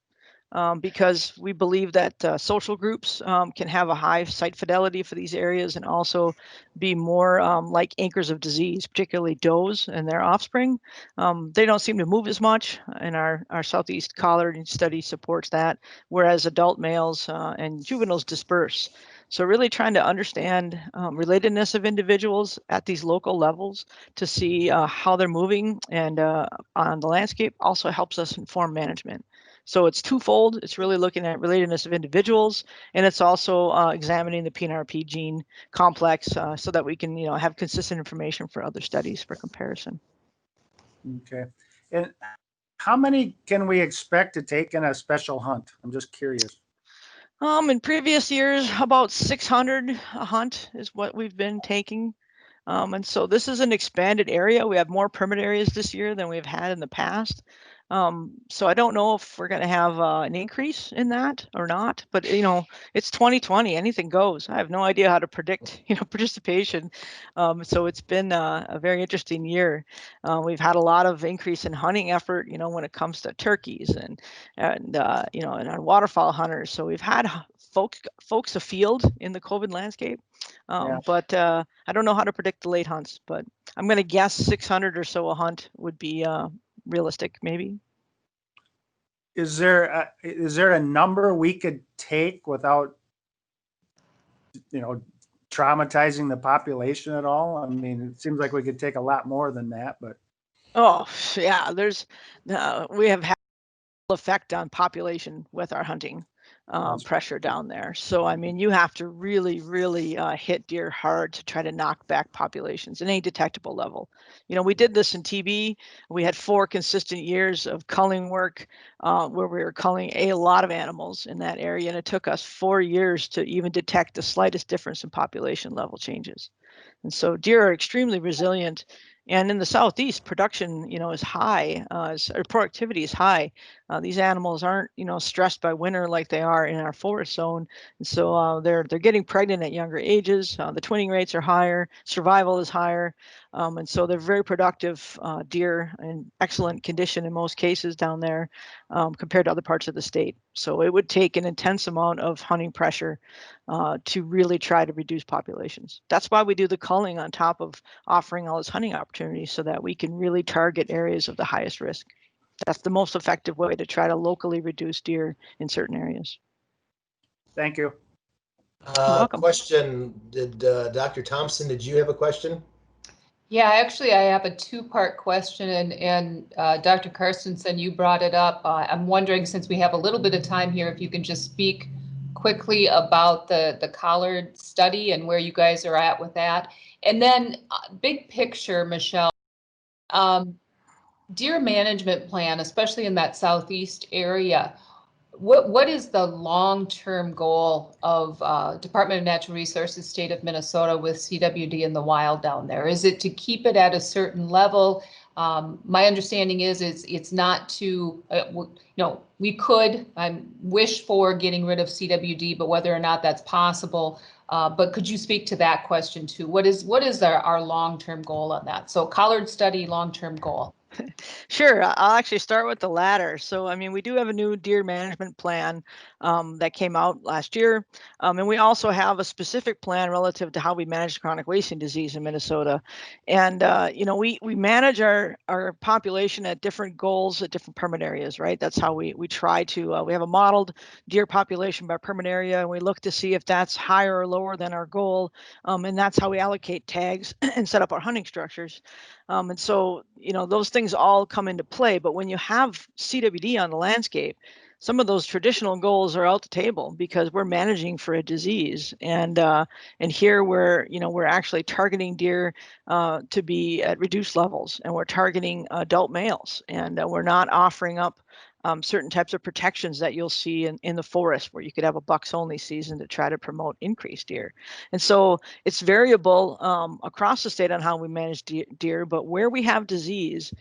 Because we believe that social groups can have a high site fidelity for these areas and also be more like anchors of disease, particularly does and their offspring. They don't seem to move as much, and our Southeast collared study supports that, whereas adult males and juveniles disperse. So really trying to understand relatedness of individuals at these local levels to see how they're moving and on the landscape also helps us inform management. So it's twofold. It's really looking at relatedness of individuals, and it's also examining the PNRP gene complex so that we can, have consistent information for other studies for comparison. Okay. And how many can we expect to take in a special hunt? I'm just curious. In previous years, about 600 a hunt is what we've been taking. And so this is an expanded area. We have more permit areas this year than we've had in the past. So I don't know if we're going to have an increase in that or not, but it's 2020, anything goes. I have no idea how to predict, participation. So it's been a very interesting year. We've had a lot of increase in hunting effort, when it comes to turkeys and our waterfowl hunters. So we've had folks afield in the COVID landscape. But I don't know how to predict the late hunts, but I'm going to guess 600 or so a hunt would be realistic, maybe. Is there a number we could take without, traumatizing the population at all? I mean, it seems like we could take a lot more than that, but. Oh yeah, we have had effect on population with our hunting. Pressure down there. So, I mean, you have to really, really hit deer hard to try to knock back populations in any detectable level. We did this in TB. We had 4 consistent years of culling work where we were culling a lot of animals in that area. And it took us 4 years to even detect the slightest difference in population level changes. And so deer are extremely resilient. And in the Southeast, production, is high, or productivity is high. These animals aren't, stressed by winter like they are in our forest zone. And so they're getting pregnant at younger ages. The twinning rates are higher. Survival is higher. And so they're very productive deer in excellent condition in most cases down there compared to other parts of the state. So it would take an intense amount of hunting pressure to really try to reduce populations. That's why we do the culling on top of offering all those hunting opportunities so that we can really target areas of the highest risk. That's the most effective way to try to locally reduce deer in certain areas. Thank you. welcome. Question, did Dr. Thompson, did you have a question? Yeah, actually, I have a two-part question, and Dr. Carstensen, you brought it up. I'm wondering, since we have a little bit of time here, if you can just speak quickly about the Collard study and where you guys are at with that. And then big picture, Michelle, deer management plan, especially in that southeast area. What is the long-term goal of Department of Natural Resources, State of Minnesota with CWD in the wild down there? Is it to keep it at a certain level? My understanding is it's not to, we could wish for getting rid of CWD, but whether or not that's possible. But could you speak to that question too? What is our long-term goal on that? So Collard study, long-term goal. Sure, I'll actually start with the latter. So, I mean, we do have a new deer management plan that came out last year. And we also have a specific plan relative to how we manage chronic wasting disease in Minnesota. And, we manage our population at different goals at different permit areas, right? That's how we try to, we have a modeled deer population by permit area, and we look to see if that's higher or lower than our goal. And that's how we allocate tags and set up our hunting structures. And so, those things all come into play. But when you have CWD on the landscape, some of those traditional goals are out the table because we're managing for a disease. And here we're actually targeting deer to be at reduced levels, and we're targeting adult males, and we're not offering up certain types of protections that you'll see in the forest, where you could have a bucks only season to try to promote increased deer. And so it's variable across the state on how we manage deer, but where we have disease,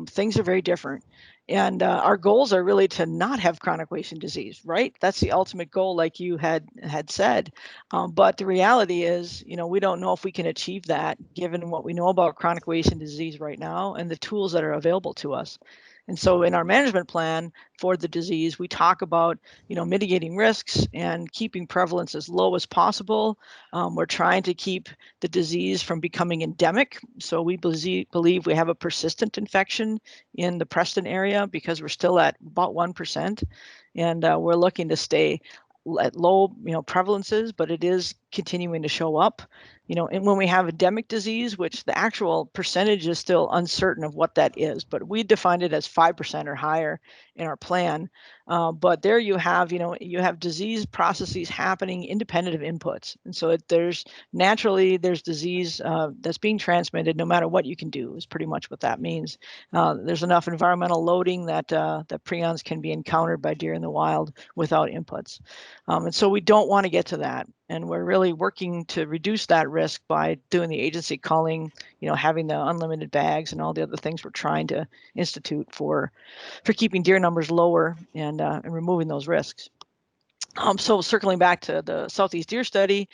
things are very different. And our goals are really to not have chronic wasting disease, right? That's the ultimate goal, like you had said. But the reality is, we don't know if we can achieve that given what we know about chronic wasting disease right now and the tools that are available to us. And so in our management plan for the disease, we talk about, mitigating risks and keeping prevalence as low as possible. We're trying to keep the disease from becoming endemic. So we believe we have a persistent infection in the Preston area because we're still at about 1%. And we're looking to stay at low, prevalences, but it is continuing to show up. And when we have endemic disease, which the actual percentage is still uncertain of what that is, but we defined it as 5% or higher in our plan. But there you have, you have disease processes happening independent of inputs. And so there's disease that's being transmitted no matter what you can do is pretty much what that means. There's enough environmental loading that prions can be encountered by deer in the wild without inputs. And so we don't want to get to that. And we're really working to reduce that risk by doing the agency culling, having the unlimited bags and all the other things we're trying to institute for keeping deer numbers lower and removing those risks. So circling back to the Southeast Deer Study,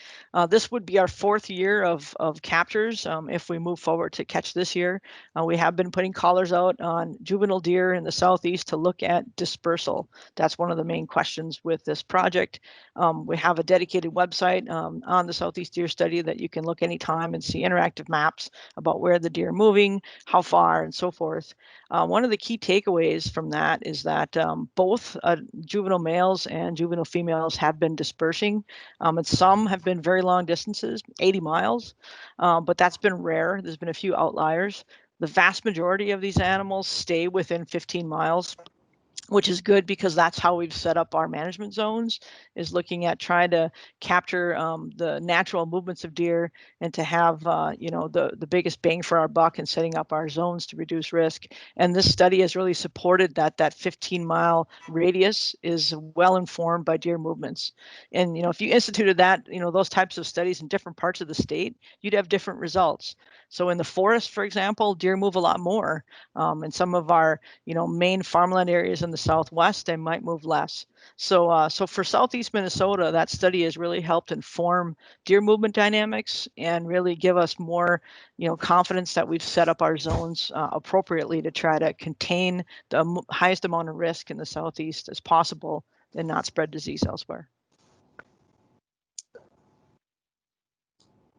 this would be our 4th year of captures if we move forward to catch this year. We have been putting collars out on juvenile deer in the Southeast to look at dispersal. That's one of the main questions with this project. We have a dedicated website on the Southeast Deer Study that you can look anytime and see interactive maps about where the deer are moving, how far, and so forth. One of the key takeaways from that is that both juvenile males and juvenile females have been dispersing, and some have been very long distances, 80 miles, but that's been rare. There's been a few outliers. The vast majority of these animals stay within 15 miles, which is good because that's how we've set up our management zones, is looking at trying to capture the natural movements of deer and to have the biggest bang for our buck in setting up our zones to reduce risk. And this study has really supported that 15-mile radius is well informed by deer movements. And if you instituted that, those types of studies in different parts of the state, you'd have different results. So in the forest, for example, deer move a lot more. In some of our main farmland areas in the Southwest, they might move less. So for Southeast Minnesota, that study has really helped inform deer movement dynamics and really give us more, confidence that we've set up our zones appropriately to try to contain the highest amount of risk in the Southeast as possible and not spread disease elsewhere.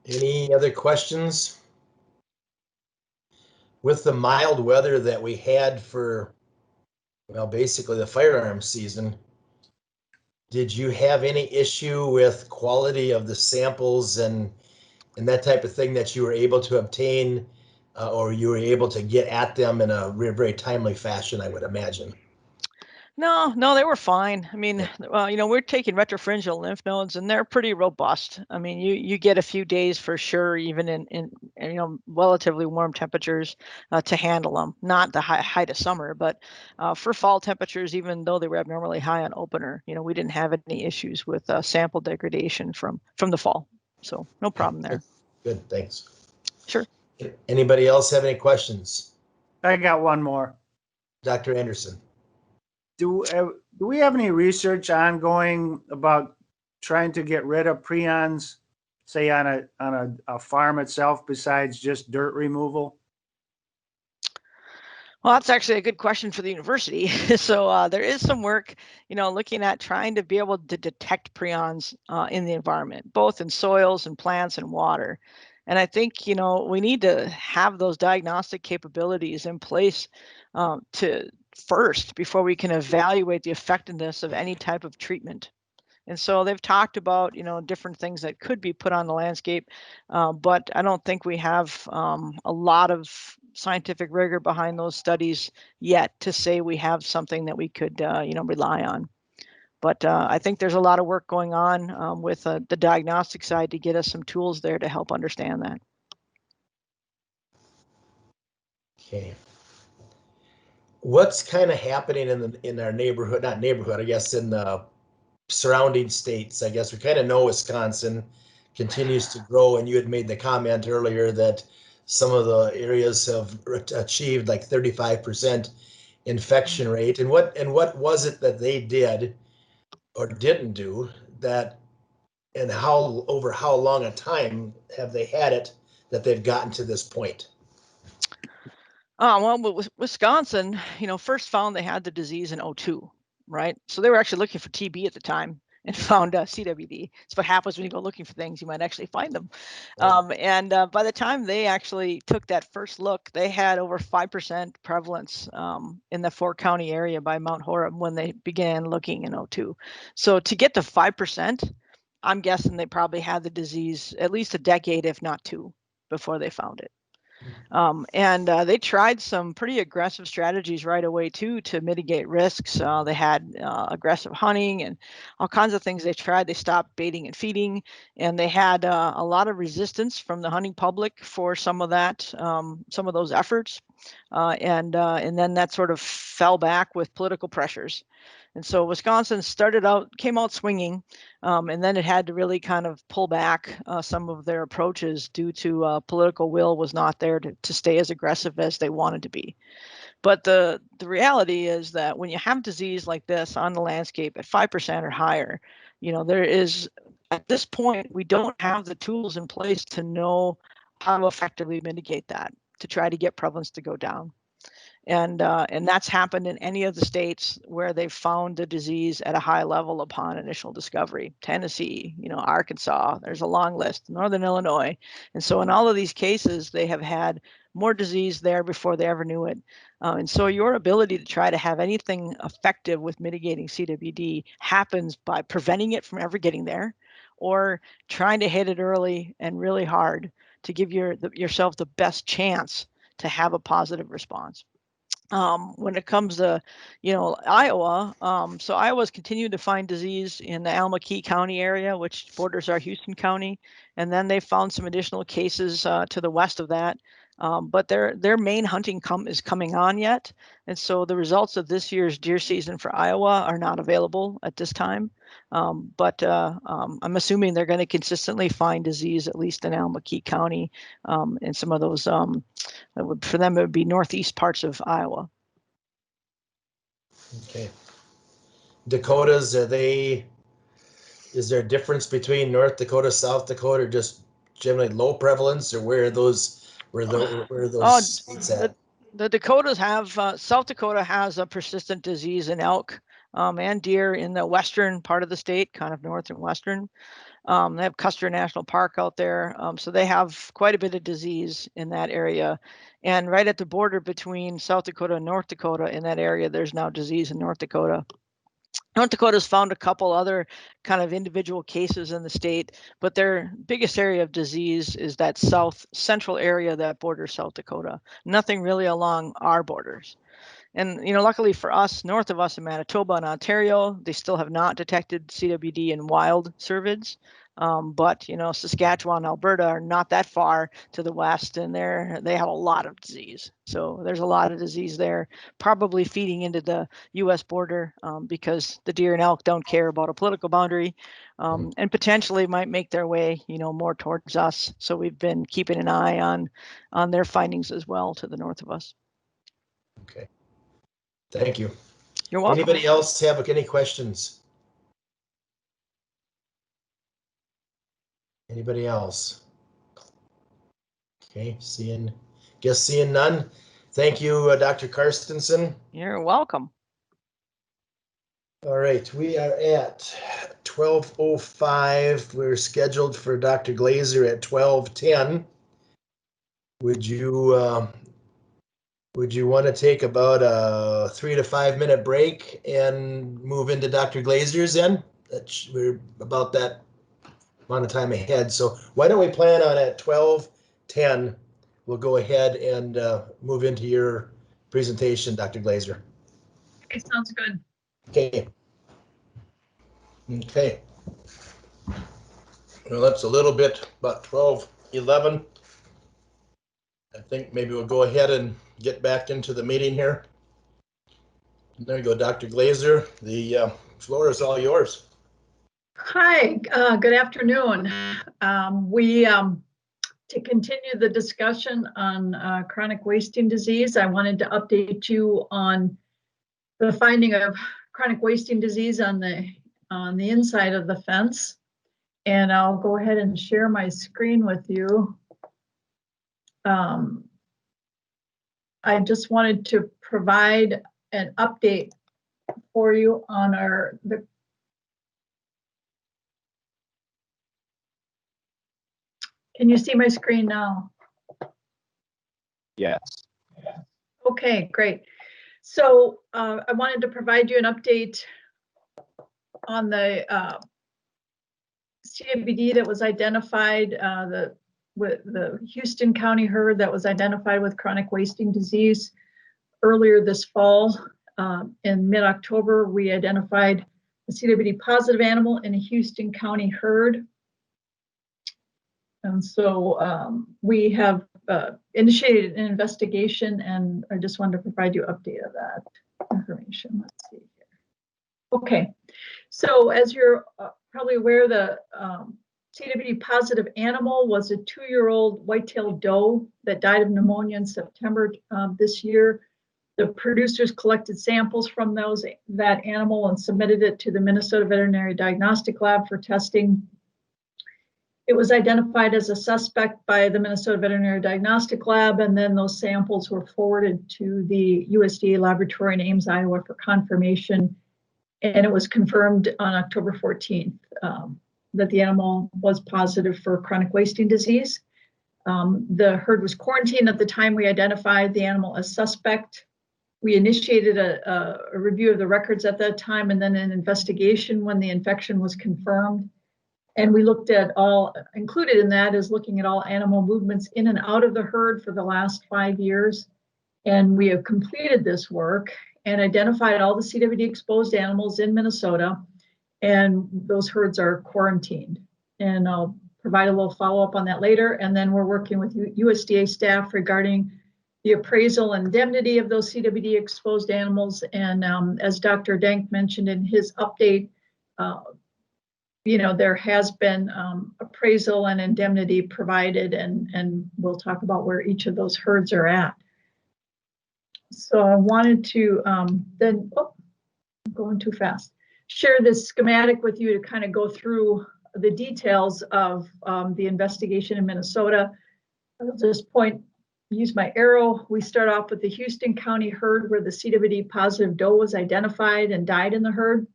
Any other questions? With the mild weather that we had for, basically the firearms season, did you have any issue with quality of the samples and that type of thing that you were able to obtain, or you were able to get at them in a very timely fashion, I would imagine? No, they were fine. I mean, we're taking retropharyngeal lymph nodes, and they're pretty robust. I mean, you get a few days for sure, even in relatively warm temperatures, to handle them. Not the height of summer, but for fall temperatures, even though they were abnormally high on opener, we didn't have any issues with sample degradation from the fall. So no problem there. Good, thanks. Sure. Anybody else have any questions? I got one more. Dr. Anderson. Do we have any research ongoing about trying to get rid of prions, say on a farm itself, besides just dirt removal? Well, that's actually a good question for the university. So there is some work, looking at trying to be able to detect prions in the environment, both in soils and plants and water. And I think, we need to have those diagnostic capabilities in place to first before we can evaluate the effectiveness of any type of treatment. And so they've talked about, different things that could be put on the landscape, but I don't think we have a lot of scientific rigor behind those studies yet to say we have something that we could, rely on. But I think there's a lot of work going on with the diagnostic side to get us some tools there to help understand that. Okay. What's kind of happening in our neighborhood, not neighborhood, I guess, in the surrounding states? I guess we kind of know Wisconsin continues to grow, and you had made the comment earlier that some of the areas have achieved like 35% infection rate. And what was it that they did or didn't do that, and over how long a time have they had it that they've gotten to this point? Well, Wisconsin, first found they had the disease in 2002, right? So they were actually looking for TB at the time and found CWD. It's what happens when you go looking for things, you might actually find them. And by the time they actually took that first look, they had over 5% prevalence in the 4-county area by Mount Horeb when they began looking in 2002. So to get to 5%, I'm guessing they probably had the disease at least a decade, if not 2, before they found it. And they tried some pretty aggressive strategies right away too to mitigate risks. They had aggressive hunting and all kinds of things they tried. They stopped baiting and feeding, and they had a lot of resistance from the hunting public for some of those efforts. And then that sort of fell back with political pressures. And so Wisconsin came out swinging, and then it had to really kind of pull back some of their approaches due to political will was not there to stay as aggressive as they wanted to be. But the reality is that when you have disease like this on the landscape at 5% or higher, there is, at this point, we don't have the tools in place to know how to effectively mitigate that, to try to get prevalence to go down. And that's happened in any of the states where they've found the disease at a high level upon initial discovery. Tennessee, Arkansas, there's a long list, Northern Illinois. And so in all of these cases, they have had more disease there before they ever knew it. And so your ability to try to have anything effective with mitigating CWD happens by preventing it from ever getting there, or trying to hit it early and really hard to give yourself the best chance to have a positive response. When it comes to, Iowa, so Iowa's continued to find disease in the Alma-Key County area, which borders our Houston County, and then they found some additional cases to the west of that. But their main hunting is coming on yet, and so the results of this year's deer season for Iowa are not available at this time. But I'm assuming they're going to consistently find disease, at least in Alma-Key County, and some of those. For them, it would be northeast parts of Iowa. Okay. Dakotas, is there a difference between North Dakota, South Dakota, or just generally low prevalence, or where are those states at? The Dakotas have, South Dakota has a persistent disease in elk and deer in the western part of the state, kind of north and western. They have Custer National Park out there. So they have quite a bit of disease in that area. And right at the border between South Dakota and North Dakota, in that area, there's now disease in North Dakota. North Dakota's found a couple other kind of individual cases in the state, but their biggest area of disease is that south central area that borders South Dakota. Nothing really along our borders. And, luckily for us, north of us in Manitoba and Ontario, they still have not detected CWD in wild cervids. But, Saskatchewan, Alberta are not that far to the west, and they have a lot of disease. So there's a lot of disease there, probably feeding into the U.S. border because the deer and elk don't care about a political boundary, and potentially might make their way, more towards us. So we've been keeping an eye on their findings as well to the north of us. Okay. Thank you. You're welcome. Anybody else have any questions? Anybody else? Okay, seeing none. Thank you, Dr. Carstensen. You're welcome. All right, we are at 12:05. We're scheduled for Dr. Glaser at 12:10. Would you want to take about a 3 to 5 minute break and move into Dr. Glaser's then? We're about that amount of time ahead. So why don't we plan on at 12:10? We'll go ahead and move into your presentation, Dr. Glaser. Okay, sounds good. Okay. Okay. Well, that's a little bit about 12:11. I think maybe we'll go ahead and get back into the meeting here. There you go, Dr. Glaser. The floor is all yours. Hi, good afternoon. To continue the discussion on chronic wasting disease, I wanted to update you on the finding of chronic wasting disease on the inside of the fence. And I'll go ahead and share my screen with you. I just wanted to provide an update for you on Can you see my screen now? Yes. Okay, great. So I wanted to provide you an update on the CWD that was identified, with the Houston County herd that was identified with chronic wasting disease earlier this fall. In mid-October, we identified a CWD positive animal in a Houston County herd. And so we have initiated an investigation, and I just wanted to provide you an update of that information. Let's see here. Okay, so as you're probably aware, the CWD positive animal was a 2-year-old white-tailed doe that died of pneumonia in September this year. The producers collected samples from that animal and submitted it to the Minnesota Veterinary Diagnostic Lab for testing. It was identified as a suspect by the Minnesota Veterinary Diagnostic Lab, and then those samples were forwarded to the USDA laboratory in Ames, Iowa for confirmation. And it was confirmed on October 14th that the animal was positive for chronic wasting disease. The herd was quarantined at the time we identified the animal as suspect. We initiated a review of the records at that time, and then an investigation when the infection was confirmed. And we looked at included in that is looking at all animal movements in and out of the herd for the last 5 years. And we have completed this work and identified all the CWD exposed animals in Minnesota, and those herds are quarantined. And I'll provide a little follow-up on that later. And then we're working with USDA staff regarding the appraisal and indemnity of those CWD exposed animals. And as Dr. Dank mentioned in his update, there has been appraisal and indemnity provided, and we'll talk about where each of those herds are at. So I wanted to I'm going too fast, share this schematic with you to kind of go through the details of the investigation in Minnesota. I'll just use my arrow. We start off with the Houston County herd where the CWD positive doe was identified and died in the herd.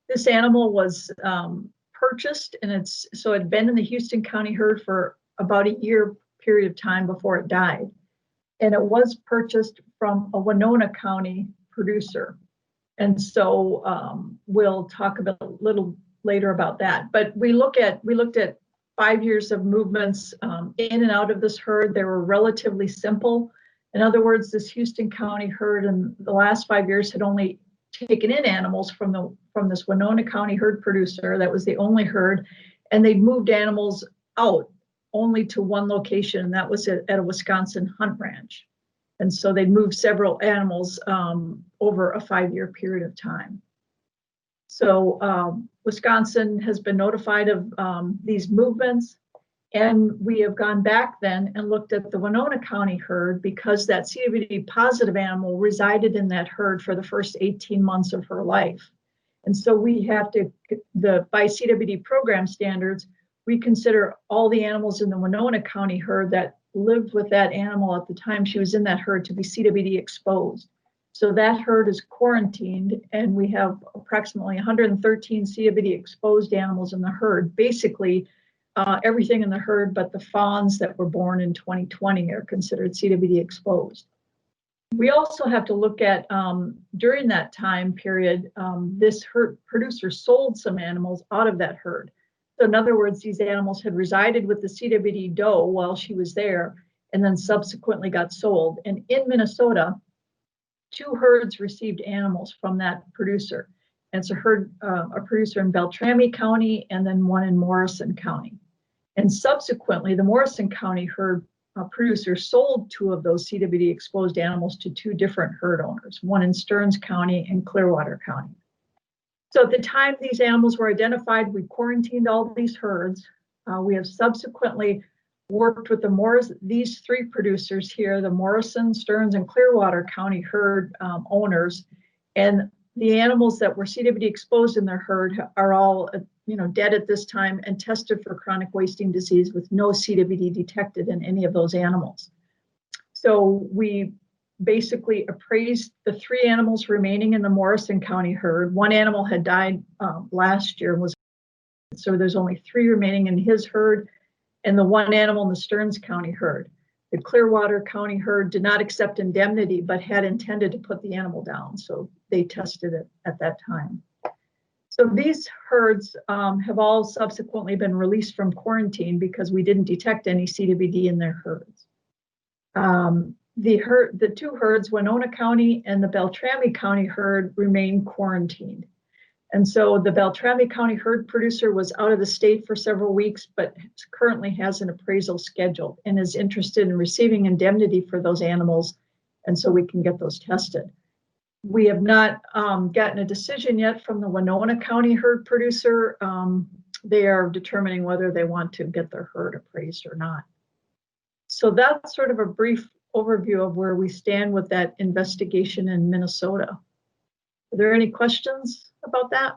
This animal was purchased, and it had been in the Houston County herd for about a year period of time before it died. And it was purchased from a Winona County producer. And so we'll talk a little later about that. But we looked at 5 years of movements in and out of this herd. They were relatively simple. In other words, this Houston County herd in the last 5 years had only taken in animals from this Winona County herd producer. That was the only herd, and they moved animals out only to one location, and that was at a Wisconsin hunt ranch. And so they moved several animals over a 5-year period of time. So Wisconsin has been notified of these movements, and we have gone back then and looked at the Winona County herd because that CWD positive animal resided in that herd for the first 18 months of her life. And so we have to, by CWD program standards, we consider all the animals in the Winona County herd that lived with that animal at the time she was in that herd to be CWD exposed. So that herd is quarantined, and we have approximately 113 CWD exposed animals in the herd. Basically, everything in the herd but the fawns that were born in 2020 are considered CWD exposed. We also have to look at, during that time period, this herd producer sold some animals out of that herd. So in other words, these animals had resided with the CWD doe while she was there and then subsequently got sold. And in Minnesota, 2 herds received animals from that producer. And it's a producer in Beltrami County and then one in Morrison County. And subsequently, the Morrison County herd producer sold 2 of those CWD exposed animals to 2 different herd owners, one in Stearns County and Clearwater County. So at the time these animals were identified, we quarantined all these herds. We have subsequently worked with these 3 producers here, the Morrison, Stearns, and Clearwater County herd owners, and the animals that were CWD exposed in their herd are all dead at this time and tested for chronic wasting disease with no CWD detected in any of those animals. So we basically appraised the 3 animals remaining in the Morrison County herd. 1 animal had died last year, so there's only 3 remaining in his herd, and the 1 animal in the Stearns County herd. The Clearwater County herd did not accept indemnity, but had intended to put the animal down, so they tested it at that time. So these herds have all subsequently been released from quarantine because we didn't detect any CWD in their herds. The 2 herds, Winona County and the Beltrami County herd, remain quarantined. And so the Beltrami County herd producer was out of the state for several weeks, but currently has an appraisal scheduled and is interested in receiving indemnity for those animals, and so we can get those tested. We have not gotten a decision yet from the Winona County herd producer. They are determining whether they want to get their herd appraised or not. So that's sort of a brief overview of where we stand with that investigation in Minnesota. Are there any questions about that?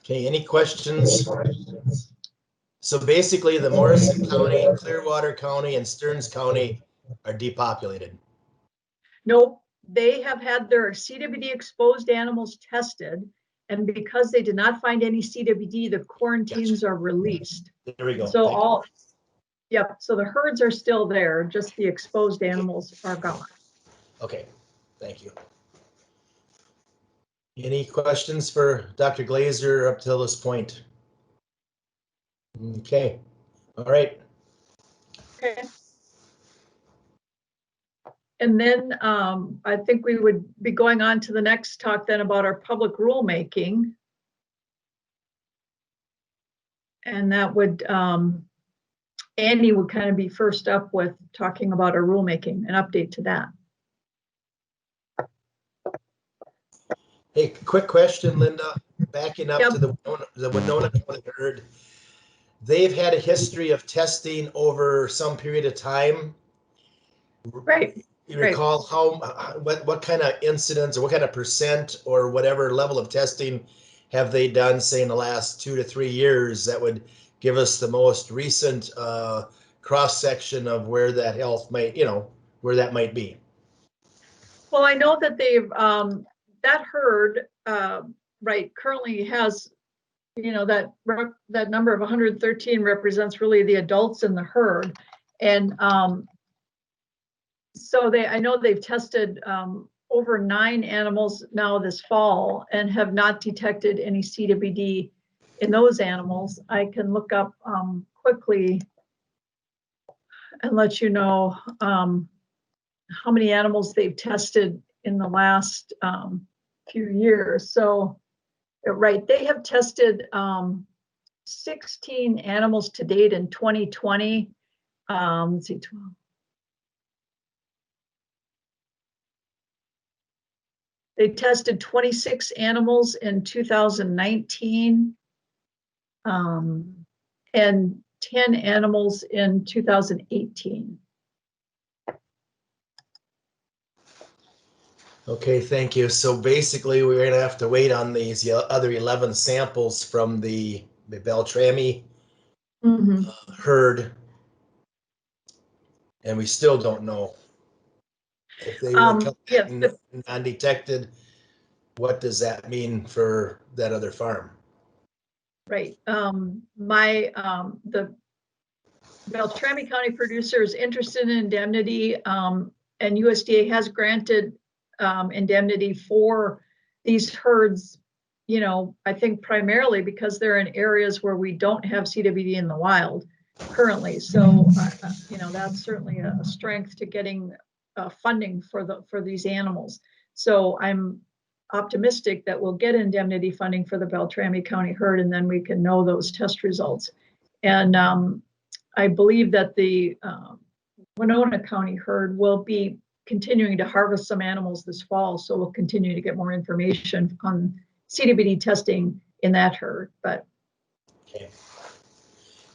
Okay, any questions? So basically the Morrison County, Clearwater County, and Stearns County are depopulated. Nope, they have had their CWD exposed animals tested, and because they did not find any CWD, the quarantines are released. There we go. So so the herds are still there, just the exposed animals are gone. Okay, thank you. Any questions for Dr. Glaser up till this point? Okay, all right. Okay. And then I think we would be going on to the next talk then about our public rulemaking. And that would, Andy would kind of be first up with talking about our rulemaking, an update to that. Hey, quick question, Linda. Backing up to the Winona County herd, they've had a history of testing over some period of time. Right. You recall what kind of incidents or what kind of percent or whatever level of testing have they done, say, in the last 2 to 3 years that would give us the most recent cross section of where that health might, where that might be? Well, I know that they've that herd currently has, that number of 113 represents really the adults in the herd, and So I know they've tested over 9 animals now this fall and have not detected any CWD in those animals. I can look up quickly and let you know how many animals they've tested in the last few years. So, right, they have tested 16 animals to date in 2020. Let's see, 12. They tested 26 animals in 2019 and 10 animals in 2018. Okay, thank you. So basically, we're going to have to wait on these other 11 samples from the Beltrami herd, and we still don't know if they were yes, undetected. What does that mean for that other farm? Right. The Beltrami County producer is interested in indemnity, and USDA has granted indemnity for these herds, I think primarily because they're in areas where we don't have CWD in the wild currently. So, that's certainly a strength to getting funding for these animals. So I'm optimistic that we'll get indemnity funding for the Beltrami County herd, and then we can know those test results. And I believe that the Winona County herd will be continuing to harvest some animals this fall, so we'll continue to get more information on CWD testing in that herd. But okay,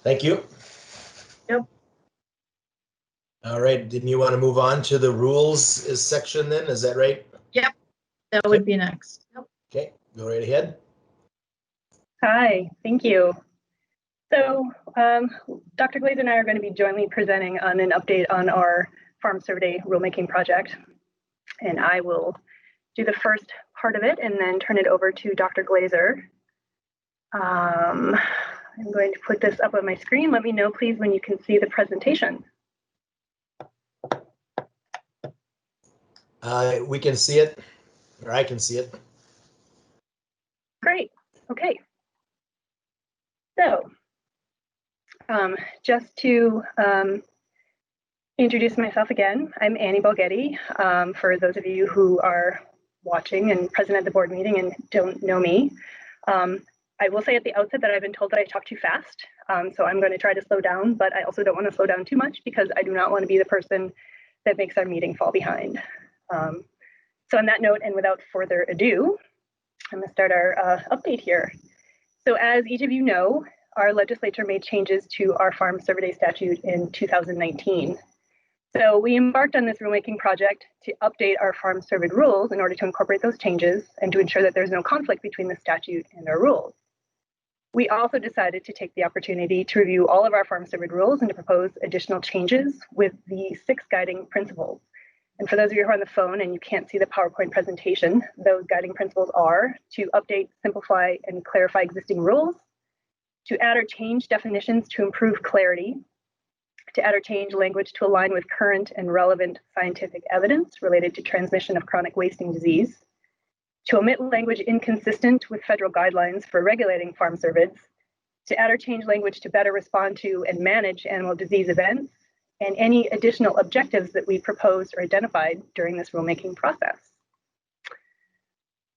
thank you. Yep. All right, didn't you want to move on to the rules section then? Is that right? Yep, that would be next. Yep. Okay, go right ahead. Hi, thank you. So Dr. Glaser and I are going to be jointly presenting on an update on our farm survey rulemaking project. And I will do the first part of it and then turn it over to Dr. Glaser. I'm going to put this up on my screen. Let me know, please, when you can see the presentation. We can see it, or I can see it. Great. Okay. So just to introduce myself again, I'm Annie Balghiti. For those of you who are watching and present at the board meeting and don't know me, I will say at the outset that I've been told that I talk too fast. So I'm going to try to slow down, but I also don't want to slow down too much because I do not want to be the person that makes our meeting fall behind. So on that note, and without further ado, I'm going to start our update here. So as each of you know, our legislature made changes to our farm survey statute in 2019. So we embarked on this rulemaking project to update our farm survey rules in order to incorporate those changes and to ensure that there's no conflict between the statute and our rules. We also decided to take the opportunity to review all of our farm survey rules and to propose additional changes with the 6 guiding principles. And for those of you who are on the phone and you can't see the PowerPoint presentation, those guiding principles are to update, simplify, and clarify existing rules, to add or change definitions to improve clarity, to add or change language to align with current and relevant scientific evidence related to transmission of chronic wasting disease, to omit language inconsistent with federal guidelines for regulating farm surveys, to add or change language to better respond to and manage animal disease events, and any additional objectives that we proposed or identified during this rulemaking process.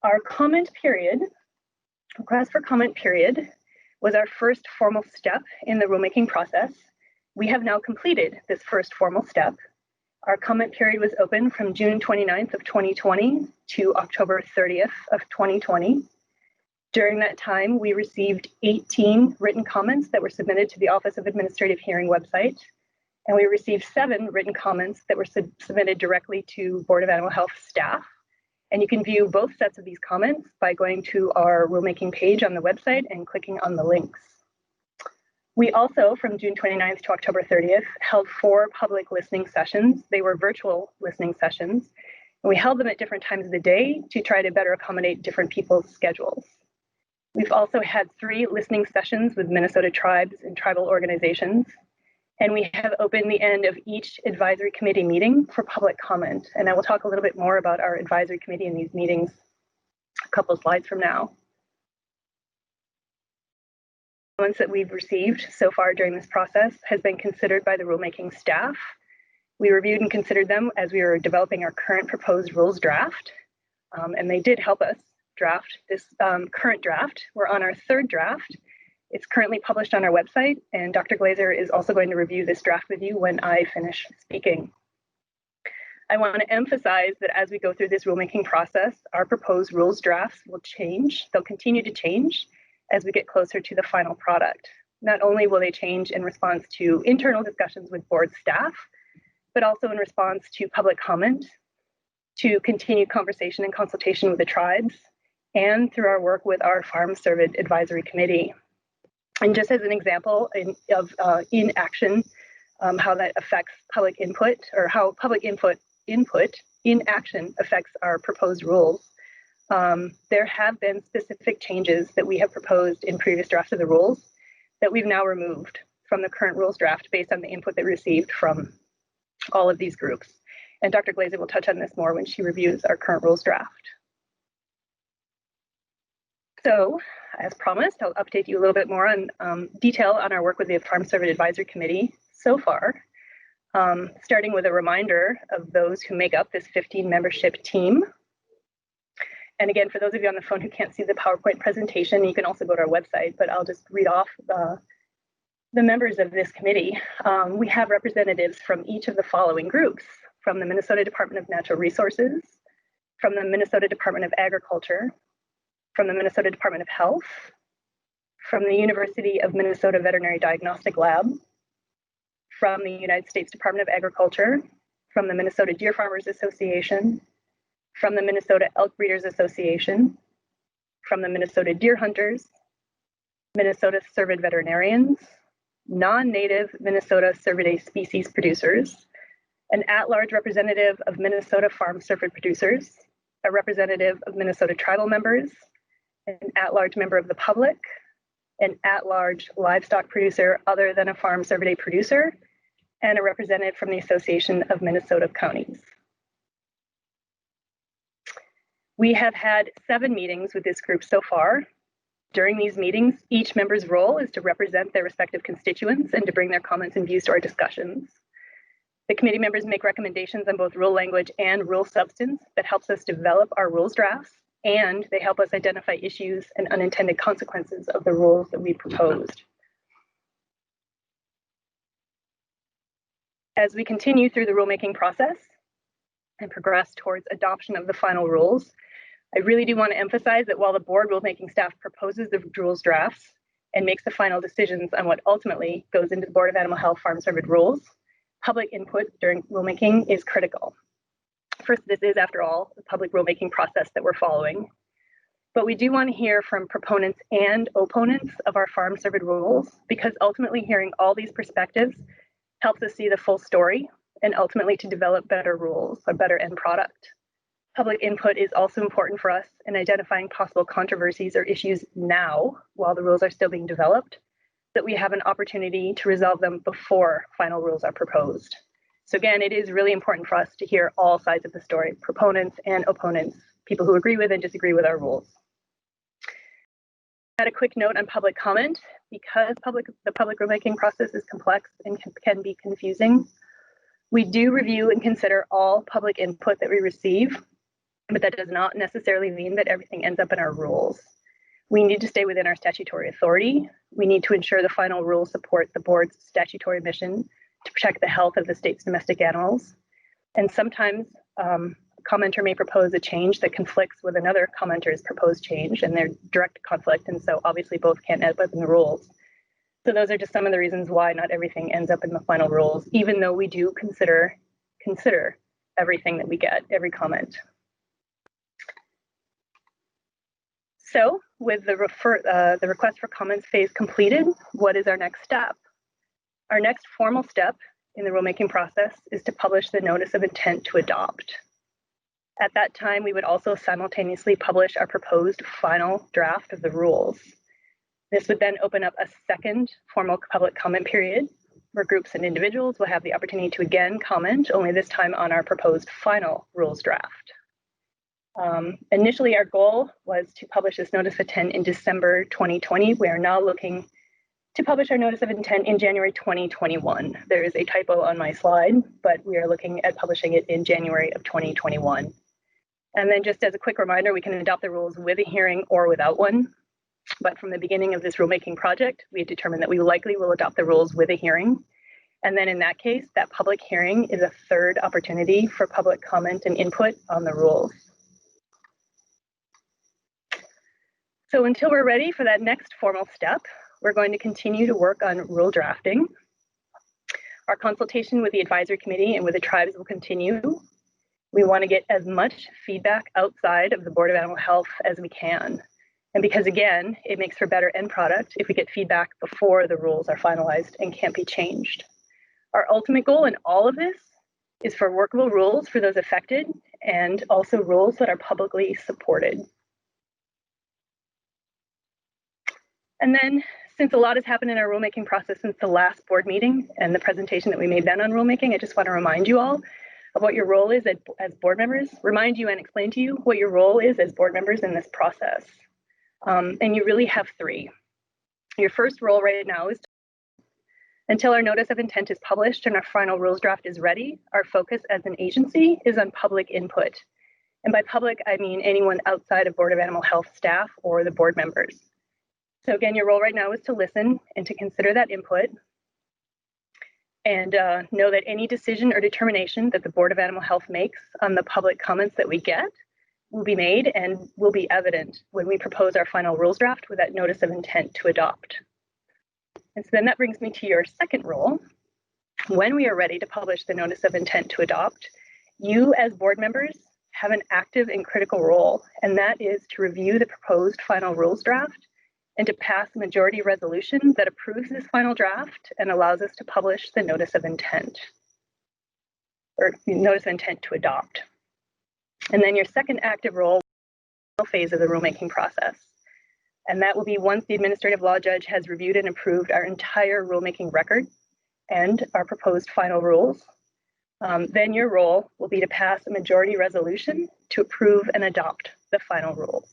Our comment period, request for comment period, was our first formal step in the rulemaking process. We have now completed this first formal step. Our comment period was open from June 29th of 2020 to October 30th of 2020. During that time, we received 18 written comments that were submitted to the Office of Administrative Hearing website. And we received 7 written comments that were submitted directly to Board of Animal Health staff. And you can view both sets of these comments by going to our rulemaking page on the website and clicking on the links. We also, from June 29th to October 30th, held 4 public listening sessions. They were virtual listening sessions. And we held them at different times of the day to try to better accommodate different people's schedules. We've also had 3 listening sessions with Minnesota tribes and tribal organizations. And we have opened the end of each advisory committee meeting for public comment. And I will talk a little bit more about our advisory committee in these meetings a couple of slides from now. Comments that we've received so far during this process has been considered by the rulemaking staff. We reviewed and considered them as we were developing our current proposed rules draft. And they did help us draft this current draft. We're on our third draft. It's currently published on our website, and Dr. Glaser is also going to review this draft with you when I finish speaking. I want to emphasize that as we go through this rulemaking process, our proposed rules drafts will change. They'll continue to change as we get closer to the final product. Not only will they change in response to internal discussions with board staff, but also in response to public comment, to continued conversation and consultation with the tribes, and through our work with our Farm Service Advisory Committee. And just as an example of inaction, how that affects public input, or how public input in action affects our proposed rules. There have been specific changes that we have proposed in previous drafts of the rules that we've now removed from the current rules draft based on the input that we received from all of these groups. And Dr. Glaser will touch on this more when she reviews our current rules draft. So, as promised, I'll update you a little bit more on detail on our work with the Farm Service Advisory Committee so far, starting with a reminder of those who make up this 15 membership team. And again, for those of you on the phone who can't see the PowerPoint presentation, you can also go to our website, but I'll just read off the members of this committee. We have representatives from each of the following groups: from the Minnesota Department of Natural Resources, from the Minnesota Department of Agriculture, from the Minnesota Department of Health, from the University of Minnesota Veterinary Diagnostic Lab, from the United States Department of Agriculture, from the Minnesota Deer Farmers Association, from the Minnesota Elk Breeders Association, from the Minnesota Deer Hunters, Minnesota Cervidae Veterinarians, non-native Minnesota Cervidae species producers, an at-large representative of Minnesota Farm Service Producers, a representative of Minnesota tribal members, an at-large member of the public, an at-large livestock producer other than a farm Cervidae producer, and a representative from the Association of Minnesota Counties. We have had 7 meetings with this group so far. During these meetings, each member's role is to represent their respective constituents and to bring their comments and views to our discussions. The committee members make recommendations on both rule language and rule substance that helps us develop our rules drafts, and they help us identify issues and unintended consequences of the rules that we proposed. As we continue through the rulemaking process and progress towards adoption of the final rules, I really do want to emphasize that while the board rulemaking staff proposes the rules drafts and makes the final decisions on what ultimately goes into the Board of Animal Health Farm Service rules, public input during rulemaking is critical. First, this is, after all, the public rulemaking process that we're following. But we do want to hear from proponents and opponents of our Farm Service rules, because ultimately hearing all these perspectives helps us see the full story and ultimately to develop better rules, a better end product. Public input is also important for us in identifying possible controversies or issues now while the rules are still being developed, that we have an opportunity to resolve them before final rules are proposed. So again, it is really important for us to hear all sides of the story, proponents and opponents, people who agree with and disagree with our rules. Add a quick note on public comment. Because the public rulemaking process is complex and can be confusing, we do review and consider all public input that we receive, but that does not necessarily mean that everything ends up in our rules. We need to stay within our statutory authority. We need to ensure the final rules support the board's statutory mission to protect the health of the state's domestic animals. And sometimes a commenter may propose a change that conflicts with another commenter's proposed change, and they're direct conflict, and so obviously both can't end up in the rules. So those are just some of the reasons why not everything ends up in the final rules, even though we do consider everything that we get, every comment. So with the request for comments phase completed, what is our next step? Our next formal step in the rulemaking process is to publish the notice of intent to adopt. At that time, we would also simultaneously publish our proposed final draft of the rules. This would then open up a second formal public comment period, where groups and individuals will have the opportunity to again comment, only this time on our proposed final rules draft. Initially, our goal was to publish this notice of intent in December 2020. We are now looking to publish our notice of intent in January 2021. There is a typo on my slide, but we are looking at publishing it in January of 2021. And then just as a quick reminder, we can adopt the rules with a hearing or without one. But from the beginning of this rulemaking project, we determined that we likely will adopt the rules with a hearing. And then in that case, that public hearing is a third opportunity for public comment and input on the rules. So until we're ready for that next formal step, we're going to continue to work on rule drafting. Our consultation with the advisory committee and with the tribes will continue. We want to get as much feedback outside of the Board of Animal Health as we can. And because again, it makes for better end product if we get feedback before the rules are finalized and can't be changed. Our ultimate goal in all of this is for workable rules for those affected and also rules that are publicly supported. And then, since a lot has happened in our rulemaking process since the last board meeting and the presentation that we made then on rulemaking, I just want to remind you all of what your role is as board members, remind you and explain to you what your role is as board members in this process. And you really have three. Your first role right now is until our notice of intent is published and our final rules draft is ready, our focus as an agency is on public input. And by public, I mean anyone outside of Board of Animal Health staff or the board members. So again, your role right now is to listen and to consider that input and know that any decision or determination that the Board of Animal Health makes on the public comments that we get will be made and will be evident when we propose our final rules draft with that notice of intent to adopt. And so then that brings me to your second role. When we are ready to publish the notice of intent to adopt, you as board members have an active and critical role, and that is to review the proposed final rules draft and to pass a majority resolution that approves this final draft and allows us to publish the notice of intent, or notice of intent to adopt. And then your second active role phase of the rulemaking process. And that will be once the administrative law judge has reviewed and approved our entire rulemaking record and our proposed final rules. Then your role will be to pass a majority resolution to approve and adopt the final rules.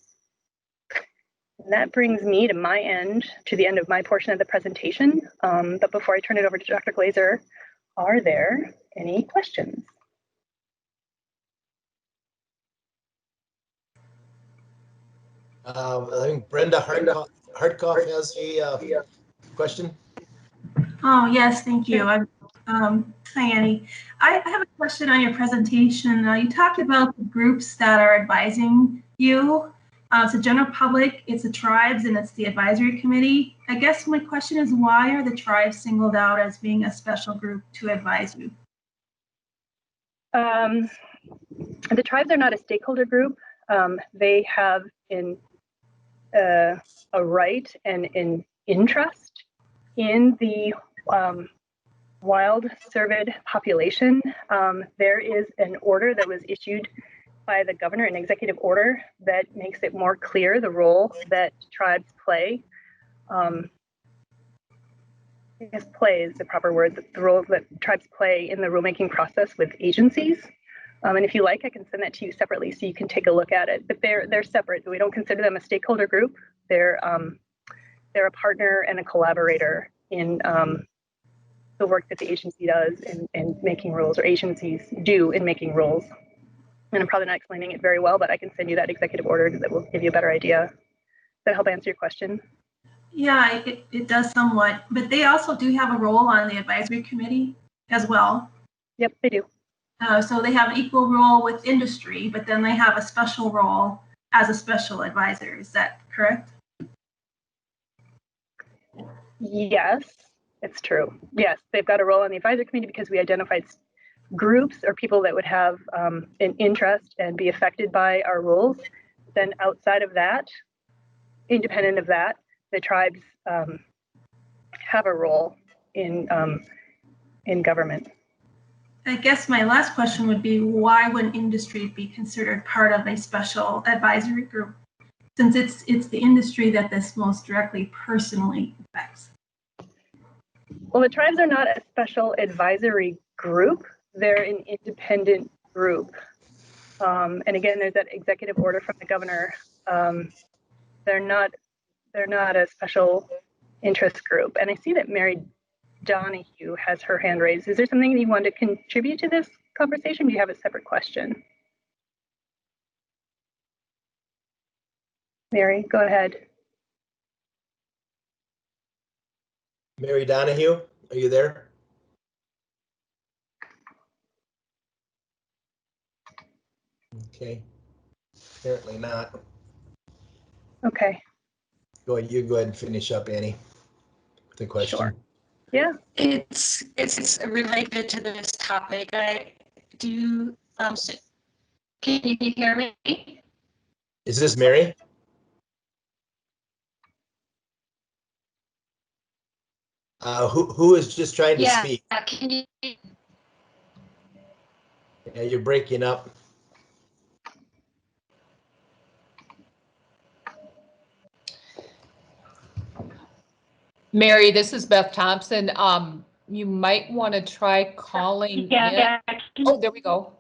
And that brings me to my end, to the end of my portion of the presentation. But before I turn it over to Dr. Glaser, are there any questions? I think Brenda Hartkoff has a question. Oh, yes, thank you. Hi, Annie. I have a question on your presentation. You talked about the groups that are advising you. It's the general public, it's the tribes, and it's the advisory committee. I guess my question is, why are the tribes singled out as being a special group to advise you? The tribes are not a stakeholder group. They have a right and an interest in the wild cervid population. There is an order that was issued by the governor, an executive order that makes it more clear the role that tribes play. I guess play is the proper word, the role that tribes play in the rulemaking process with agencies. And if you like, I can send that to you separately so you can take a look at it. But they're separate. We don't consider them a stakeholder group. They're a partner and a collaborator in the work that the agency does in making rules, or agencies do in making rules. And I'm probably not explaining it very well, but I can send you that executive order that will give you a better idea. Does that help answer your question? Yeah, it does somewhat, but they also do have a role on the advisory committee as well. Yep, they do. So they have an equal role with industry, but then they have a special role as a special advisor. Is that correct? Yes, it's true. Yes, they've got a role on the advisory committee because we identified groups or people that would have an interest and be affected by our rules. Then outside of that, independent of that, the tribes have a role in government. I guess my last question would be, why wouldn't industry be considered part of a special advisory group, since it's the industry that this most directly personally affects? Well, the tribes are not a special advisory group. They're an independent group. And again, there's that executive order from the governor. They're not a special interest group. And I see that Mary Donahue has her hand raised. Is there something that you want to contribute to this conversation? Do you have a separate question? Mary, go ahead. Mary Donahue, are you there? Okay, apparently not. Okay. Go ahead, you go ahead and finish up, Annie, with the question. Sure. Yeah. It's related to this topic. I do. Can you hear me? Is this Mary? Who is just trying to speak? Can you? Yeah, you're breaking up. Mary, this is Beth Thompson. You might want to try calling in. Oh, there we go.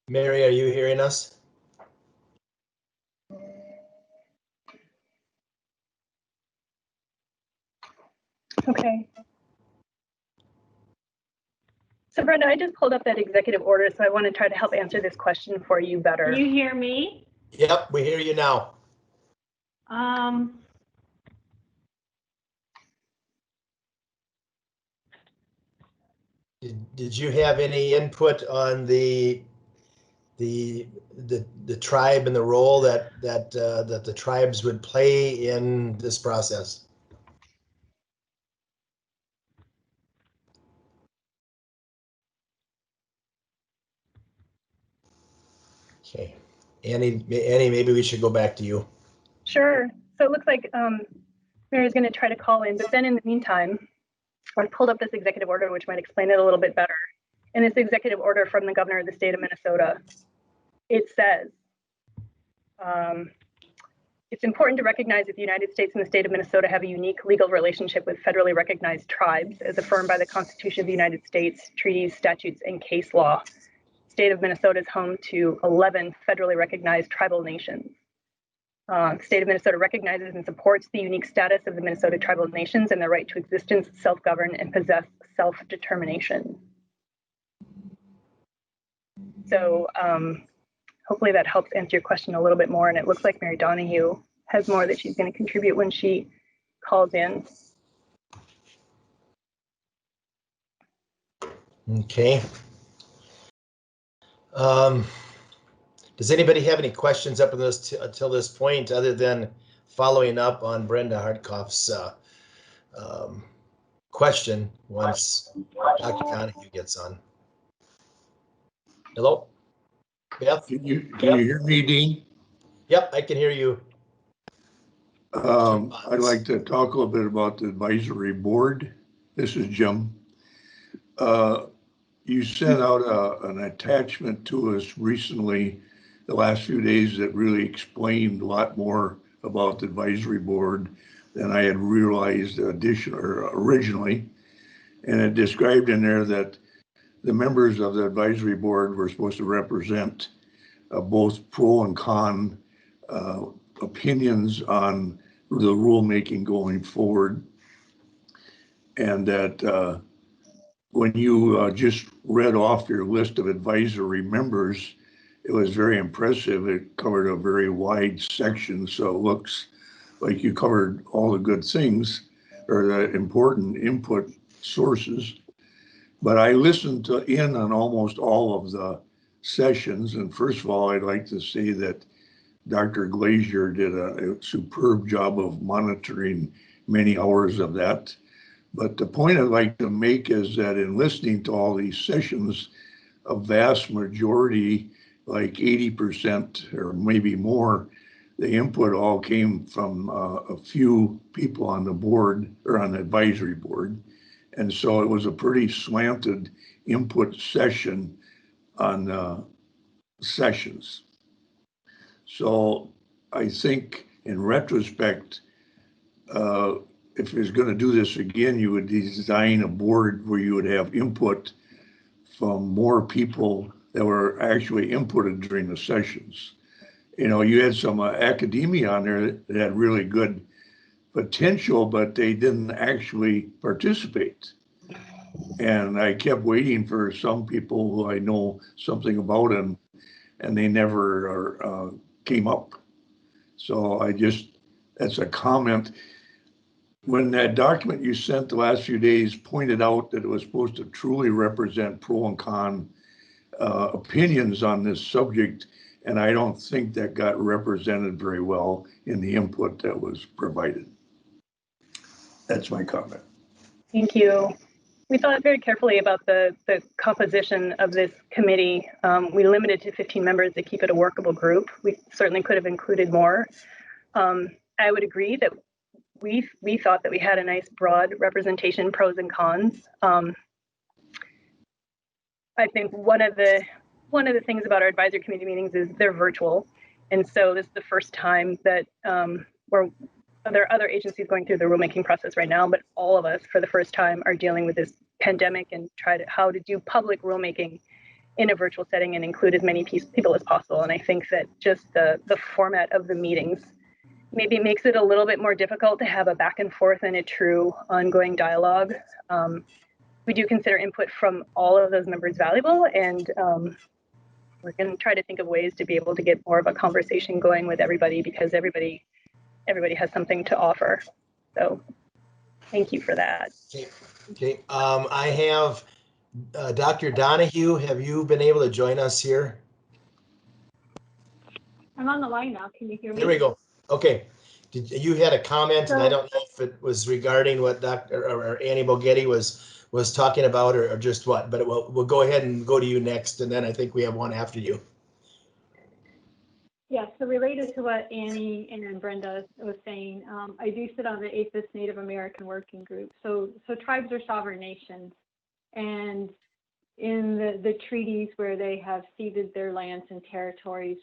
Mary, are you hearing us? Okay. So Brenda, I just pulled up that executive order, so I want to try to help answer this question for you better. Can you hear me? Yep, we hear you now. Did you have any input on the tribe and the role that the tribes would play in this process? Okay, Annie, maybe we should go back to you. Sure. So it looks like Mary's going to try to call in, but then in the meantime, I pulled up this executive order, which might explain it a little bit better. In this executive order from the governor of the state of Minnesota, it says, it's important to recognize that the United States and the state of Minnesota have a unique legal relationship with federally recognized tribes as affirmed by the Constitution of the United States, treaties, statutes, and case law. The state of Minnesota is home to 11 federally recognized tribal nations. The state of Minnesota recognizes and supports the unique status of the Minnesota tribal nations and their right to existence, self-govern, and possess self-determination. So hopefully that helps answer your question a little bit more. And it looks like Mary Donahue has more that she's going to contribute when she calls in. Okay. Does anybody have any questions up until this point, other than following up on Brenda Hartkoff's question once Dr. Donahue gets on? Hello, Beth? Can you hear me, Dean? Yep, I can hear you. I'd like to talk a little bit about the advisory board. This is Jim. You sent out an attachment to us recently, the last few days, that really explained a lot more about the advisory board than I had realized originally. And it described in there that the members of the advisory board were supposed to represent both pro and con opinions on the rulemaking going forward. And that when you just read off your list of advisory members, it was very impressive. It covered a very wide section, so it looks like you covered all the good things or the important input sources. But I listened in on almost all of the sessions. And first of all, I'd like to say that Dr. Glaser did a superb job of monitoring many hours of that. But the point I'd like to make is that in listening to all these sessions, a vast majority, like 80% or maybe more, the input all came from a few people on the board or on the advisory board. And so it was a pretty slanted input session on sessions. So I think in retrospect, if you're going to do this again, you would design a board where you would have input from more people that were actually inputted during the sessions. You know, you had some academia on there that had really good potential, but they didn't actually participate. And I kept waiting for some people who I know something about, and they never came up. So that's a comment. When that document you sent the last few days pointed out that it was supposed to truly represent pro and con opinions on this subject, and I don't think that got represented very well in the input that was provided. That's my comment. Thank you. We thought very carefully about the composition of this committee. We limited to 15 members to keep it a workable group. We certainly could have included more. I would agree that we thought that we had a nice broad representation, pros and cons. I think one of the things about our advisory committee meetings is they're virtual, and so this is the first time that there are other agencies going through the rulemaking process right now, but all of us for the first time are dealing with this pandemic and how to do public rulemaking in a virtual setting and include as many people as possible. And I think that just the format of the meetings maybe makes it a little bit more difficult to have a back and forth and a true ongoing dialogue. We do consider input from all of those members valuable, and we're going to try to think of ways to be able to get more of a conversation going with everybody, because everybody has something to offer. So thank you for that. Okay. I have Dr. Donahue. Have you been able to join us here? I'm on the line now. Can you hear me? There we go. Okay. You had a comment, and I don't know if it was regarding what Dr. or Annie Balghiti was talking about, or just what, but we'll go ahead and go to you next, and then I think we have one after you. Yeah, so related to what Annie and Brenda was saying, I do sit on the APHIS Native American Working Group. So tribes are sovereign nations, and in the treaties where they have ceded their lands and territories,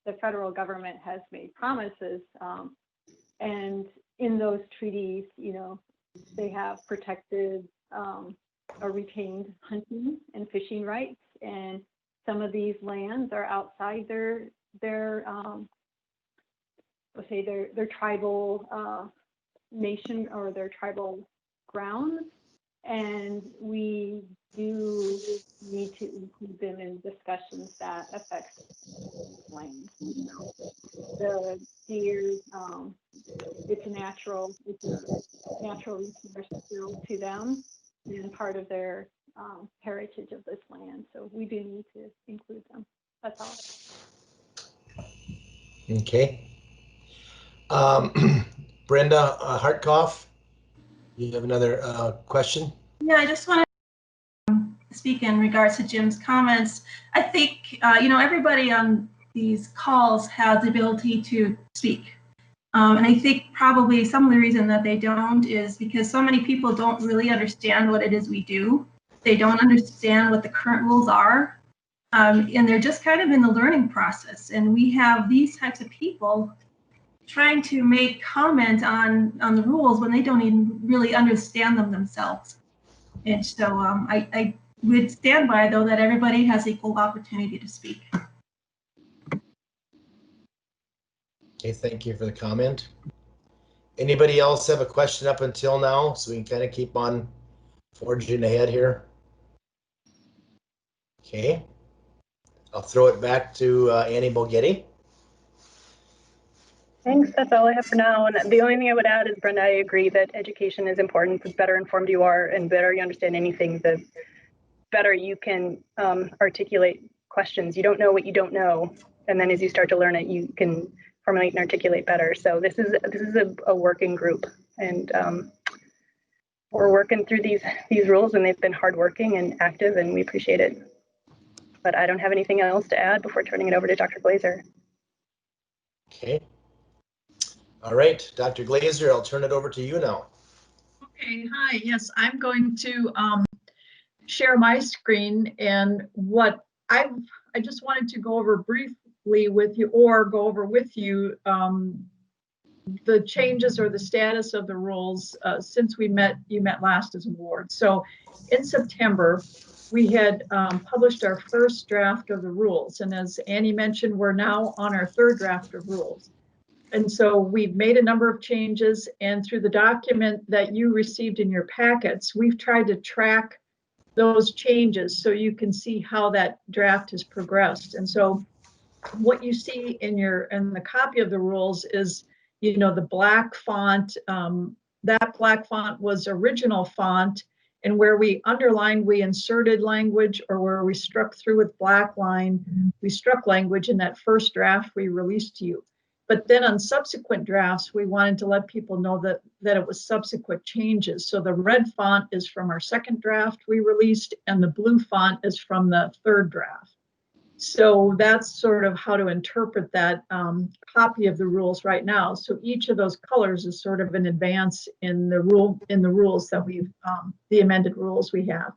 the federal government has made promises, and in those treaties, you know, they have protected or retained hunting and fishing rights, and some of these lands are outside their let's say their tribal nation or their tribal grounds, and we do need to include them in discussions that affect land. You know, the deer, it's a natural resource still to them and part of their heritage of this land. So we do need to include them. That's all. Okay. Brenda Hartkoff, you have another question? Yeah, I just want to speak in regards to Jim's comments. I think, you know, everybody on these calls has the ability to speak. And I think probably some of the reason that they don't is because so many people don't really understand what it is we do. They don't understand what the current rules are. And they're just kind of in the learning process. And we have these types of people trying to make comment on the rules when they don't even really understand them themselves. And so I would stand by, though, that everybody has equal opportunity to speak. Okay, thank you for the comment. Anybody else have a question up until now, so we can kind of keep on forging ahead here? Okay, I'll throw it back to Annie Balghiti. Thanks, that's all I have for now. And the only thing I would add is, Brenda, I agree that education is important. The better informed you are and better you understand anything, the better you can articulate questions. You don't know what you don't know. And then as you start to learn it, you can formulate and articulate better. So this is a working group, and we're working through these rules, and they've been hardworking and active, and we appreciate it. But I don't have anything else to add before turning it over to Dr. Glaser. Okay. All right, Dr. Glaser, I'll turn it over to you now. Okay, hi. Yes, I'm going to share my screen, and what I just wanted to go over briefly with you, or go over with you the changes or the status of the rules since you met last as a board. So in September, we had published our first draft of the rules, and as Annie mentioned, we're now on our third draft of rules. And so we've made a number of changes, and through the document that you received in your packets, we've tried to track those changes so you can see how that draft has progressed. And so what you see in the copy of the rules is, you know, the black font. That black font was original font, and where we underlined, we inserted language, or where we struck through with black line, we struck language in that first draft we released to you. But then on subsequent drafts, we wanted to let people know that it was subsequent changes. So the red font is from our second draft we released, and the blue font is from the third draft. So that's sort of how to interpret that copy of the rules right now. So each of those colors is sort of an advance in the rules that we've, the amended rules we have.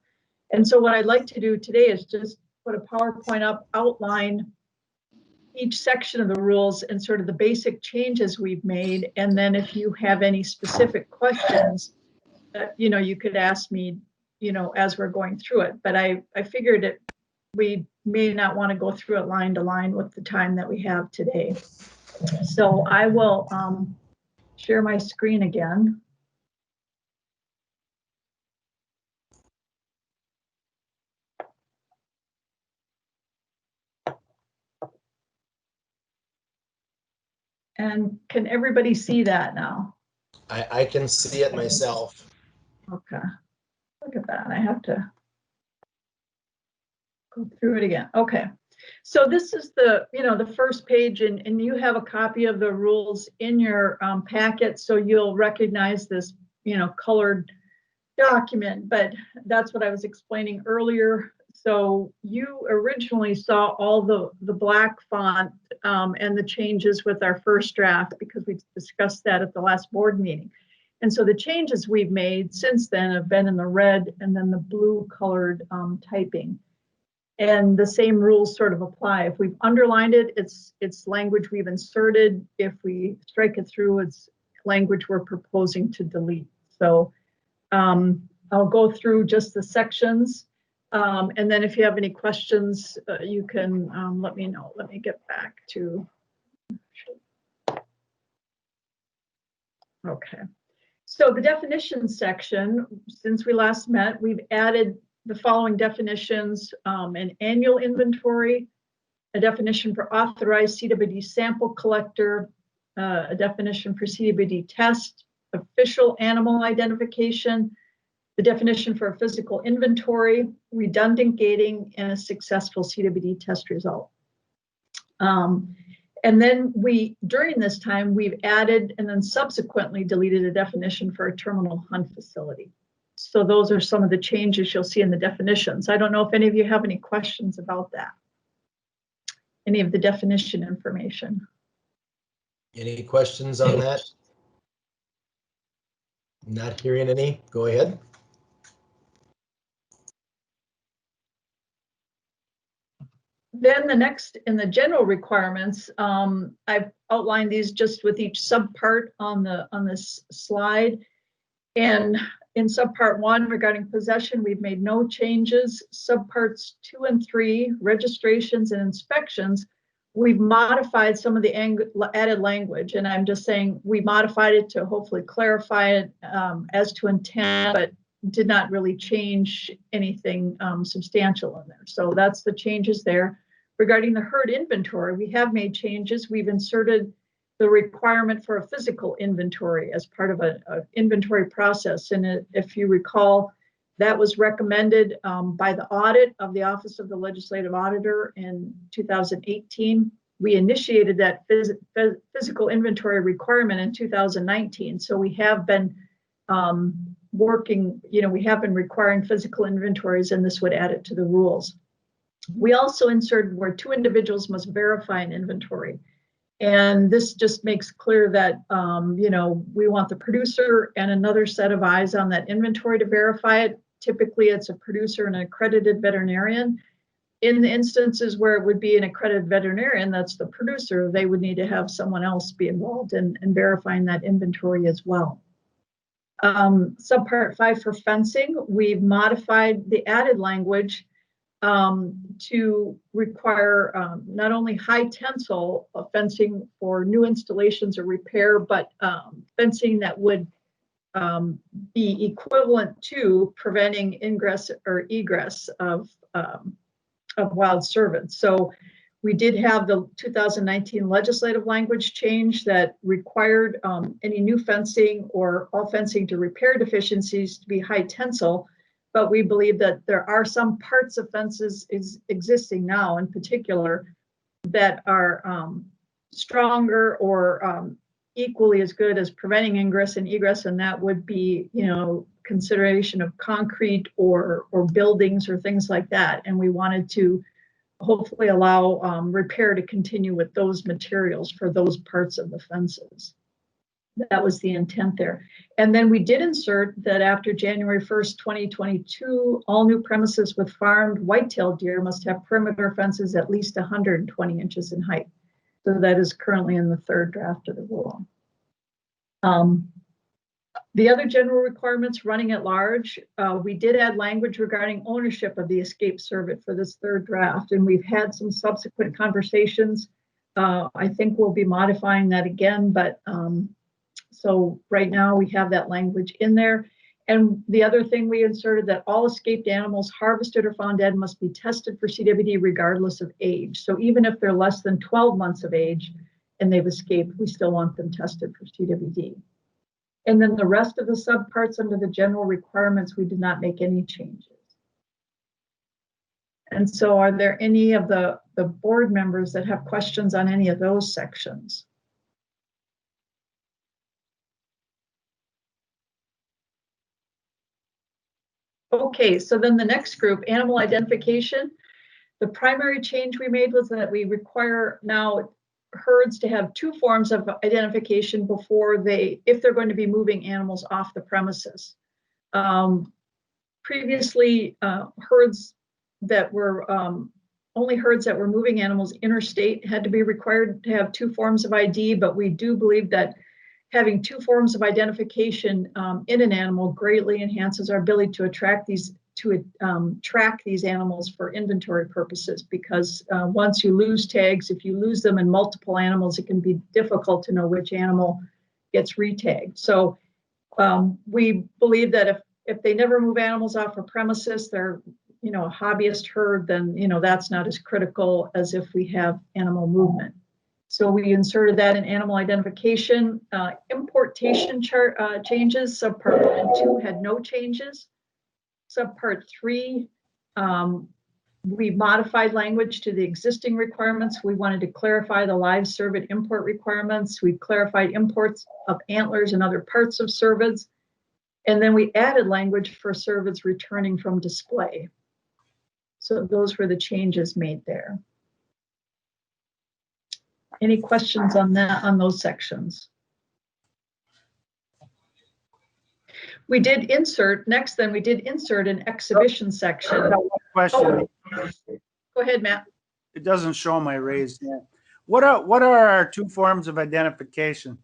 And so what I'd like to do today is just put a PowerPoint up, outline each section of the rules and sort of the basic changes we've made. And then if you have any specific questions, you know, you could ask me, you know, as we're going through it. But I figured it, we may not want to go through it line to line with the time that we have today. So I will share my screen again. And can everybody see that now? I can see it myself. Okay, look at that. I have to go through it again. Okay, so this is the, you know, the first page, and you have a copy of the rules in your packet, so you'll recognize this, you know, colored document, but that's what I was explaining earlier. So you originally saw all the black font and the changes with our first draft, because we discussed that at the last board meeting. And so the changes we've made since then have been in the red and then the blue colored typing. And the same rules sort of apply. If we've underlined it, it's language we've inserted. If we strike it through, it's language we're proposing to delete. So I'll go through just the sections. And then if you have any questions, you can let me know. Let me get back to. Okay. So the definition section, since we last met, we've added the following definitions: an annual inventory, a definition for authorized CWD sample collector, a definition for CWD test, official animal identification, the definition for a physical inventory, redundant gating, and a successful CWD test result. And then during this time, we've added and then subsequently deleted a definition for a terminal hunt facility. So those are some of the changes you'll see in the definitions. I don't know if any of you have any questions about that. Any of the definition information. Any questions on that? Not hearing any. Go ahead. Then the next, in the general requirements, I've outlined these just with each subpart on this slide. And in subpart 1 regarding possession, we've made no changes. Subparts 2 and 3, registrations and inspections, we've modified some of the added language. And I'm just saying we modified it to hopefully clarify it as to intent, but did not really change anything substantial in there. So that's the changes there. Regarding the herd inventory, we have made changes. We've inserted the requirement for a physical inventory as part of an inventory process. And if you recall, that was recommended by the audit of the Office of the Legislative Auditor in 2018. We initiated that physical inventory requirement in 2019. So we have been working, you know, we have been requiring physical inventories, and this would add it to the rules. We also inserted where 2 individuals must verify an inventory. And this just makes clear that, we want the producer and another set of eyes on that inventory to verify it. Typically, it's a producer and an accredited veterinarian. In the instances where it would be an accredited veterinarian, that's the producer, they would need to have someone else be involved in verifying that inventory as well. Subpart 5 for fencing, we've modified the added language to require not only high tensile fencing for new installations or repair, but fencing that would be equivalent to preventing ingress or egress of wild cervids. So we did have the 2019 legislative language change that required any new fencing or all fencing to repair deficiencies to be high tensile. But we believe that there are some parts of fences existing now in particular that are stronger or equally as good as preventing ingress and egress, and that would be, consideration of concrete or buildings or things like that. And we wanted to hopefully allow repair to continue with those materials for those parts of the fences. That was the intent there. And then we did insert that after January 1st, 2022, all new premises with farmed white-tailed deer must have perimeter fences at least 120 inches in height. So that is currently in the third draft of the rule. The other general requirements running at large, we did add language regarding ownership of the escaped cervid for this third draft, and we've had some subsequent conversations. I think we'll be modifying that again, but so right now we have that language in there. And the other thing we inserted that all escaped animals harvested or found dead must be tested for CWD regardless of age. So even if they're less than 12 months of age and they've escaped, we still want them tested for CWD. And then the rest of the subparts under the general requirements, we did not make any changes. And so are there any of the board members that have questions on any of those sections? Okay, so then the next group, animal identification. The primary change we made was that we require now herds to have two forms of identification before if they're going to be moving animals off the premises. Previously, herds that were only herds that were moving animals interstate had to be required to have two forms of ID, but we do believe that having two forms of identification in an animal greatly enhances our ability to track these animals for inventory purposes, because once you lose tags, if you lose them in multiple animals, it can be difficult to know which animal gets retagged. So we believe that if they never move animals off a premises, they're a hobbyist herd, then that's not as critical as if we have animal movement. So we inserted that in animal identification. Importation changes, subpart 1 and 2 had no changes. Subpart 3, we modified language to the existing requirements. We wanted to clarify the live cervid import requirements. We clarified imports of antlers and other parts of cervids. And then we added language for cervids returning from display. So those were the changes made there. Any questions on that, on those sections? We did insert, next then we did insert an exhibition section. Question. Go ahead, Matt. It doesn't show my raised hand. What are our two forms of identification?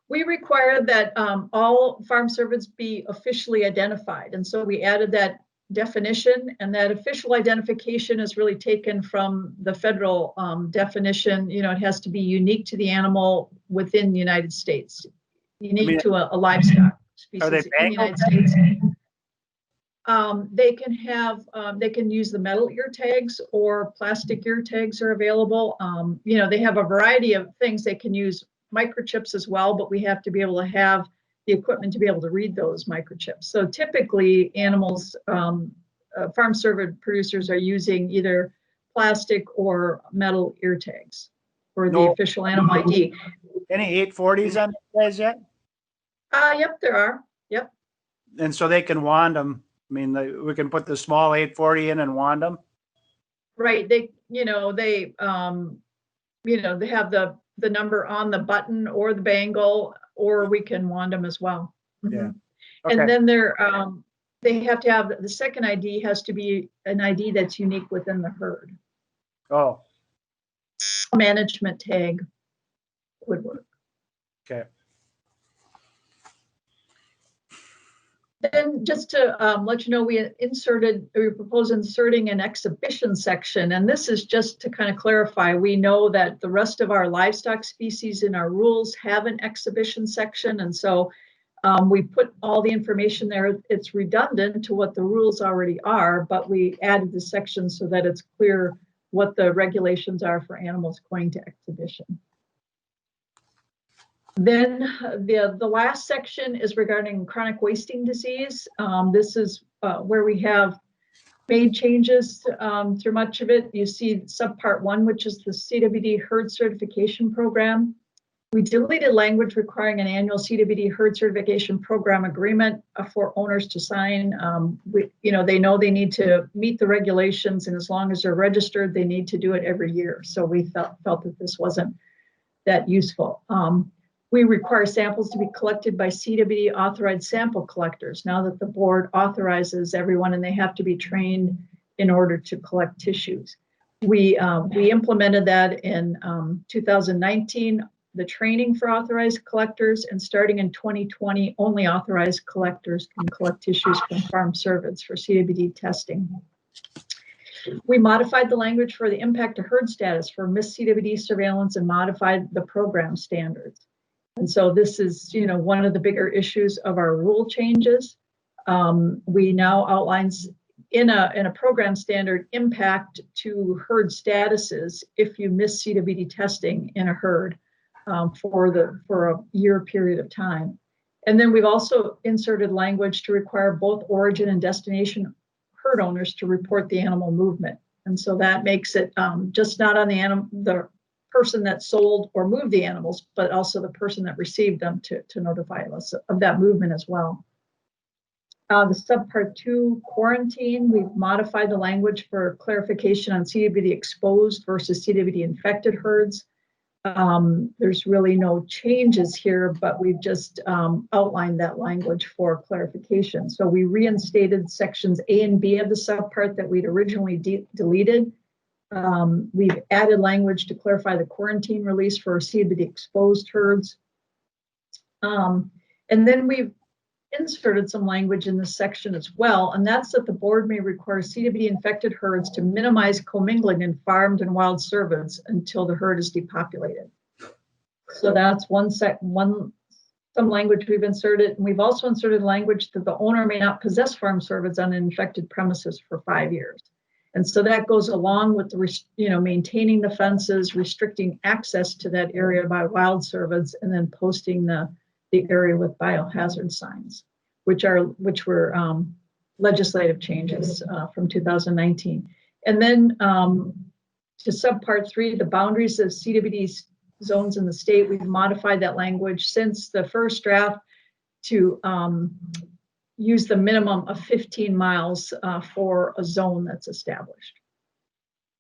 We require that all farm cervids be officially identified. And so we added that definition, and that official identification is really taken from the federal definition. It has to be unique to the animal within the United States, unique to a livestock species in the United States. They can use the metal ear tags, or plastic ear tags are available. They have a variety of things. They can use microchips as well, but we have to be able to have the equipment to be able to read those microchips. So typically animals, farm cervid producers are using either plastic or metal ear tags for the official animal ID. Any 840s on the guys yet? Yep, there are. Yep. And so they can wand them. I mean, we can put the small 840 in and wand them. Right. you know, they have the number on the button or the bangle, or we can wand them as well. Yeah. And Okay. then they have to have, the second ID has to be an ID that's unique within the herd. Oh, Management tag would work. okay. Then just to let you know, we proposed inserting an exhibition section, and this is just to kind of clarify. We know that the rest of our livestock species in our rules have an exhibition section, and so we put all the information there. It's redundant to what the rules already are, but we added the section so that it's clear what the regulations are for animals going to exhibition. Then the last section is regarding chronic wasting disease. This is where we have made changes through much of it. You see subpart 1, which is the CWD herd certification program. We deleted language requiring an annual CWD herd certification program agreement for owners to sign. They know they need to meet the regulations, and as long as they're registered, they need to do it every year. So we felt that this wasn't that useful. We require samples to be collected by CWD authorized sample collectors now that the board authorizes everyone, and they have to be trained in order to collect tissues. We implemented that in 2019, the training for authorized collectors, and starting in 2020, only authorized collectors can collect tissues from farm cervids for CWD testing. We modified the language for the impact to herd status for missed CWD surveillance and modified the program standards. And so this is, one of the bigger issues of our rule changes. We now outlines in a program standard impact to herd statuses if you miss CWD testing in a herd for a year period of time. And then we've also inserted language to require both origin and destination herd owners to report the animal movement. And so that makes it just not on the person that sold or moved the animals, but also the person that received them to notify us of that movement as well. The subpart 2 quarantine, we've modified the language for clarification on CWD exposed versus CWD infected herds. There's really no changes here, but we've just outlined that language for clarification. So we reinstated sections A and B of the subpart that we'd originally deleted. We've added language to clarify the quarantine release for CWD exposed herds. And then we've inserted some language in this section as well, and that's that the board may require CWD infected herds to minimize commingling in farmed and wild cervids until the herd is depopulated. So that's some language we've inserted, and we've also inserted language that the owner may not possess farm cervids on an infected premises for 5 years. And so that goes along with the, maintaining the fences, restricting access to that area by wild cervids, and then posting the area with biohazard signs, which were legislative changes from 2019. And then to subpart 3, the boundaries of CWD zones in the state, we've modified that language since the first draft to use the minimum of 15 miles for a zone that's established.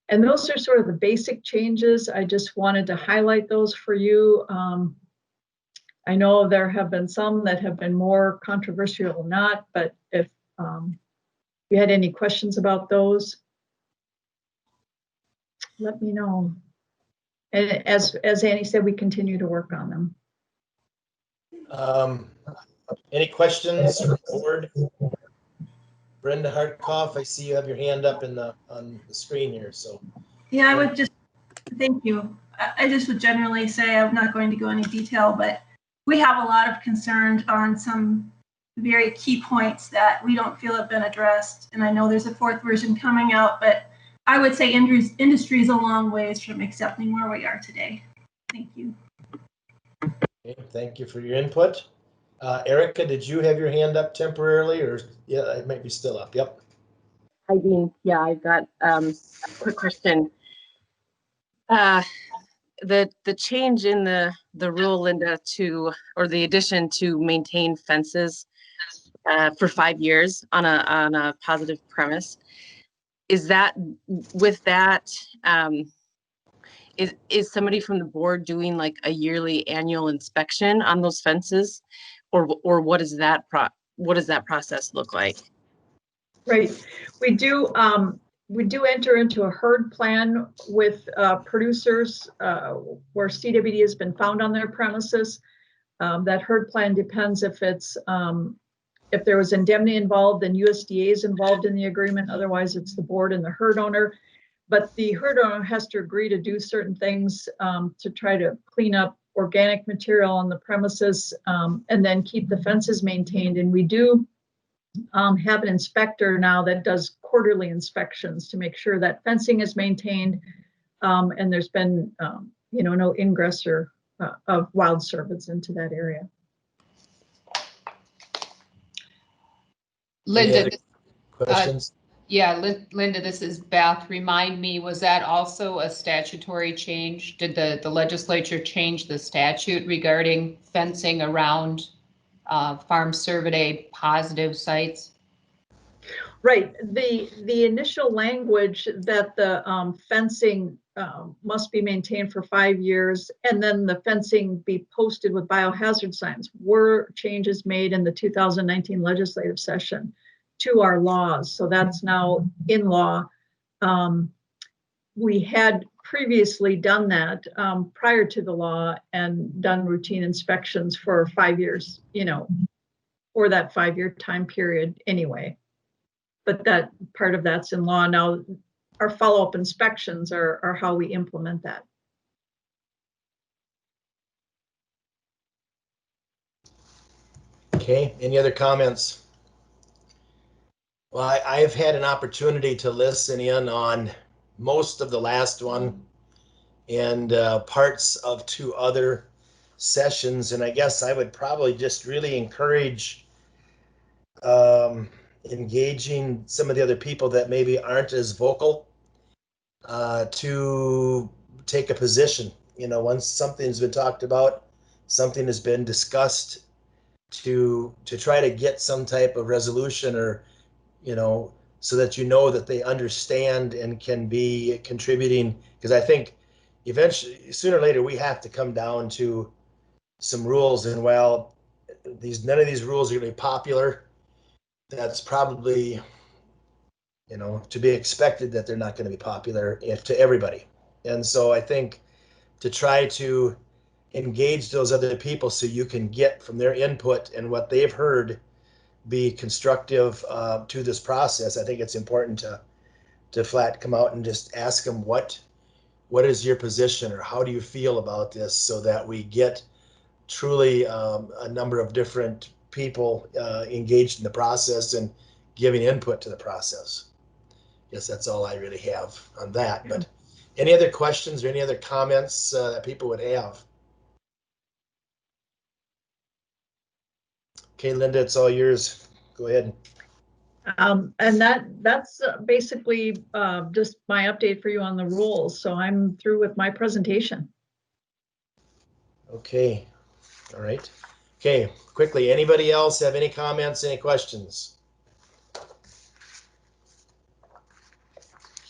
And those are sort of the basic changes. I just wanted to highlight those for you. I know there have been some that have been more controversial or not, but if you had any questions about those, let me know. And as Annie said, we continue to work on them. Any questions from the board? Brenda Hartkoff, I see you have your hand up on the screen here. So yeah, I would just thank you. I just would generally say, I'm not going to go into detail, but we have a lot of concerns on some very key points that we don't feel have been addressed. And I know there's a 4th version coming out, but I would say industry is a long ways from accepting where we are today. Thank you. Okay, thank you for your input. Erica, did you have your hand up temporarily, or yeah, it might be still up? Yep. Hi, Dean. Yeah, I've got a quick question. The change in the rule, Linda, or the addition to maintain fences for 5 years on a positive premise, is that with that? is somebody from the board doing like a yearly annual inspection on those fences? Or what does that process look like? Right. We do enter into a herd plan with producers where CWD has been found on their premises. That herd plan depends if it's if there was indemnity involved, then USDA is involved in the agreement. Otherwise, it's the board and the herd owner. But the herd owner has to agree to do certain things to try to clean up organic material on the premises and then keep the fences maintained. And we do have an inspector now that does quarterly inspections to make sure that fencing is maintained and there's been no ingress or of wild cervids into that area. Linda, questions? Linda, this is Beth. Remind me, was that also a statutory change? Did the legislature change the statute regarding fencing around farm Cervidae positive sites? Right. The initial language that the fencing must be maintained for 5 years and then the fencing be posted with biohazard signs were changes made in the 2019 legislative session to our laws. So that's now in law. We had previously done that prior to the law and done routine inspections for 5 years, or that 5-year time period anyway. But that part of that's in law now. Our follow-up inspections are how we implement that. Okay, any other comments? Well, I've had an opportunity to listen in on most of the last one and parts of 2 other sessions, and I guess I would probably just really encourage engaging some of the other people that maybe aren't as vocal to take a position. Once something's been talked about, something has been discussed, to try to get some type of resolution or so that that they understand and can be contributing, because I think eventually, sooner or later, we have to come down to some rules. And while none of these rules are going to be popular, that's probably to be expected that they're not going to be popular to everybody. And so I think to try to engage those other people so you can get from their input and what they've heard be constructive to this process, I think it's important to flat come out and just ask them what is your position or how do you feel about this, so that we get truly a number of different people engaged in the process and giving input to the process. Yes, that's all I really have on that. But any other questions or any other comments that people would have? Okay, Linda, it's all yours. Go ahead. And that's basically just my update for you on the rules. So I'm through with my presentation. Okay, all right. Okay, quickly, anybody else have any comments, any questions?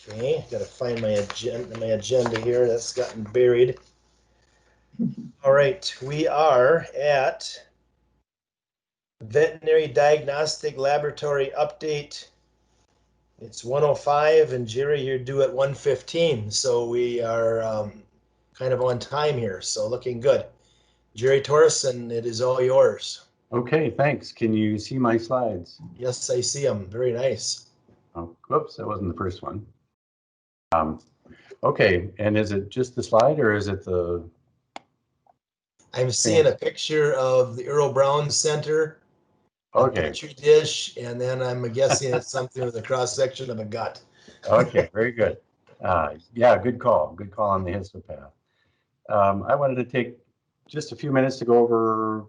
Okay, got to find my agenda here. That's gotten buried. All right, we are at Veterinary Diagnostic Laboratory Update. It's 1:05, and Jerry, you're due at 1:15, so we are kind of on time here, so looking good. Jerry Torrison, it is all yours. Okay, thanks. Can you see my slides? Yes, I see them. Very nice. Oh, whoops, that wasn't the first one. Okay, and is it just the slide or is it the? I'm seeing a picture of the Earl Brown Center, a petri dish, and then I'm guessing it's something with a cross section of a gut. Okay, very good. Yeah, good call. Good call on the histopath. I wanted to take just a few minutes to go over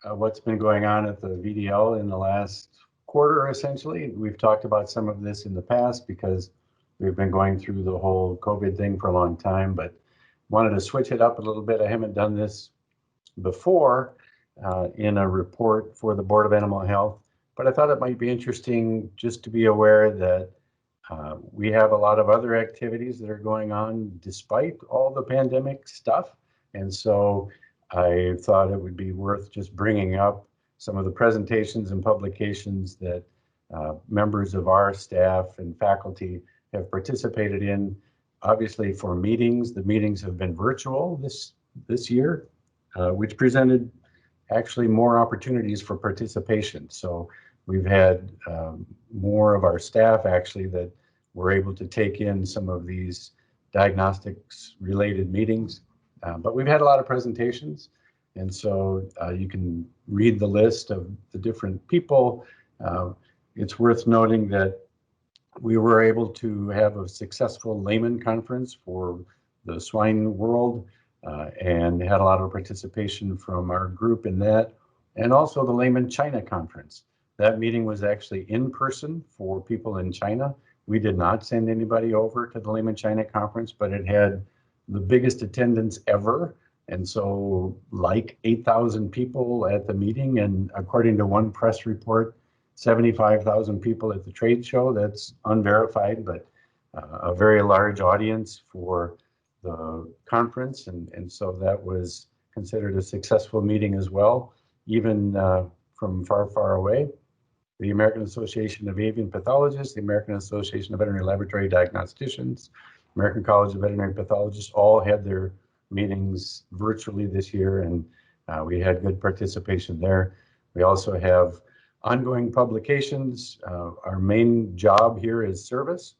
what's been going on at the VDL in the last quarter, essentially. We've talked about some of this in the past because we've been going through the whole COVID thing for a long time, but wanted to switch it up a little bit. I haven't done this before in a report for the Board of Animal Health, but I thought it might be interesting just to be aware that We have a lot of other activities that are going on despite all the pandemic stuff. And so I thought it would be worth just bringing up some of the presentations and publications that members of our staff and faculty have participated in. Obviously for meetings, the meetings have been virtual this year, which presented actually more opportunities for participation. So we've had more of our staff actually that were able to take in some of these diagnostics related meetings. But we've had a lot of presentations. And so you can read the list of the different people. It's worth noting that we were able to have a successful layman conference for the swine world and had a lot of participation from our group in that, and also the Layman China conference. That meeting was actually in person for people in China. We did not send anybody over to the Layman China conference, but it had the biggest attendance ever. And so like 8,000 people at the meeting, and according to one press report, 75,000 people at the trade show. That's unverified, but a very large audience for the conference. And so that was considered a successful meeting as well, even from far, far away. The American Association of Avian Pathologists, the American Association of Veterinary Laboratory Diagnosticians, American College of Veterinary Pathologists all had their meetings virtually this year, and we had good participation there. We also have ongoing publications. Our main job here is service,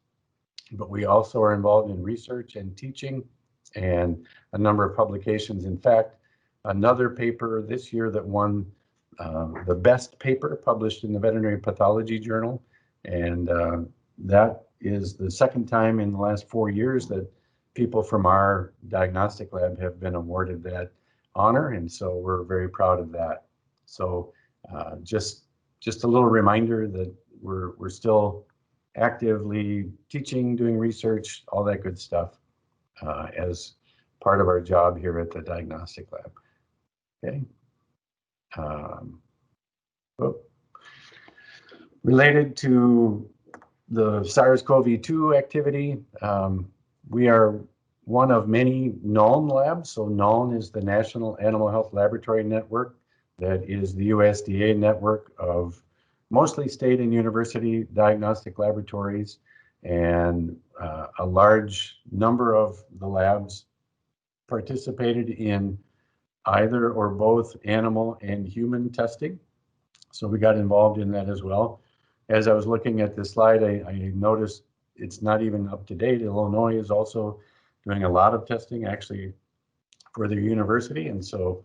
but we also are involved in research and teaching and a number of publications. In fact, another paper this year that won the best paper published in the Veterinary Pathology Journal, and that is the second time in the last 4 years that people from our diagnostic lab have been awarded that honor, and so we're very proud of that. So just a little reminder that we're still actively teaching, doing research, all that good stuff as part of our job here at the diagnostic lab. Okay. Related to the SARS-CoV-2 activity, we are one of many NALN labs. So NALN is the National Animal Health Laboratory Network. That is the USDA network of mostly state and university diagnostic laboratories, and a large number of the labs participated in either or both animal and human testing. So we got involved in that as well. As I was looking at this slide, I noticed it's not even up to date. Illinois is also doing a lot of testing actually for their university, and so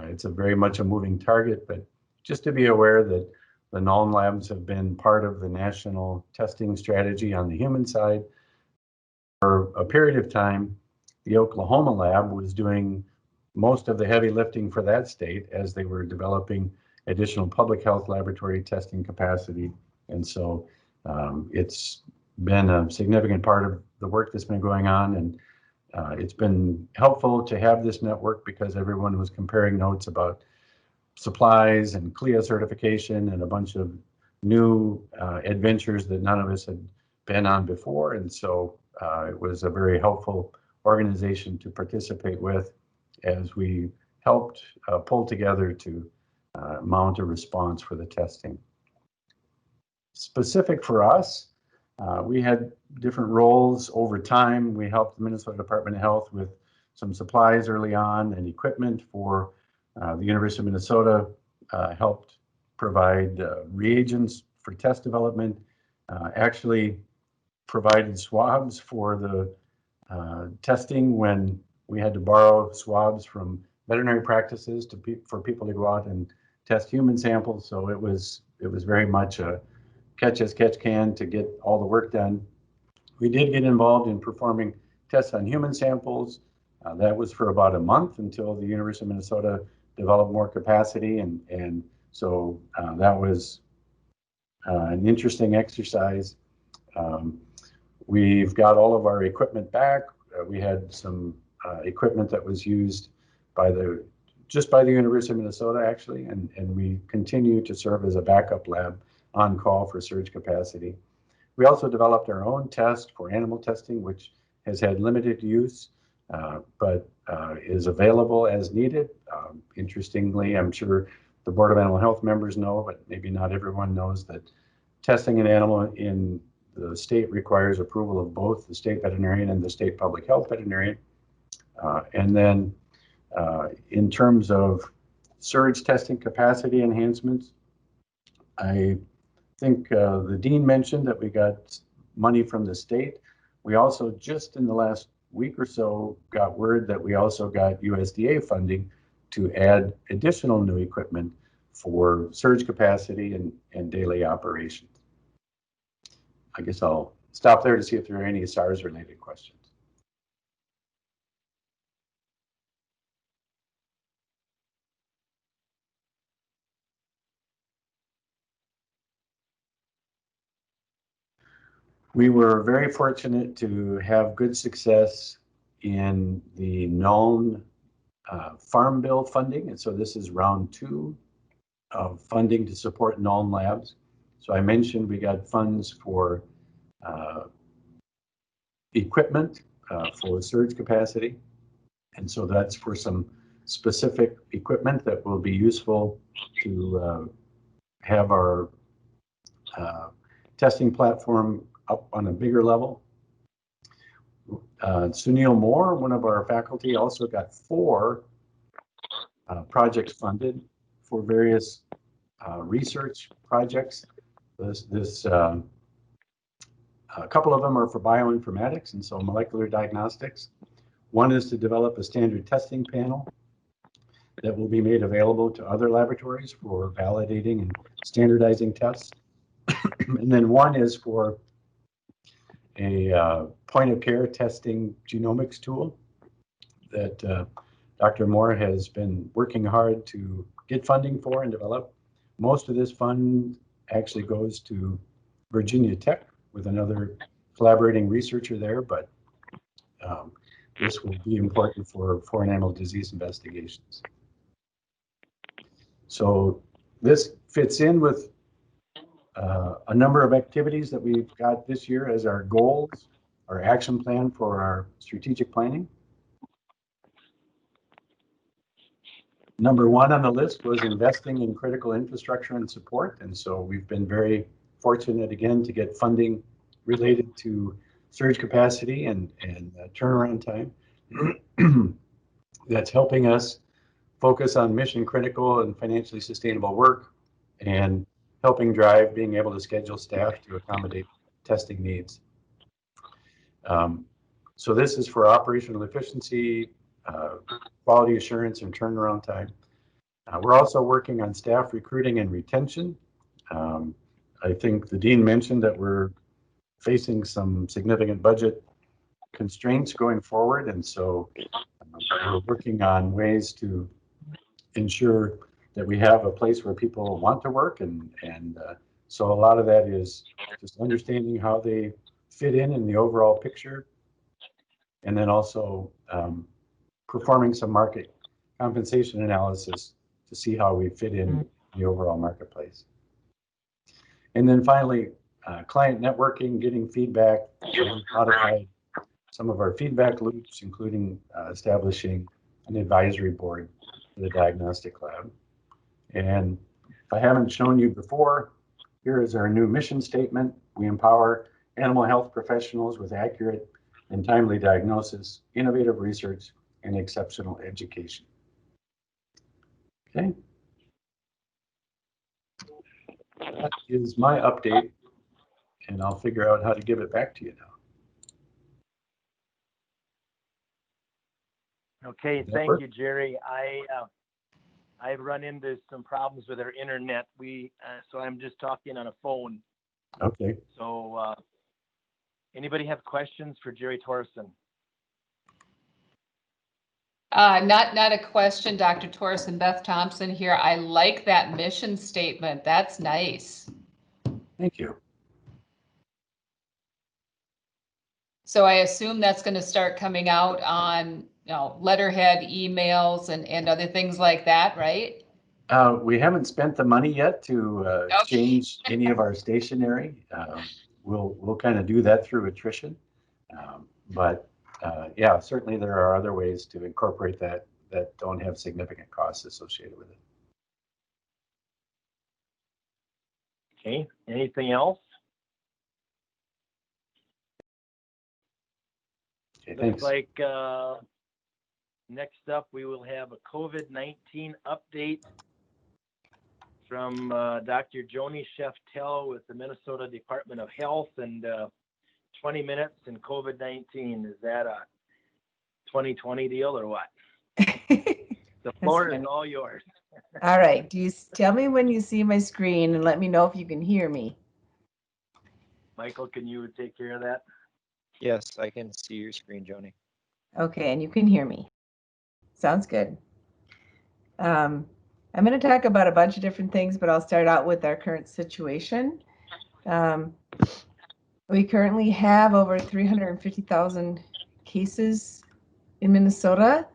it's a very much a moving target, but just to be aware that the NALN labs have been part of the national testing strategy on the human side. For a period of time, the Oklahoma lab was doing most of the heavy lifting for that state as they were developing additional public health laboratory testing capacity. And so it's been a significant part of the work that's been going on, and it's been helpful to have this network because everyone was comparing notes about supplies and CLIA certification and a bunch of new adventures that none of us had been on before. And so it was a very helpful organization to participate with as we helped pull together to mount a response for the testing. Specific for us, we had different roles over time. We helped the Minnesota Department of Health with some supplies early on and equipment for the University of Minnesota, helped provide reagents for test development, actually provided swabs for the testing when we had to borrow swabs from veterinary practices for people to go out and test human samples. So it was very much a catch as catch can to get all the work done. We did get involved in performing tests on human samples. That was for about a month until the University of Minnesota developed more capacity, and so that was an interesting exercise. We've got all of our equipment back. We had some equipment that was used by the University of Minnesota actually, and we continue to serve as a backup lab on call for surge capacity. We also developed our own test for animal testing, which has had limited use, but is available as needed. Interestingly, I'm sure the Board of Animal Health members know, but maybe not everyone knows, that testing an animal in the state requires approval of both the state veterinarian and the state public health veterinarian. And then in terms of surge testing capacity enhancements, I think the dean mentioned that we got money from the state. We also just in the last week or so got word that we also got USDA funding to add additional new equipment for surge capacity and daily operations. I guess I'll stop there to see if there are any SARS related questions. We were very fortunate to have good success in the known Farm Bill funding. And so this is round 2 of funding to support known labs. So I mentioned we got funds for equipment for surge capacity. And so that's for some specific equipment that will be useful to have our testing platform up on a bigger level. Sunil Moore, one of our faculty, also got 4 projects funded for various research projects. A couple of them are for bioinformatics, and so molecular diagnostics. One is to develop a standard testing panel that will be made available to other laboratories for validating and standardizing tests. And then one is for a point of care testing genomics tool that Dr. Moore has been working hard to get funding for and develop. Most of this fund actually goes to Virginia Tech with another collaborating researcher there, but this will be important for foreign animal disease investigations. So this fits in with a number of activities that we've got this year as our goals, our action plan for our strategic planning. Number 1 on the list was investing in critical infrastructure and support. And so we've been very fortunate again to get funding related to surge capacity and turnaround time. That's helping us focus on mission critical and financially sustainable work and helping drive being able to schedule staff to accommodate testing needs. So this is for operational efficiency, quality assurance, and turnaround time. We're also working on staff recruiting and retention. I think the dean mentioned that we're facing some significant budget constraints going forward, and so we're working on ways to ensure that we have a place where people want to work, and so a lot of that is just understanding how they fit in the overall picture, and then also performing some market compensation analysis to see how we fit in the overall marketplace. And then finally, client networking, getting feedback. So we've modified some of our feedback loops, including establishing an advisory board for the diagnostic lab. And if I haven't shown you before, here is our new mission statement. We empower animal health professionals with accurate and timely diagnosis, innovative research, and exceptional education. Okay. That is my update, and I'll figure out how to give it back to you now. Okay, thank you, Jerry. I've run into some problems with our internet. So I'm just talking on a phone. Okay. So anybody have questions for Jerry Torrison? Not a question, Dr. Torrison. Beth Thompson here. I like that mission statement. That's nice. Thank you. So I assume that's going to start coming out on, letterhead, emails, and other things like that, right? We haven't spent the money yet to change any of our stationery. we'll kind of do that through attrition. But yeah, certainly there are other ways to incorporate that don't have significant costs associated with it. Okay, anything else? Okay, Looks thanks. like next up we will have a COVID-19 update from Dr. Joni Scheftel with the Minnesota Department of Health, and 20 minutes in COVID-19. Is that a 2020 deal or what? The floor is all yours. All right. Do you tell me when you see my screen and let me know if you can hear me? Michael, can you take care of that? Yes, I can see your screen, Joni. Okay, and you can hear me. Sounds good. I'm going to talk about a bunch of different things, but I'll start out with our current situation. We currently have over 350,000 cases in Minnesota.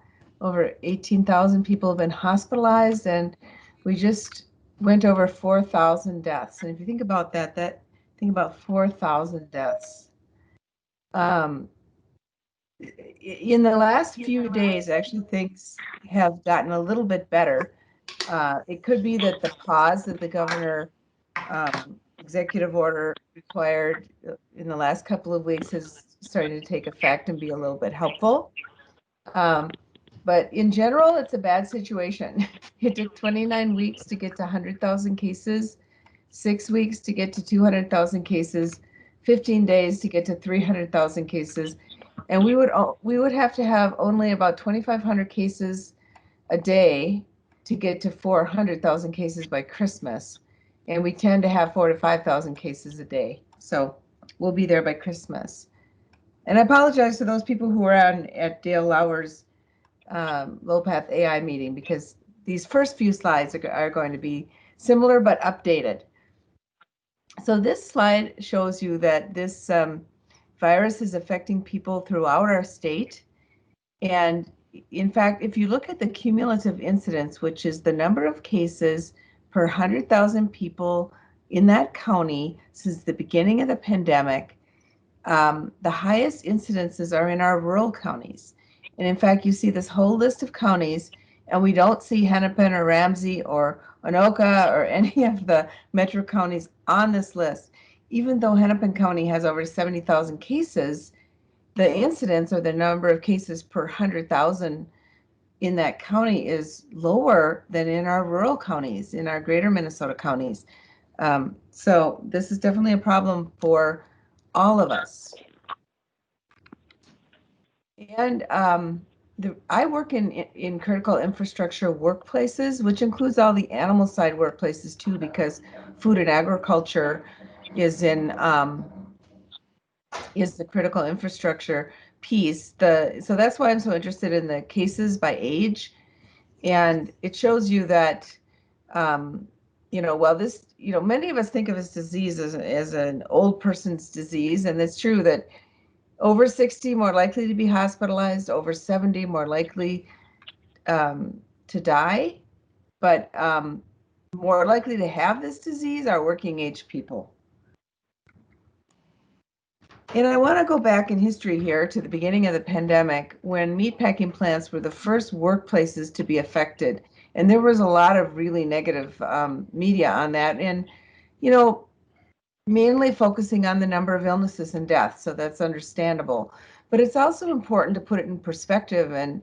Over 18,000 people have been hospitalized, and we just went over 4,000 deaths. And if you think about that, think about 4,000 deaths. In the last few days, actually, things have gotten a little bit better. It could be that the pause that the governor executive order required in the last couple of weeks is starting to take effect and be a little bit helpful. But in general, it's a bad situation. It took 29 weeks to get to 100,000 cases, 6 weeks to get to 200,000 cases, 15 days to get to 300,000 cases. And we would have to have only about 2,500 cases a day to get to 400,000 cases by Christmas. And we tend to have 4,000 to 5,000 cases a day. So we'll be there by Christmas. And I apologize to those people who were at Dale Lauer's low-path AI meeting, because these first few slides are going to be similar but updated. So this slide shows you that this virus is affecting people throughout our state. And in fact, if you look at the cumulative incidence, which is the number of cases per 100,000 people in that county since the beginning of the pandemic, the highest incidences are in our rural counties. And in fact, you see this whole list of counties, and we don't see Hennepin or Ramsey or Anoka or any of the metro counties on this list. Even though Hennepin County has over 70,000 cases, the incidence, or the number of cases per 100,000 in that county, is lower than in our rural counties, in our greater Minnesota counties. So this is definitely a problem for all of us. And I work in critical infrastructure workplaces, which includes all the animal side workplaces too, because food and agriculture is in is the critical infrastructure piece. So that's why I'm so interested in the cases by age, and it shows you that well, this, many of us think of this disease as an old person's disease, and it's true that over 60 more likely to be hospitalized, over 70 more likely to die, but more likely to have this disease are working age people. And I want to go back in history here to the beginning of the pandemic, when meatpacking plants were the first workplaces to be affected. And there was a lot of really negative media on that. And, mainly focusing on the number of illnesses and deaths. So that's understandable. But it's also important to put it in perspective and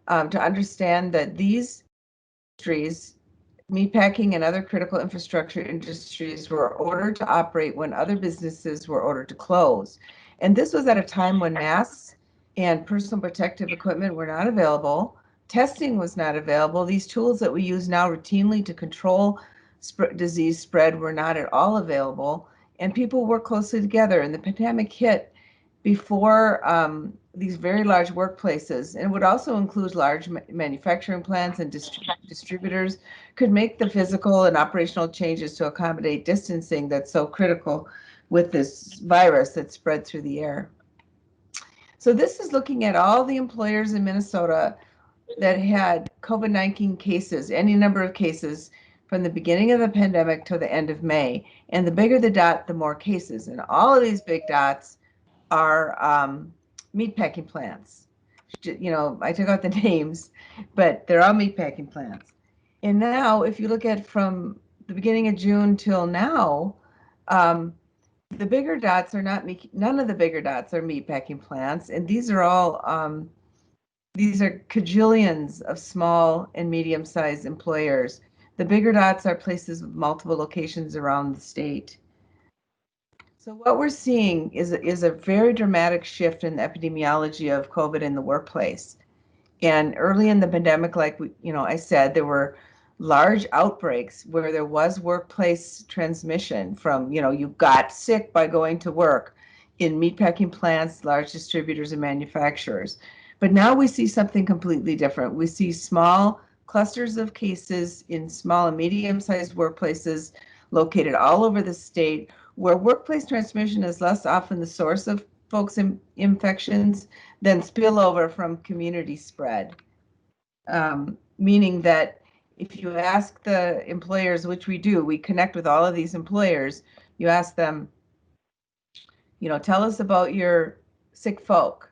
to understand that these industries, meatpacking and other critical infrastructure industries, were ordered to operate when other businesses were ordered to close. And this was at a time when masks and personal protective equipment were not available. Testing was not available. These tools that we use now routinely to control disease spread were not at all available. And people work closely together. And the pandemic hit before these very large workplaces, and it would also include large manufacturing plants and distributors, could make the physical and operational changes to accommodate distancing that's so critical with this virus that spread through the air. So this is looking at all the employers in Minnesota that had COVID-19 cases, any number of cases, from the beginning of the pandemic to the end of May. And the bigger the dot, the more cases. And all of these big dots are meatpacking plants. You know, I took out the names, but they're all meatpacking plants. And now, if you look at from the beginning of June till now, the bigger dots are not, none of the bigger dots are meatpacking plants. And these are all, these are cajillions of small and medium-sized employers. The bigger dots are places with multiple locations around the state. So what we're seeing is a very dramatic shift in the epidemiology of COVID in the workplace. And early in the pandemic, like I said, there were large outbreaks where there was workplace transmission from, you got sick by going to work in meatpacking plants, large distributors and manufacturers. But now we see something completely different. We see small clusters of cases in small and medium-sized workplaces located all over the state, where workplace transmission is less often the source of folks' infections than spillover from community spread. Meaning that if you ask the employers, which we do, we connect with all of these employers, you ask them, tell us about your sick folk.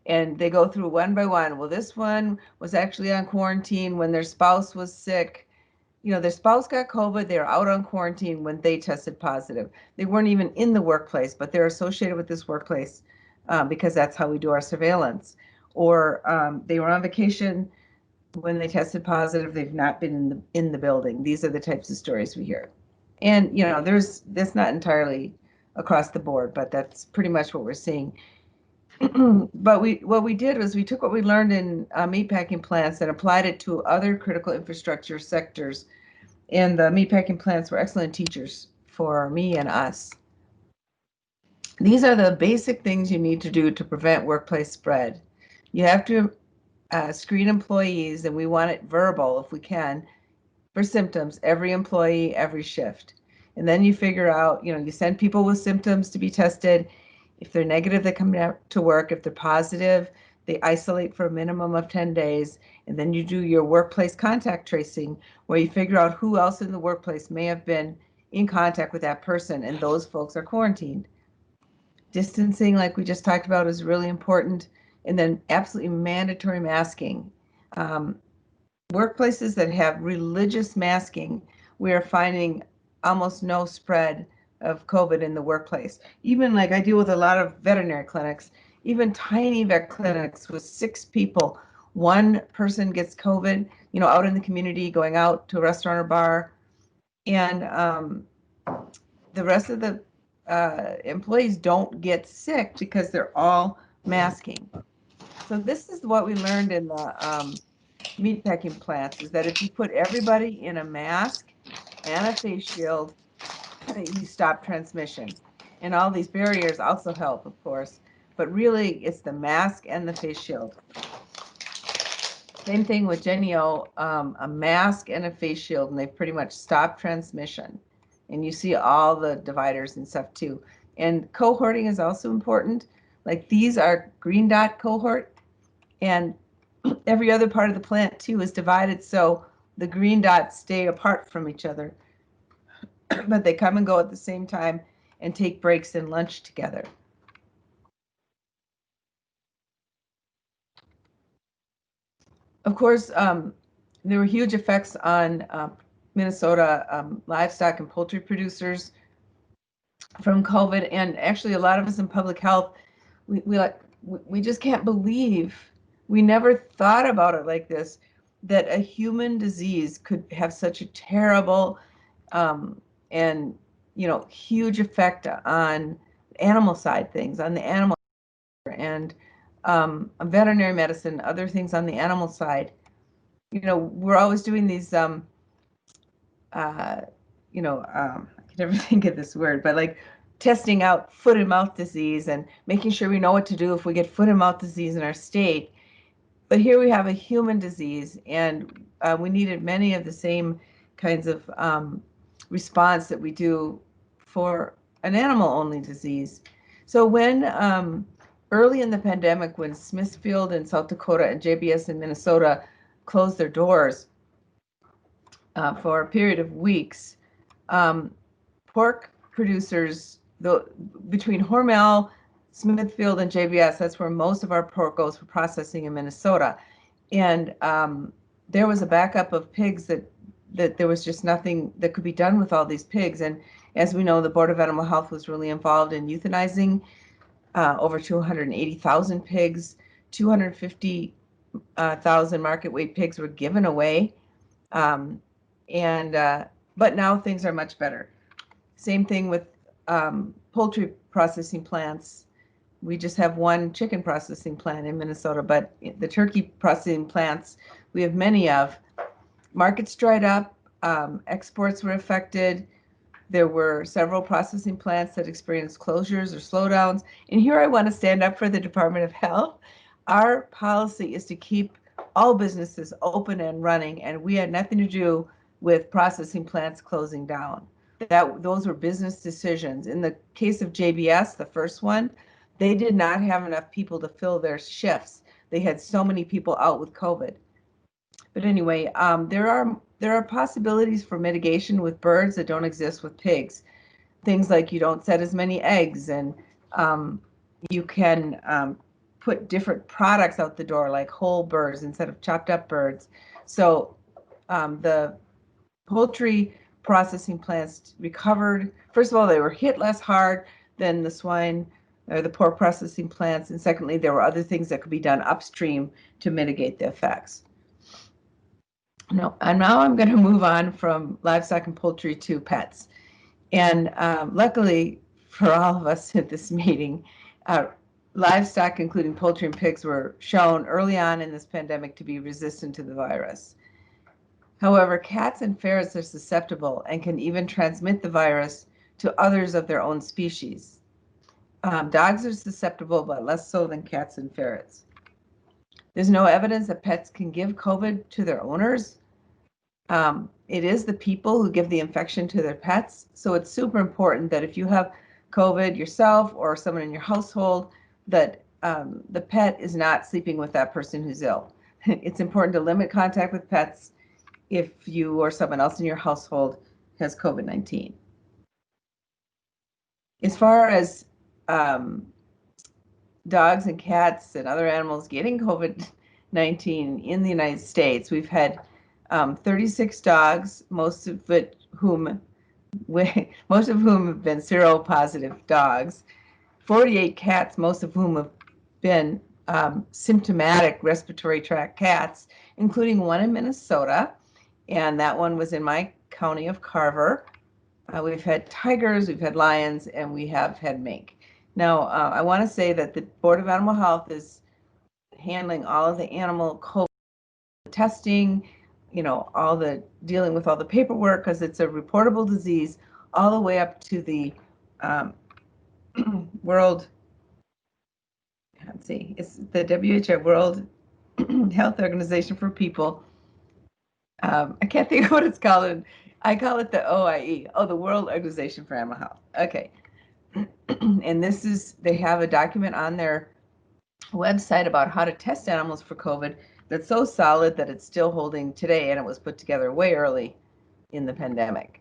And they go through one by one. Well, this one was actually on quarantine when their spouse was sick. Their spouse got COVID, they were out on quarantine when they tested positive. They weren't even in the workplace, but they're associated with this workplace because that's how we do our surveillance. Or they were on vacation when they tested positive, they've not been in the building. These are the types of stories we hear. And, that's not entirely across the board, but that's pretty much what we're seeing. But what we did was we took what we learned in meatpacking plants and applied it to other critical infrastructure sectors. And the meatpacking plants were excellent teachers for me and us. These are the basic things you need to do to prevent workplace spread. You have to screen employees, and we want it verbal if we can, for symptoms, every employee, every shift. And then you figure out, you send people with symptoms to be tested. If they're negative, they come out to work. If they're positive, they isolate for a minimum of 10 days. And then you do your workplace contact tracing, where you figure out who else in the workplace may have been in contact with that person, and those folks are quarantined. Distancing, like we just talked about, is really important. And then absolutely mandatory masking. Workplaces that have religious masking, we are finding almost no spread of COVID in the workplace. Even like I deal with a lot of veterinary clinics, even tiny vet clinics with 6 people, one person gets COVID, out in the community, going out to a restaurant or bar, and the rest of the employees don't get sick because they're all masking. So this is what we learned in the meatpacking plants, is that if you put everybody in a mask and a face shield, you stop transmission. And all these barriers also help, of course, but really it's the mask and the face shield. Same thing with Genio, a mask and a face shield, and they've pretty much stopped transmission. And you see all the dividers and stuff too. And cohorting is also important. Like these are green dot cohort, and every other part of the plant too is divided so the green dots stay apart from each other. But they come and go at the same time and take breaks and lunch together. Of course, there were huge effects on Minnesota livestock and poultry producers from COVID, and actually a lot of us in public health, we just can't believe, we never thought about it like this, that a human disease could have such a terrible and huge effect on animal side things, on the animal and veterinary medicine, other things on the animal side. We're always doing these I can never think of this word, but like testing out foot and mouth disease and making sure we know what to do if we get foot and mouth disease in our state. But here we have a human disease, and we needed many of the same kinds of response that we do for an animal-only disease. So when early in the pandemic, when Smithfield in South Dakota and JBS in Minnesota closed their doors, for a period of weeks. Pork producers, between Hormel, Smithfield, and JBS, that's where most of our pork goes for processing in Minnesota. And there was a backup of pigs that there was just nothing that could be done with all these pigs. And as we know, the Board of Animal Health was really involved in euthanizing over 280,000 pigs. 250,000 market weight pigs were given away. But now things are much better. Same thing with poultry processing plants. We just have one chicken processing plant in Minnesota, but the turkey processing plants, we have many of. Markets dried up, exports were affected. There were several processing plants that experienced closures or slowdowns. And here I want to stand up for the Department of Health. Our policy is to keep all businesses open and running, and we had nothing to do with processing plants closing down. Those were business decisions. In the case of JBS, the first one, they did not have enough people to fill their shifts. They had so many people out with COVID. But anyway, there are possibilities for mitigation with birds that don't exist with pigs. Things like you don't set as many eggs, and you can put different products out the door, like whole birds instead of chopped up birds. So the poultry processing plants recovered. First of all, they were hit less hard than the swine or the pork processing plants. And secondly, there were other things that could be done upstream to mitigate the effects. No, and now I'm going to move on from livestock and poultry to pets. And luckily for all of us at this meeting, livestock, including poultry and pigs, were shown early on in this pandemic to be resistant to the virus. However, cats and ferrets are susceptible and can even transmit the virus to others of their own species. Dogs are susceptible, but less so than cats and ferrets. There's no evidence that pets can give COVID to their owners. It is the people who give the infection to their pets. So it's super important that if you have COVID yourself or someone in your household, that the pet is not sleeping with that person who's ill. It's important to limit contact with pets if you or someone else in your household has COVID-19. As far as dogs and cats and other animals getting COVID-19 in the United States, we've had 36 dogs, most of whom have been seropositive dogs, 48 cats, most of whom have been symptomatic respiratory tract cats, including one in Minnesota, and that one was in my county of Carver. We've had tigers, we've had lions, and we have had mink. Now, I want to say that the Board of Animal Health is handling all of the animal COVID testing, all the dealing with all the paperwork, because it's a reportable disease, all the way up to the World, let's see, it's the WHO, World Health Organization for People. I can't think of what it's called. I call it the OIE, the World Organization for Animal Health. Okay. And they have a document on their website about how to test animals for COVID that's so solid that it's still holding today, and it was put together way early in the pandemic.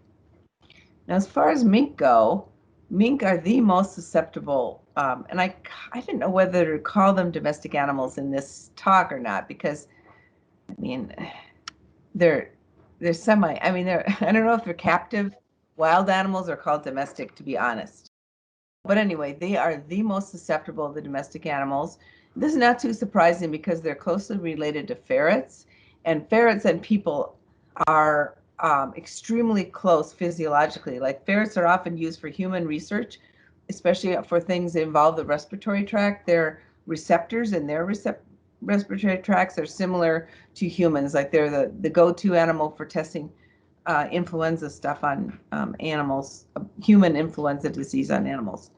Now, as far as mink go, mink are the most susceptible, and I didn't know whether to call them domestic animals in this talk or not, because, they're I don't know if they're captive wild animals or called domestic, to be honest. But anyway, they are the most susceptible of the domestic animals. This is not too surprising because they're closely related to ferrets, and ferrets and people are extremely close physiologically. Like, ferrets are often used for human research, especially for things that involve the respiratory tract. Their receptors and their respiratory tracts are similar to humans. Like, they're the go-to animal for testing influenza stuff on animals, human influenza disease on animals.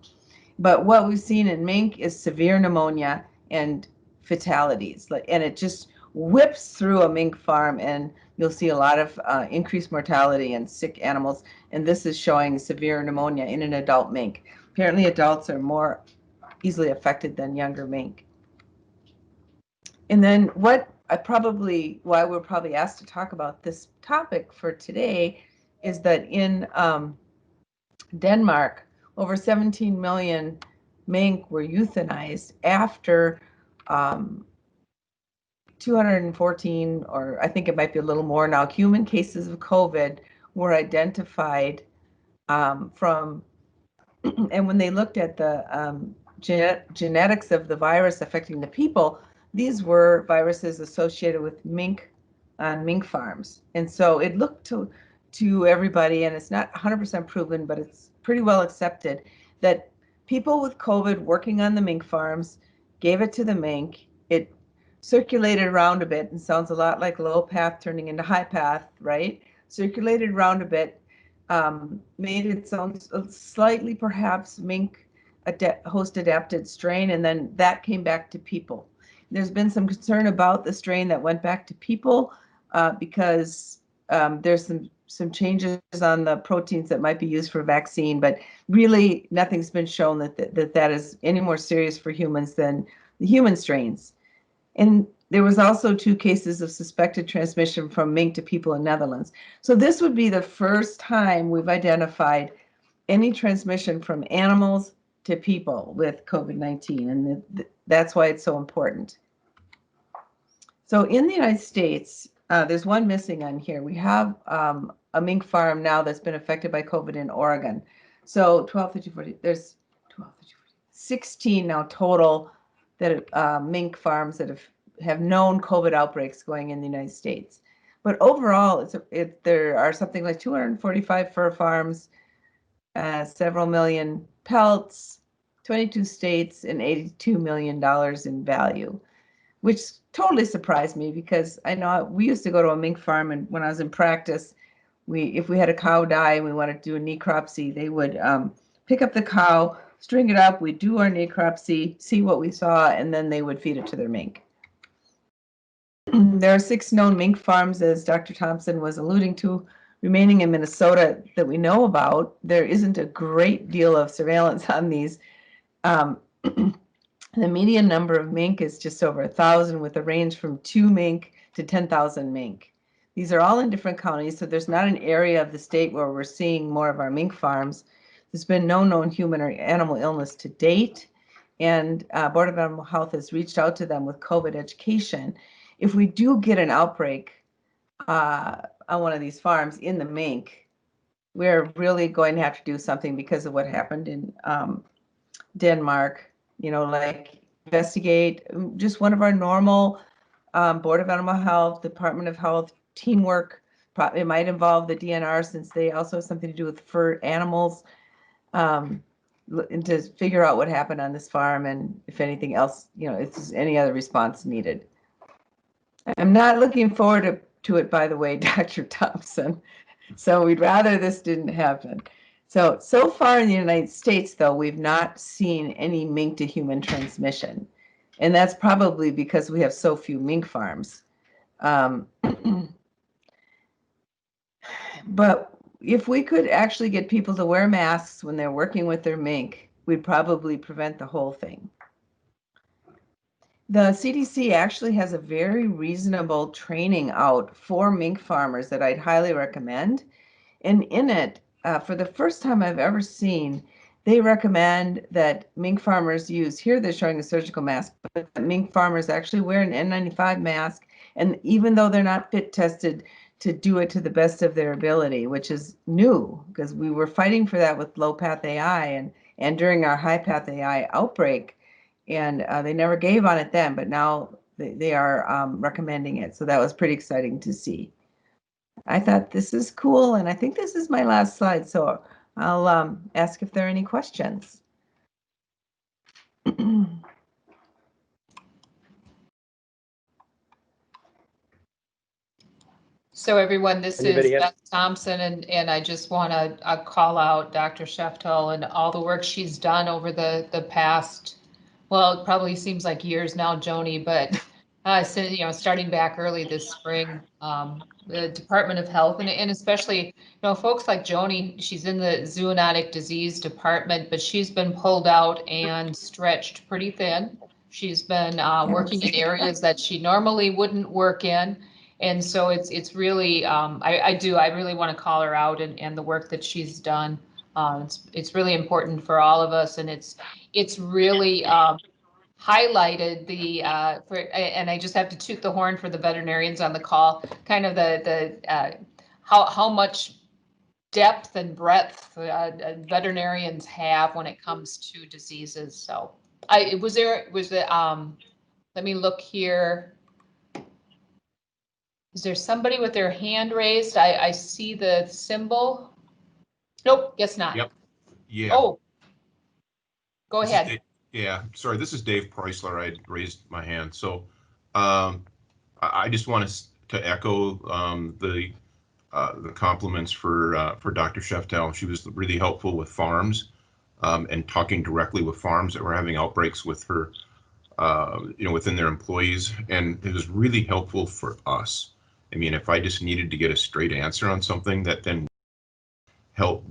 But what we've seen in mink is severe pneumonia and fatalities. And it just whips through a mink farm, and you'll see a lot of increased mortality and sick animals. And this is showing severe pneumonia in an adult mink. Apparently adults are more easily affected than younger mink. And then what why we're probably asked to talk about this topic for today is that in Denmark, over 17 million mink were euthanized after 214, or I think it might be a little more now, human cases of COVID were identified from, and when they looked at the genetics of the virus affecting the people, these were viruses associated with mink on mink farms. And so it looked to everybody, and it's not 100% proven, but it's pretty well accepted, that people with COVID working on the mink farms gave it to the mink. It circulated around a bit, and sounds a lot like low path turning into high path, right? Circulated around a bit, made its own slightly perhaps mink host adapted strain, and then that came back to people. There's been some concern about the strain that went back to people because there's some changes on the proteins that might be used for vaccine, but really nothing's been shown that is any more serious for humans than the human strains. And there was also 2 cases of suspected transmission from mink to people in Netherlands. So this would be the first time we've identified any transmission from animals to people with COVID-19, and that's why it's so important. So in the United States, there's one missing on here. We have a mink farm now that's been affected by COVID in Oregon. So 12, 13, 14, there's 12, 13, 14, 16 now total that mink farms that have known COVID outbreaks going in the United States. But overall, there are something like 245 fur farms, several million pelts, 22 states, and $82 million in value, which totally surprised me because I know we used to go to a mink farm, and when I was in practice, if we had a cow die and we wanted to do a necropsy, they would pick up the cow, string it up, we'd do our necropsy, see what we saw, and then they would feed it to their mink. There are 6 known mink farms, as Dr. Thompson was alluding to, remaining in Minnesota that we know about. There isn't a great deal of surveillance on these. The median number of mink is just over 1,000, with a range from 2 mink to 10,000 mink. These are all in different counties, so there's not an area of the state where we're seeing more of our mink farms. There's been no known human or animal illness to date, and Board of Animal Health has reached out to them with COVID education. If we do get an outbreak on one of these farms in the mink, we're really going to have to do something because of what happened in Denmark. Like investigate just one of our normal Board of Animal Health, Department of Health teamwork. It might involve the DNR since they also have something to do with fur animals, and to figure out what happened on this farm and if anything else, if there's any other response needed. I'm not looking forward to it, by the way, Dr. Thompson. So we'd rather this didn't happen. So far in the United States, though, we've not seen any mink to human transmission. And that's probably because we have so few mink farms. But if we could actually get people to wear masks when they're working with their mink, we'd probably prevent the whole thing. The CDC actually has a very reasonable training out for mink farmers that I'd highly recommend. And in it, for the first time I've ever seen, they recommend that mink farmers use, here they're showing a surgical mask, but mink farmers actually wear an N95 mask, and even though they're not fit tested, to do it to the best of their ability, which is new because we were fighting for that with low path AI and during our high path AI outbreak. And they never gave on it then, but now they are recommending it. So that was pretty exciting to see. I thought this is cool, and I think this is my last slide, so I'll ask if there are any questions. So everyone, this Anybody is have- Beth Thompson, and I just want to call out Dr. Scheftel and all the work she's done over the past, well, it probably seems like years now, Joni, but starting back early this spring, the Department of Health, and especially, folks like Joni, she's in the zoonotic disease department, but she's been pulled out and stretched pretty thin She's been working in areas that she normally wouldn't work in. And so it's really, I really want to call her out and the work that she's done. It's really important for all of us, and it's really highlighted the and I just have to toot the horn for the veterinarians on the call, kind of the how much depth and breadth veterinarians have when it comes to diseases. So was there let me look here. Is there somebody with their hand raised? I see the symbol. Nope, guess not. Yep. Yeah. Oh, go This ahead. Yeah, sorry, this is Dave Preisler. I raised my hand. So I just want to echo the compliments for Dr. Scheftel. She was really helpful with farms and talking directly with farms that were having outbreaks with her, within their employees. And it was really helpful for us. I mean, if I just needed to get a straight answer on something that then help